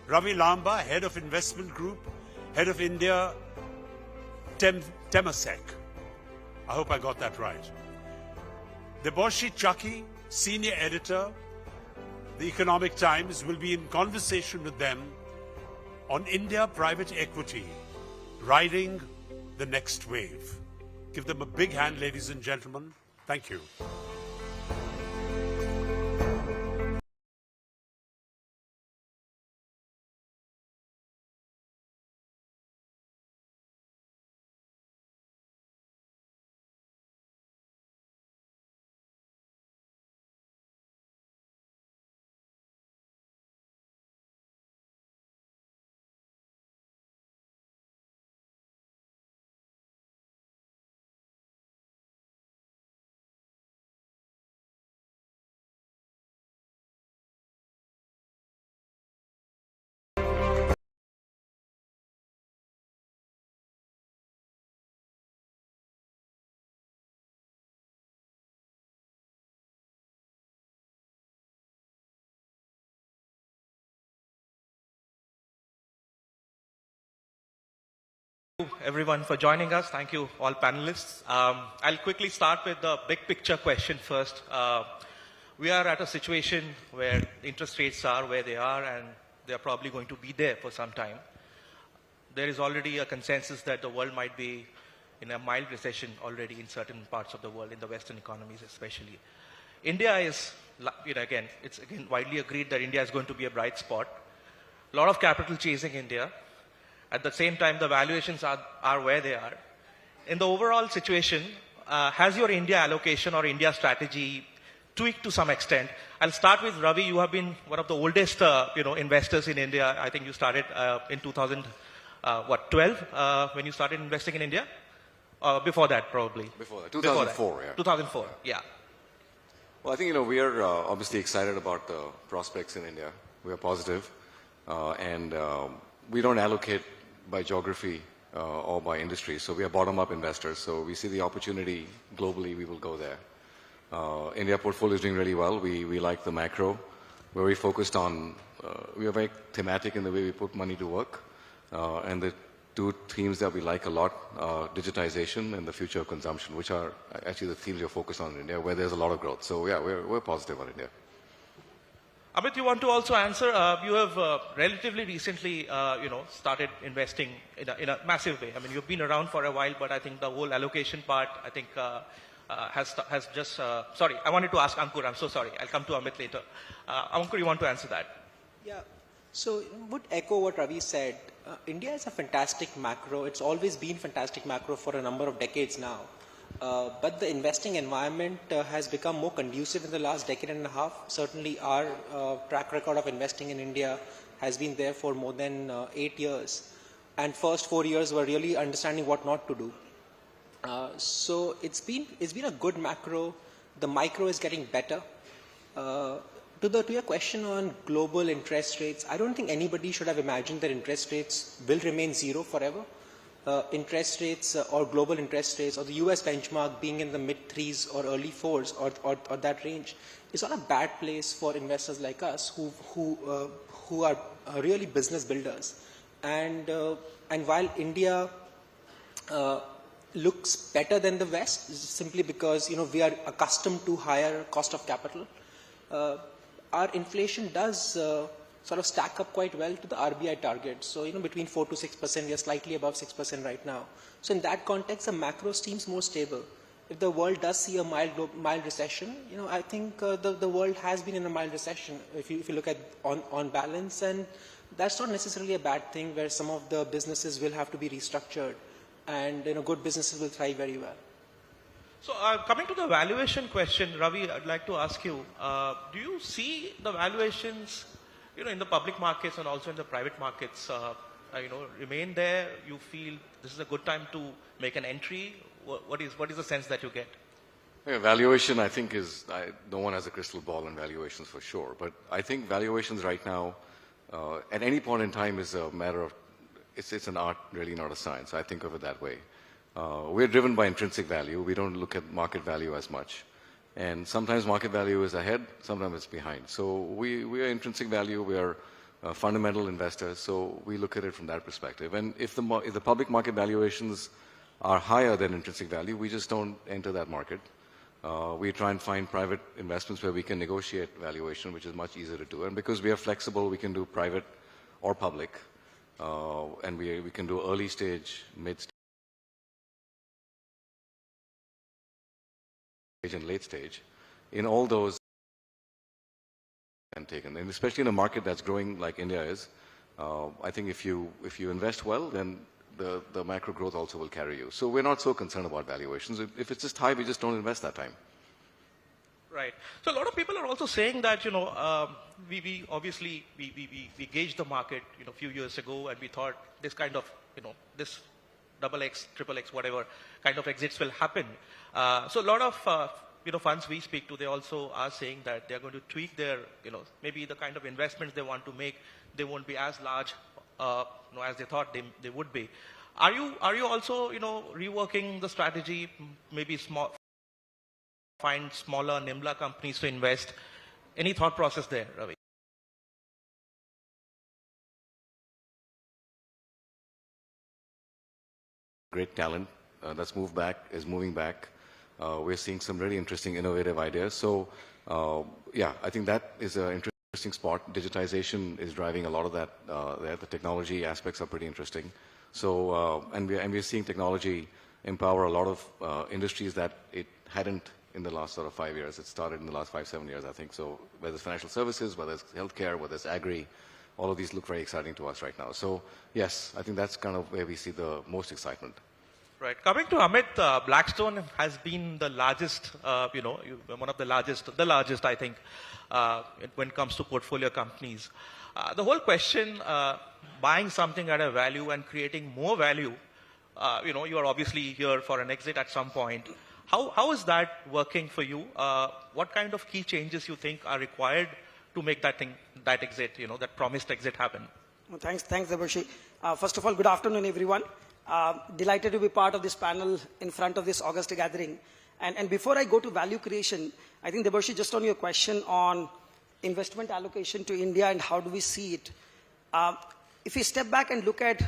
Ravi Lamba, Head of Investment Group, Head of India, Temasek. I hope I got that right. Deboshi Chaki, Senior Editor, The Economic Times, will be in conversation with them on India private equity riding the next wave. Give them a big hand, ladies and gentlemen. Thank you. Everyone for joining us. Thank you all panelists. I'll quickly start with the big picture question first. We are at a situation where interest rates are where they are and they're probably going to be there for some time. There is already a consensus that the world might be in a mild recession already in certain parts of the world, in the Western economies especially. India is, it's again widely agreed that India is going to be a bright spot. A lot of capital chasing India. At the same time, the valuations are where they are. In the overall situation, has your India allocation or India strategy tweaked to some extent? I'll start with Ravi. You have been one of the oldest, investors in India. I think you started in 2012 when you started investing in India? Before that, probably. Before that, 2004, yeah. 2004, yeah. Well, I think, we are obviously excited about the prospects in India. We are positive, and we don't allocate by geography or by industry. So we are bottom-up investors. So we see the opportunity globally, we will go there. India portfolio is doing really well. We like the macro. We're very focused on, we are very thematic in the way we put money to work. And the two themes that we like a lot are digitization and the future of consumption, which are actually the themes you're focused on in India, where there's a lot of growth. So yeah, we're positive on India. Amit, you want to also answer? You have relatively recently, started investing in a massive way. I mean, you've been around for a while, but I think the whole allocation part, I think, has just. Sorry, I wanted to ask Ankur. I'm so sorry. I'll come to Amit later. Ankur, you want to answer that? Yeah. So, would echo what Ravi said. India is a fantastic macro. It's always been fantastic macro for a number of decades now. But the investing environment has become more conducive in the last decade and a half. Certainly our track record of investing in India has been there for more than 8 years. And first 4 years were really understanding what not to do. So it's been a good macro. The micro is getting better. To your question on global interest rates, I don't think anybody should have imagined that interest rates will remain zero forever. Interest rates or global interest rates or the US benchmark being in the mid 3s or early 4s or that range is not a bad place for investors like us who are really business builders. And while India looks better than the West simply because we are accustomed to higher cost of capital, our inflation does sort of stack up quite well to the RBI target. So, between 4 to 6%, we are slightly above 6% right now. So in that context, the macro seems more stable. If the world does see a mild recession, I think the world has been in a mild recession if you look at on balance, and that's not necessarily a bad thing where some of the businesses will have to be restructured and good businesses will thrive very well. So coming to the valuation question, Ravi, I'd like to ask you, do you see the valuations in the public markets and also in the private markets, remain there? You feel this is a good time to make an entry? What is the sense that you get? Yeah, valuation, I think, no one has a crystal ball on valuations for sure. But I think valuations right now, at any point in time, is a matter of, it's an art, really not a science. I think of it that way. We're driven by intrinsic value. We don't look at market value as much. And sometimes market value is ahead, sometimes it's behind. So we are intrinsic value, we are fundamental investors, so we look at it from that perspective. And if the public market valuations are higher than intrinsic value, we just don't enter that market. We try and find private investments where we can negotiate valuation, which is much easier to do. And because we are flexible, we can do private or public. and we can do early stage, mid stage, and late stage. In all those, and taken, and especially in a market that's growing like India is, I think if you invest well, then the macro growth also will carry you. So we're not so concerned about valuations. If it's just high, we just don't invest that time. Right. So a lot of people are also saying that, we obviously gauged the market, a few years ago, and we thought this kind of, this XX, XXX, whatever kind of exits will happen. So a lot of, funds we speak to, they also are saying that they're going to tweak their, maybe the kind of investments they want to make, they won't be as large, as they thought they would be. Are you also, reworking the strategy, maybe find smaller, nimbler companies to invest? Any thought process there, Ravi? Great talent that's is moving back. We're seeing some really interesting, innovative ideas. So, yeah, I think that is an interesting spot. Digitization is driving a lot of that there. The technology aspects are pretty interesting. So, and we're seeing technology empower a lot of industries that it hadn't in the last sort of 5 years. It started in the last 5-7 years, I think. So whether it's financial services, whether it's healthcare, whether it's agri, all of these look very exciting to us right now. So yes, I think that's kind of where we see the most excitement. Right. Coming to Amit, Blackstone has been the largest, one of the largest, I think, when it comes to portfolio companies. The whole question, buying something at a value and creating more value, you are obviously here for an exit at some point. How is that working for you? What kind of key changes you think are required to make that exit, that promised exit happen? Well, thanks, Debarshi. First of all, good afternoon, everyone. Delighted to be part of this panel in front of this August gathering. And before I go to value creation, I think, Debarshi, just on your question on investment allocation to India and how do we see it, if we step back and look at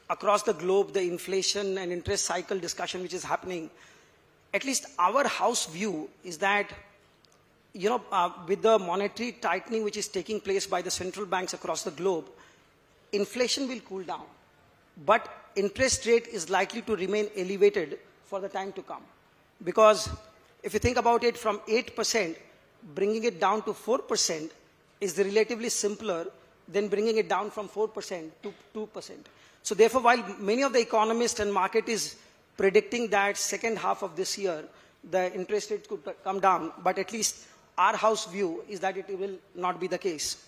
across the globe, the inflation and interest cycle discussion which is happening, at least our house view is that, with the monetary tightening which is taking place by the central banks across the globe, inflation will cool down. But interest rate is likely to remain elevated for the time to come. Because if you think about it, from 8%, bringing it down to 4% is relatively simpler than bringing it down from 4% to 2%. So therefore, while many of the economists and market is predicting that second half of this year, the interest rate could come down, but at least our house view is that it will not be the case.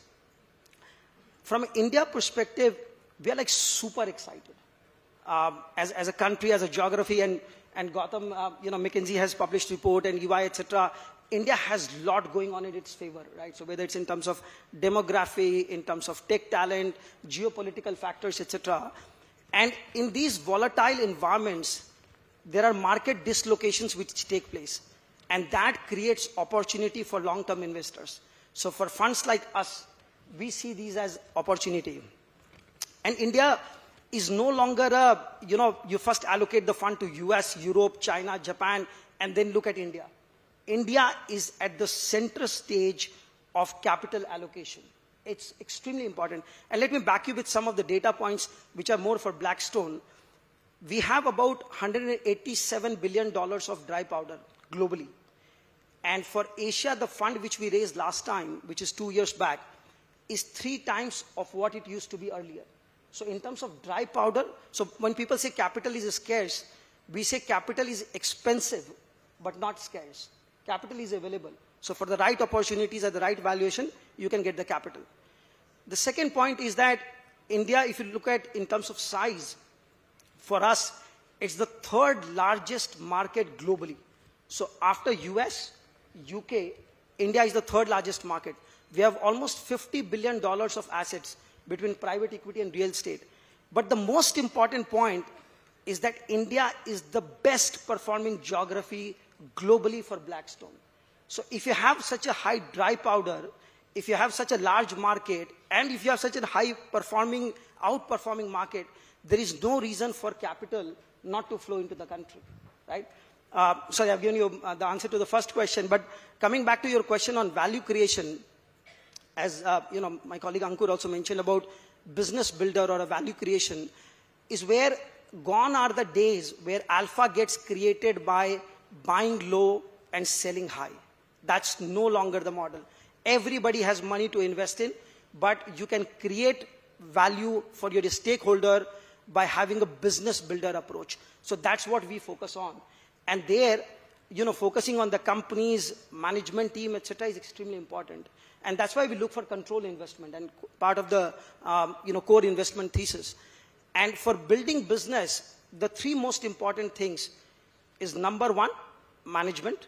From an India perspective, we are like super excited. As a country, as a geography, and Gautam, McKinsey has published report and UI, etc. India has a lot going on in its favor, right? So whether it's in terms of demography, in terms of tech talent, geopolitical factors, etc. And in these volatile environments, there are market dislocations which take place. And that creates opportunity for long-term investors. So for funds like us, we see these as opportunity. And India is no longer you first allocate the fund to US, Europe, China, Japan, and then look at India. India is at the center stage of capital allocation. It's extremely important. And let me back you with some of the data points which are more for Blackstone. We have about $187 billion of dry powder globally. And for Asia, the fund which we raised last time, which is 2 years back, is 3 times of what it used to be earlier. So in terms of dry powder, so when people say capital is scarce, we say capital is expensive, but not scarce. Capital is available. So for the right opportunities at the right valuation, you can get the capital. The second point is that India, if you look at in terms of size, for us, it's the 3rd largest market globally. So after US, UK, India is the 3rd largest market. We have almost $50 billion of assets between private equity and real estate. But the most important point is that India is the best performing geography globally for Blackstone. So if you have such a high dry powder, if you have such a large market, and if you have such a high performing, outperforming market, there is no reason for capital not to flow into the country, right? Sorry, I've given you the answer to the first question, but coming back to your question on value creation, as my colleague Ankur also mentioned about business builder or a value creation is where gone are the days where alpha gets created by buying low and selling high. That's no longer the model. Everybody has money to invest in, but you can create value for your stakeholder by having a business builder approach. So that's what we focus on. And there, focusing on the company's management team, etc., is extremely important. And that's why we look for control investment and part of the core investment thesis. And for building business, the three most important things is number one, management,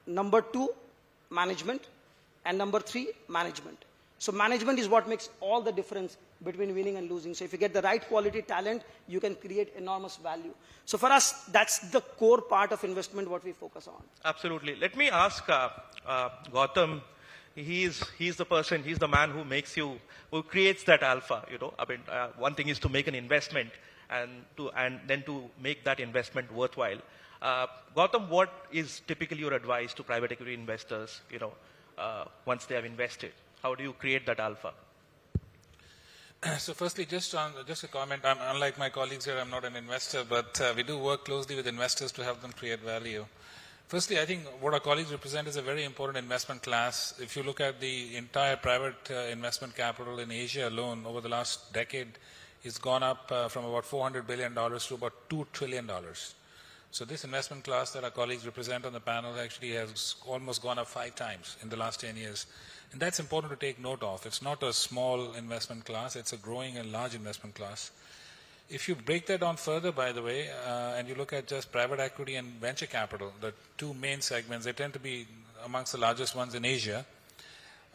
number two, management, and number three, management. So management is what makes all the difference between winning and losing. So if you get the right quality talent, you can create enormous value. So for us, that's the core part of investment what we focus on. Absolutely. Let me ask Gautam. He's the person, he's the man who creates that alpha. One thing is to make an investment and then to make that investment worthwhile. Gautam, what is typically your advice to private equity investors? Once they have invested, how do you create that alpha? So firstly, just a comment. Unlike my colleagues here, I'm not an investor, but we do work closely with investors to help them create value. Firstly, I think what our colleagues represent is a very important investment class. If you look at the entire private investment capital in Asia alone over the last decade, it's gone up from about $400 billion to about $2 trillion. So this investment class that our colleagues represent on the panel actually has almost gone up 5 times in the last 10 years. And that's important to take note of. It's not a small investment class, it's a growing and large investment class. If you break that down further, by the way, and you look at just private equity and venture capital, the two main segments, they tend to be amongst the largest ones in Asia.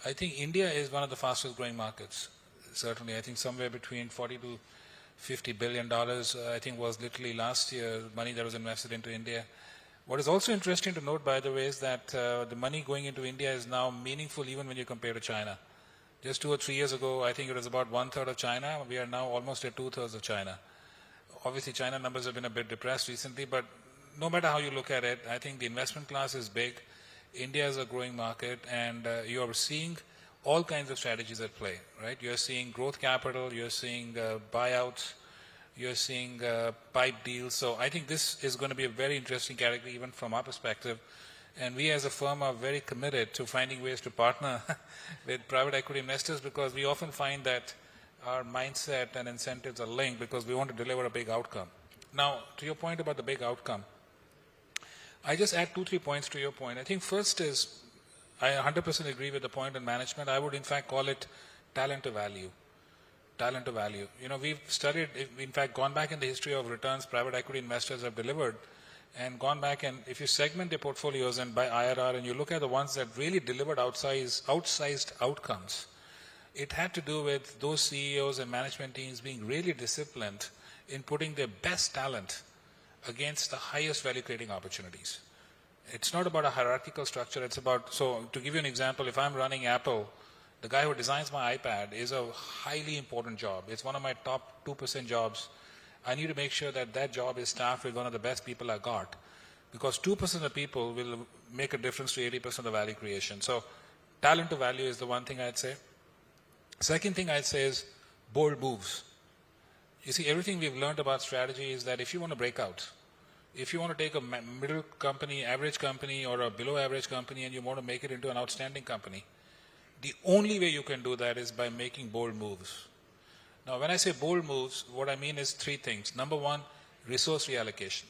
I think India is one of the fastest growing markets. Certainly, I think somewhere between $40 to $50 billion, I think was literally last year, money that was invested into India. What is also interesting to note, by the way, is that the money going into India is now meaningful even when you compare to China. Just 2 or 3 years ago, I think it was about 1/3 of China. We are now almost at 2/3 of China. Obviously, China numbers have been a bit depressed recently, but no matter how you look at it, I think the investment class is big. India is a growing market, and you are seeing all kinds of strategies at play, right? You're seeing growth capital, you're seeing buyouts, you're seeing pipe deals. So I think this is going to be a very interesting category even from our perspective. And we as a firm are very committed to finding ways to partner with private equity investors, because we often find that our mindset and incentives are linked because we want to deliver a big outcome. Now, to your point about the big outcome, I just add 2-3 points to your point. I think first is, I 100% agree with the point on management. I would in fact call it talent to value. Talent to value. We've studied, in fact, gone back in the history of returns private equity investors have delivered, and gone back, and if you segment their portfolios and by IRR and you look at the ones that really delivered outsized outcomes, it had to do with those CEOs and management teams being really disciplined in putting their best talent against the highest value creating opportunities. It's not about a hierarchical structure, it's about, so to give you an example, if I'm running Apple, the guy who designs my iPad is a highly important job. It's one of my top 2% jobs. I need to make sure that that job is staffed with one of the best people I got, because 2% of the people will make a difference to 80% of the value creation. So talent to value is the one thing I'd say. Second thing I'd say is bold moves. You see, everything we've learned about strategy is that if you want to break out, if you want to take a middle company, average company, or a below average company and you want to make it into an outstanding company, the only way you can do that is by making bold moves. Now, when I say bold moves, what I mean is 3 things. Number one, resource reallocation.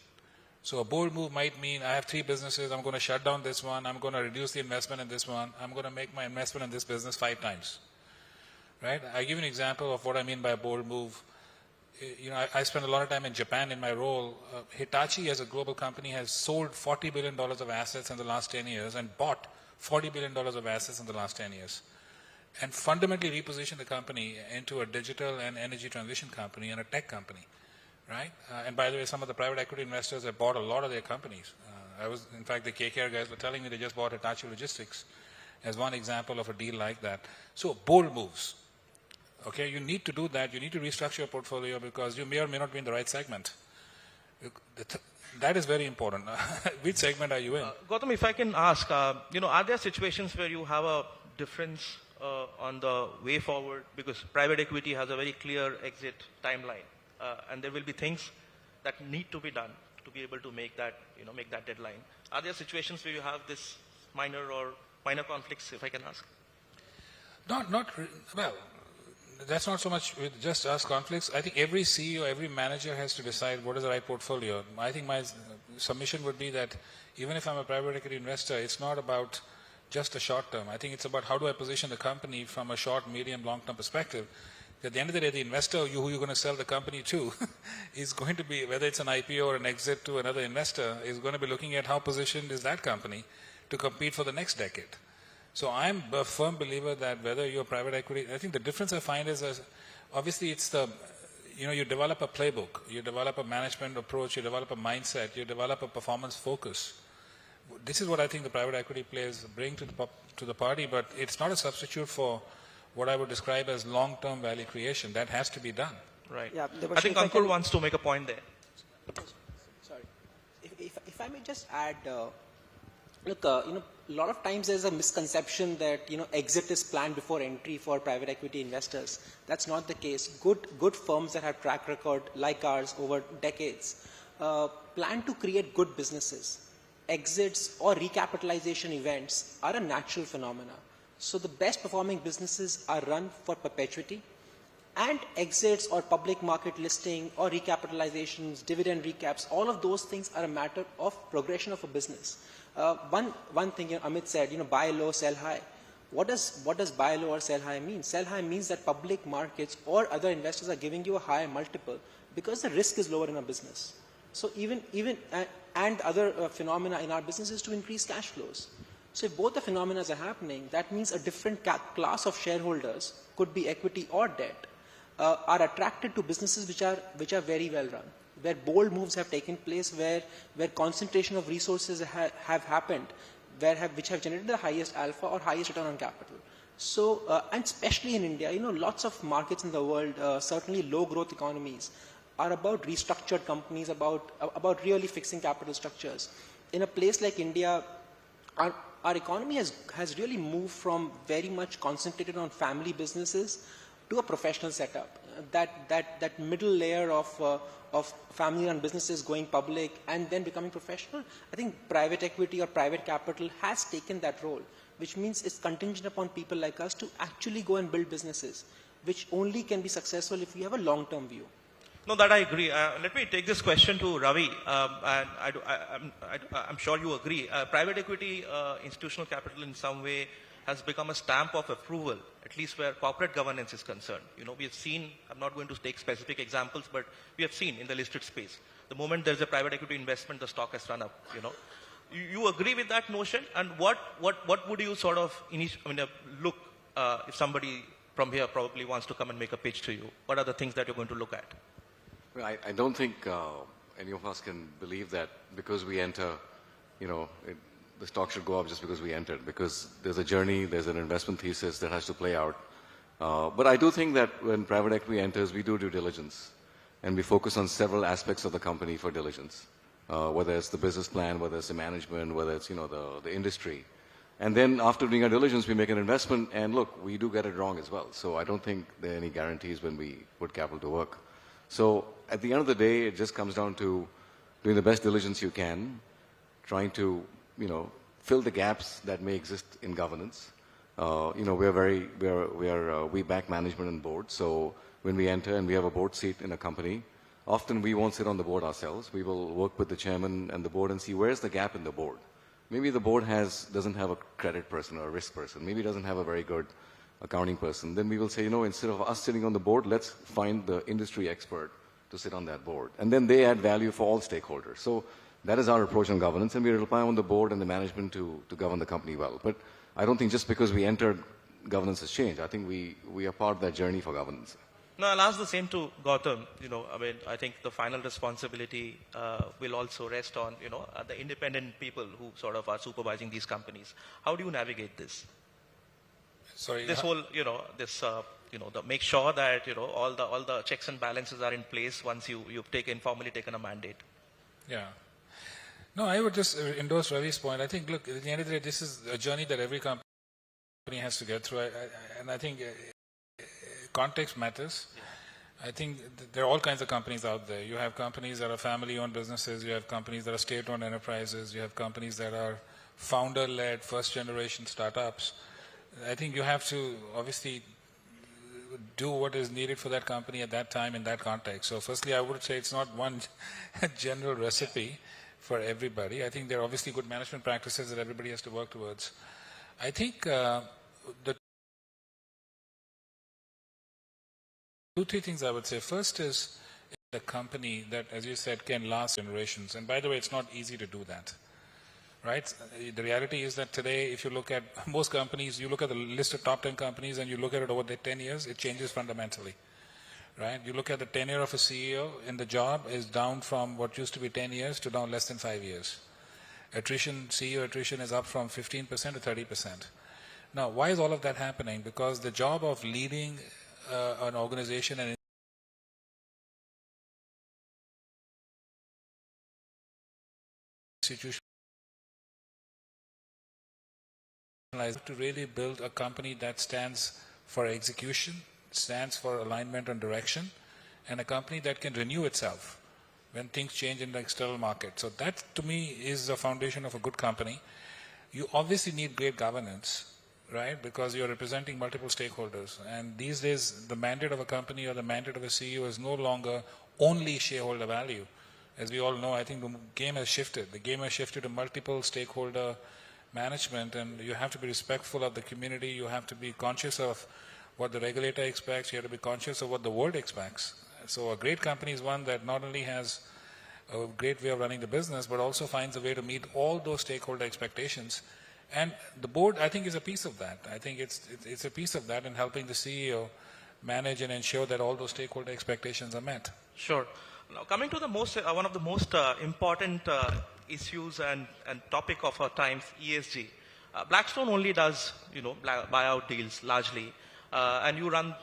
So a bold move might mean I have 3 businesses, I'm going to shut down this one, I'm going to reduce the investment in this one, I'm going to make my investment in this business 5 times. Right? I give you an example of what I mean by a bold move. I spent a lot of time in Japan in my role. Hitachi as a global company has sold $40 billion of assets in the last 10 years and bought $40 billion of assets in the last 10 years. And fundamentally reposition the company into a digital and energy transition company and a tech company, right? And by the way, some of the private equity investors have bought a lot of their companies. In fact, the KKR guys were telling me they just bought Hitachi Logistics as one example of a deal like that. So bold moves. Okay, you need to do that. You need to restructure your portfolio because you may or may not be in the right segment. That is very important. Which segment are you in? Gautam, if I can ask, are there situations where you have a difference on the way forward? Because private equity has a very clear exit timeline, and there will be things that need to be done to be able to make that, make that deadline. Are there situations where you have this minor conflicts, if I can ask? Well, that's not so much with just us conflicts. I think every CEO, every manager has to decide what is the right portfolio. I think my submission would be that even if I'm a private equity investor, it's not about just a short term. I think it's about how do I position the company from a short, medium, long-term perspective. At the end of the day, the investor who you're going to sell the company to is going to be, whether it's an IPO or an exit to another investor, is going to be looking at how positioned is that company to compete for the next decade. So I'm a firm believer that whether you're private equity, I think the difference I find is obviously it's the, you develop a playbook, you develop a management approach, you develop a mindset, you develop a performance focus. This is what I think the private equity players bring to the party, but it's not a substitute for what I would describe as long-term value creation. That has to be done. Right. Yeah, I think Ankur wants to make a point there. Sorry. If I may just add, look, a lot of times there's a misconception that, exit is planned before entry for private equity investors. That's not the case. Good firms that have track record like ours over decades plan to create good businesses. Exits or recapitalization events are a natural phenomena. So the best performing businesses are run for perpetuity, and exits or public market listing or recapitalizations, dividend recaps, all of those things are a matter of progression of a business. One thing Amit said, buy low, sell high. What does buy low or sell high mean? Sell high means that public markets or other investors are giving you a higher multiple because the risk is lower in a business. So and other phenomena in our business is to increase cash flows. So if both the phenomena are happening, that means a different class of shareholders, could be equity or debt, are attracted to businesses which are very well run, where bold moves have taken place, where concentration of resources have happened, which have generated the highest alpha or highest return on capital. So, and especially in India, lots of markets in the world, certainly low growth economies, are about restructured companies, about really fixing capital structures. In a place like India, our economy has really moved from very much concentrated on family businesses to a professional setup. That middle layer of family-run businesses going public and then becoming professional, I think private equity or private capital has taken that role, which means it's contingent upon people like us to actually go and build businesses, which only can be successful if we have a long-term view. No, that I agree. Let me take this question to Ravi. And I'm sure you agree. Private equity, institutional capital in some way has become a stamp of approval, at least where corporate governance is concerned. We have seen, I'm not going to take specific examples, but we have seen in the listed space, the moment there's a private equity investment, the stock has run up, You agree with that notion? And what would you sort of look, if somebody from here probably wants to come and make a pitch to you, what are the things that you're going to look at? Well, I don't think any of us can believe that because we enter, the stock should go up just because we entered, because there's a journey, there's an investment thesis that has to play out. But I do think that when private equity enters, we do due diligence, and we focus on several aspects of the company for diligence, whether it's the business plan, whether it's the management, whether it's, the industry. And then after doing our diligence, we make an investment, and look, we do get it wrong as well. So I don't think there are any guarantees when we put capital to work. So at the end of the day, it just comes down to doing the best diligence you can, trying to, fill the gaps that may exist in governance. We back management and board. So when we enter and we have a board seat in a company, often we won't sit on the board ourselves. We will work with the chairman and the board and see where's the gap in the board. Maybe the board doesn't have a credit person or a risk person. Maybe it doesn't have a very good accounting person. Then we will say, instead of us sitting on the board, let's find the industry expert to sit on that board. And then they add value for all stakeholders. So that is our approach on governance, and we rely on the board and the management to govern the company well. But I don't think just because we entered, governance has changed. I think we are part of that journey for governance. No, I'll ask the same to Gautam. I think the final responsibility will also rest on, the independent people who sort of are supervising these companies. How do you navigate this? Sorry. This whole, make sure that, all the checks and balances are in place once you've formally taken a mandate. Yeah. No, I would just endorse Ravi's point. I think, look, at the end of the day, this is a journey that every company company has to get through. And I think context matters. I think there are all kinds of companies out there. You have companies that are family-owned businesses. You have companies that are state-owned enterprises. You have companies that are founder-led, first-generation startups. I think you have to obviously do what is needed for that company at that time in that context. So firstly, I would say it's not one general recipe for everybody. I think there are obviously good management practices that everybody has to work towards. I think the 2-3 things I would say. First is a company that, as you said, can last generations. And by the way, it's not easy to do that. Right? The reality is that today, if you look at most companies, you look at the list of top 10 companies and you look at it over the 10 years, it changes fundamentally. Right? You look at the tenure of a CEO in the job is down from what used to be 10 years to now less than 5 years. CEO attrition is up from 15% to 30%. Now, why is all of that happening? Because the job of leading an organization and institution to really build a company that stands for execution, stands for alignment and direction, and a company that can renew itself when things change in the external market. So that, to me, is the foundation of a good company. You obviously need great governance, right? Because you're representing multiple stakeholders. And these days, the mandate of a company or the mandate of a CEO is no longer only shareholder value. As we all know, I think the game has shifted. The game has shifted to multiple stakeholder management, and you have to be respectful of the community. You have to be conscious of what the regulator expects. You have to be conscious of what the world expects. So a great company is one that not only has a great way of running the business, but also finds a way to meet all those stakeholder expectations. And the board, I think, is a piece of that. I think it's a piece of that in helping the CEO manage and ensure that all those stakeholder expectations are met. Sure. Now, coming to the one of the most important issues and topic of our times, ESG. Blackstone only does, buyout deals largely, and you run,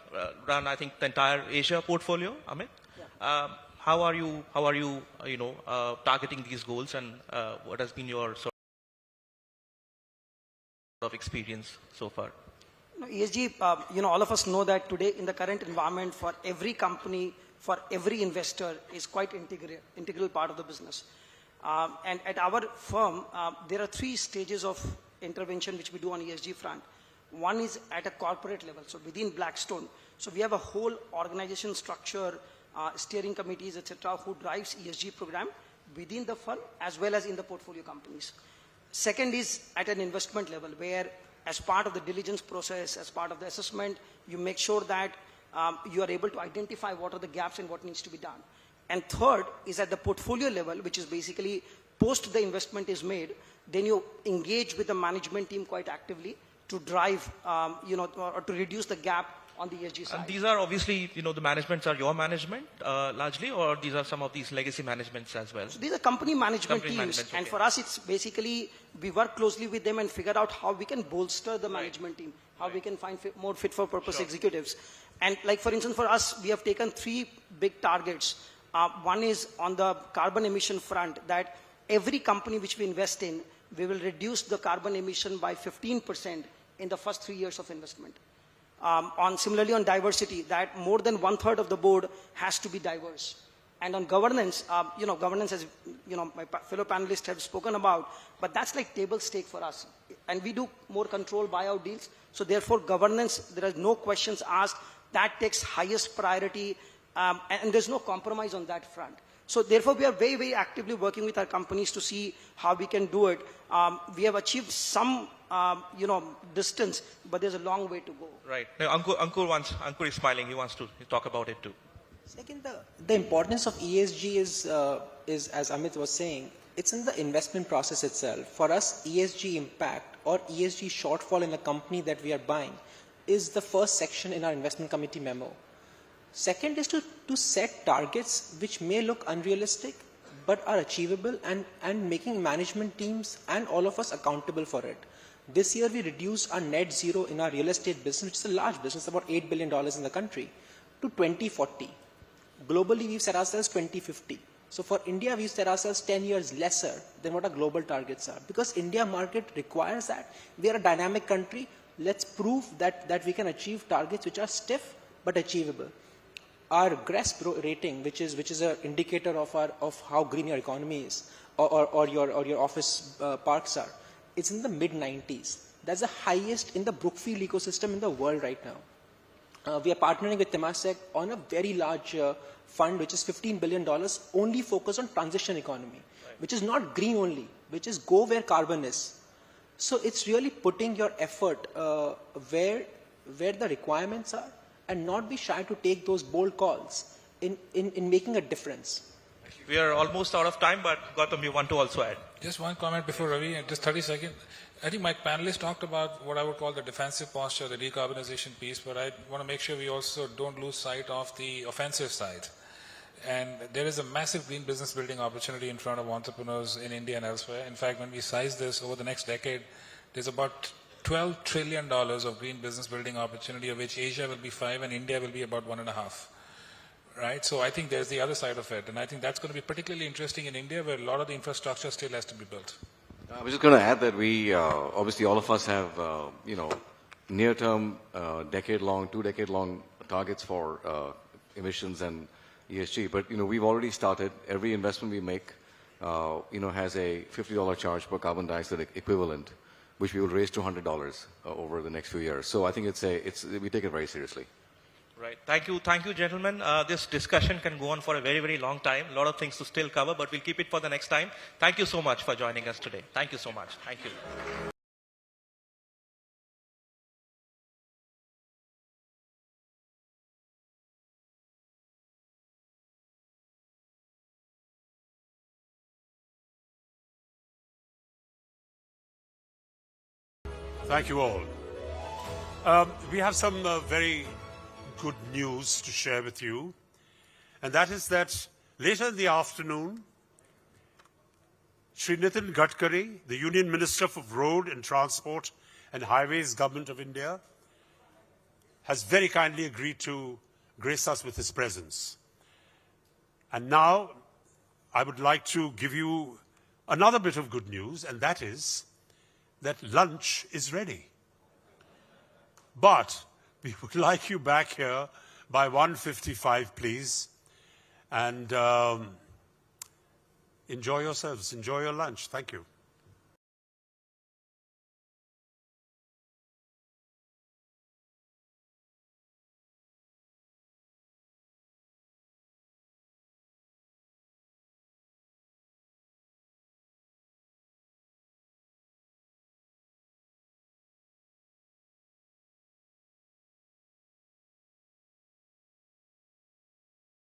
I think, the entire Asia portfolio, Amit. Yeah. How are you, targeting these goals, and what has been your sort of experience so far? ESG, all of us know that today in the current environment, for every company, for every investor, is quite integral part of the business. And at our firm, there are 3 stages of intervention which we do on ESG front. One is at a corporate level, so within Blackstone. So we have a whole organization structure, steering committees, etc., who drives ESG program within the firm as well as in the portfolio companies. Second is at an investment level, where as part of the diligence process, as part of the assessment, you make sure that you are able to identify what are the gaps and what needs to be done. And third is at the portfolio level, which is basically post the investment is made, then you engage with the management team quite actively to drive, or to reduce the gap on the ESG side. And these are obviously, the managements are your management largely, or these are some of these legacy managements as well? So these are company management teams. And for us, it's basically, we work closely with them and figure out how we can bolster the management team, how we can find more fit for purpose executives. And like, for instance, for us, we have taken 3 big targets. One is on the carbon emission front, that every company which we invest in, we will reduce the carbon emission by 15% in the first 3 years of investment. Similarly on diversity, that more than 1/3 of the board has to be diverse. And on governance, governance, as my fellow panelists have spoken about, but that's like table stake for us. And we do more controlled buyout deals. So therefore, governance, there are no questions asked. That takes highest priority, and there's no compromise on that front. So therefore, we are very, very actively working with our companies to see how we can do it. We have achieved some, distance, but there's a long way to go. Right. Now, Ankur is smiling. He wants to talk about it too. Second, the importance of ESG is, as Amit was saying, it's in the investment process itself. For us, ESG impact or ESG shortfall in a company that we are buying is the first section in our investment committee memo. Second is to set targets which may look unrealistic but are achievable, and making management teams and all of us accountable for it. This year we reduced our net zero in our real estate business, which is a large business, about $8 billion in the country, to 2040. Globally, we've set ourselves 2050. So for India, we've set ourselves 10 years lesser than what our global targets are, because India market requires that. We are a dynamic country. let's prove that we can achieve targets which are stiff but achievable. Our GRESB rating, which is an indicator of how green your economy is, or your office parks are, it's in the mid-90s. That's the highest in the Brookfield ecosystem in the world right now. We are partnering with Temasek on a very large fund, which is $15 billion, only focused on transition economy, which is not green only, which is go where carbon is. So it's really putting your effort where the requirements are, and not be shy to take those bold calls in making a difference. We are almost out of time, but Gautam, you want to also add? Just one comment before Ravi, just 30 seconds. I think my panelists talked about what I would call the defensive posture, the decarbonization piece, but I want to make sure we also don't lose sight of the offensive side. And there is a massive green business building opportunity in front of entrepreneurs in India and elsewhere. In fact, when we size this over the next decade, there's about $12 trillion of green business building opportunity, of which Asia will be 5 and India will be about 1.5. Right? So I think there's the other side of it. And I think that's going to be particularly interesting in India, where a lot of the infrastructure still has to be built. I was just going to add that we, obviously all of us have, near-term, decade-long, 2-decade-long targets for emissions and ESG. But, we've already started. Every investment we make, has a $50 charge per carbon dioxide equivalent, which we will raise to $100 over the next few years. So I think we take it very seriously. Right. Thank you, gentlemen. This discussion can go on for a very, very long time. A lot of things to still cover, but we'll keep it for the next time. Thank you so much for joining us today. Thank you so much. Thank you. Thank you all. We have some very good news to share with you, and that is that later in the afternoon, Shri Nitin Gadkari, the Union Minister for Road and Transport and Highways, Government of India, has very kindly agreed to grace us with his presence. And now I would like to give you another bit of good news, and that is that lunch is ready. But we would like you back here by 1:55, please, and enjoy yourselves, enjoy your lunch. Thank you.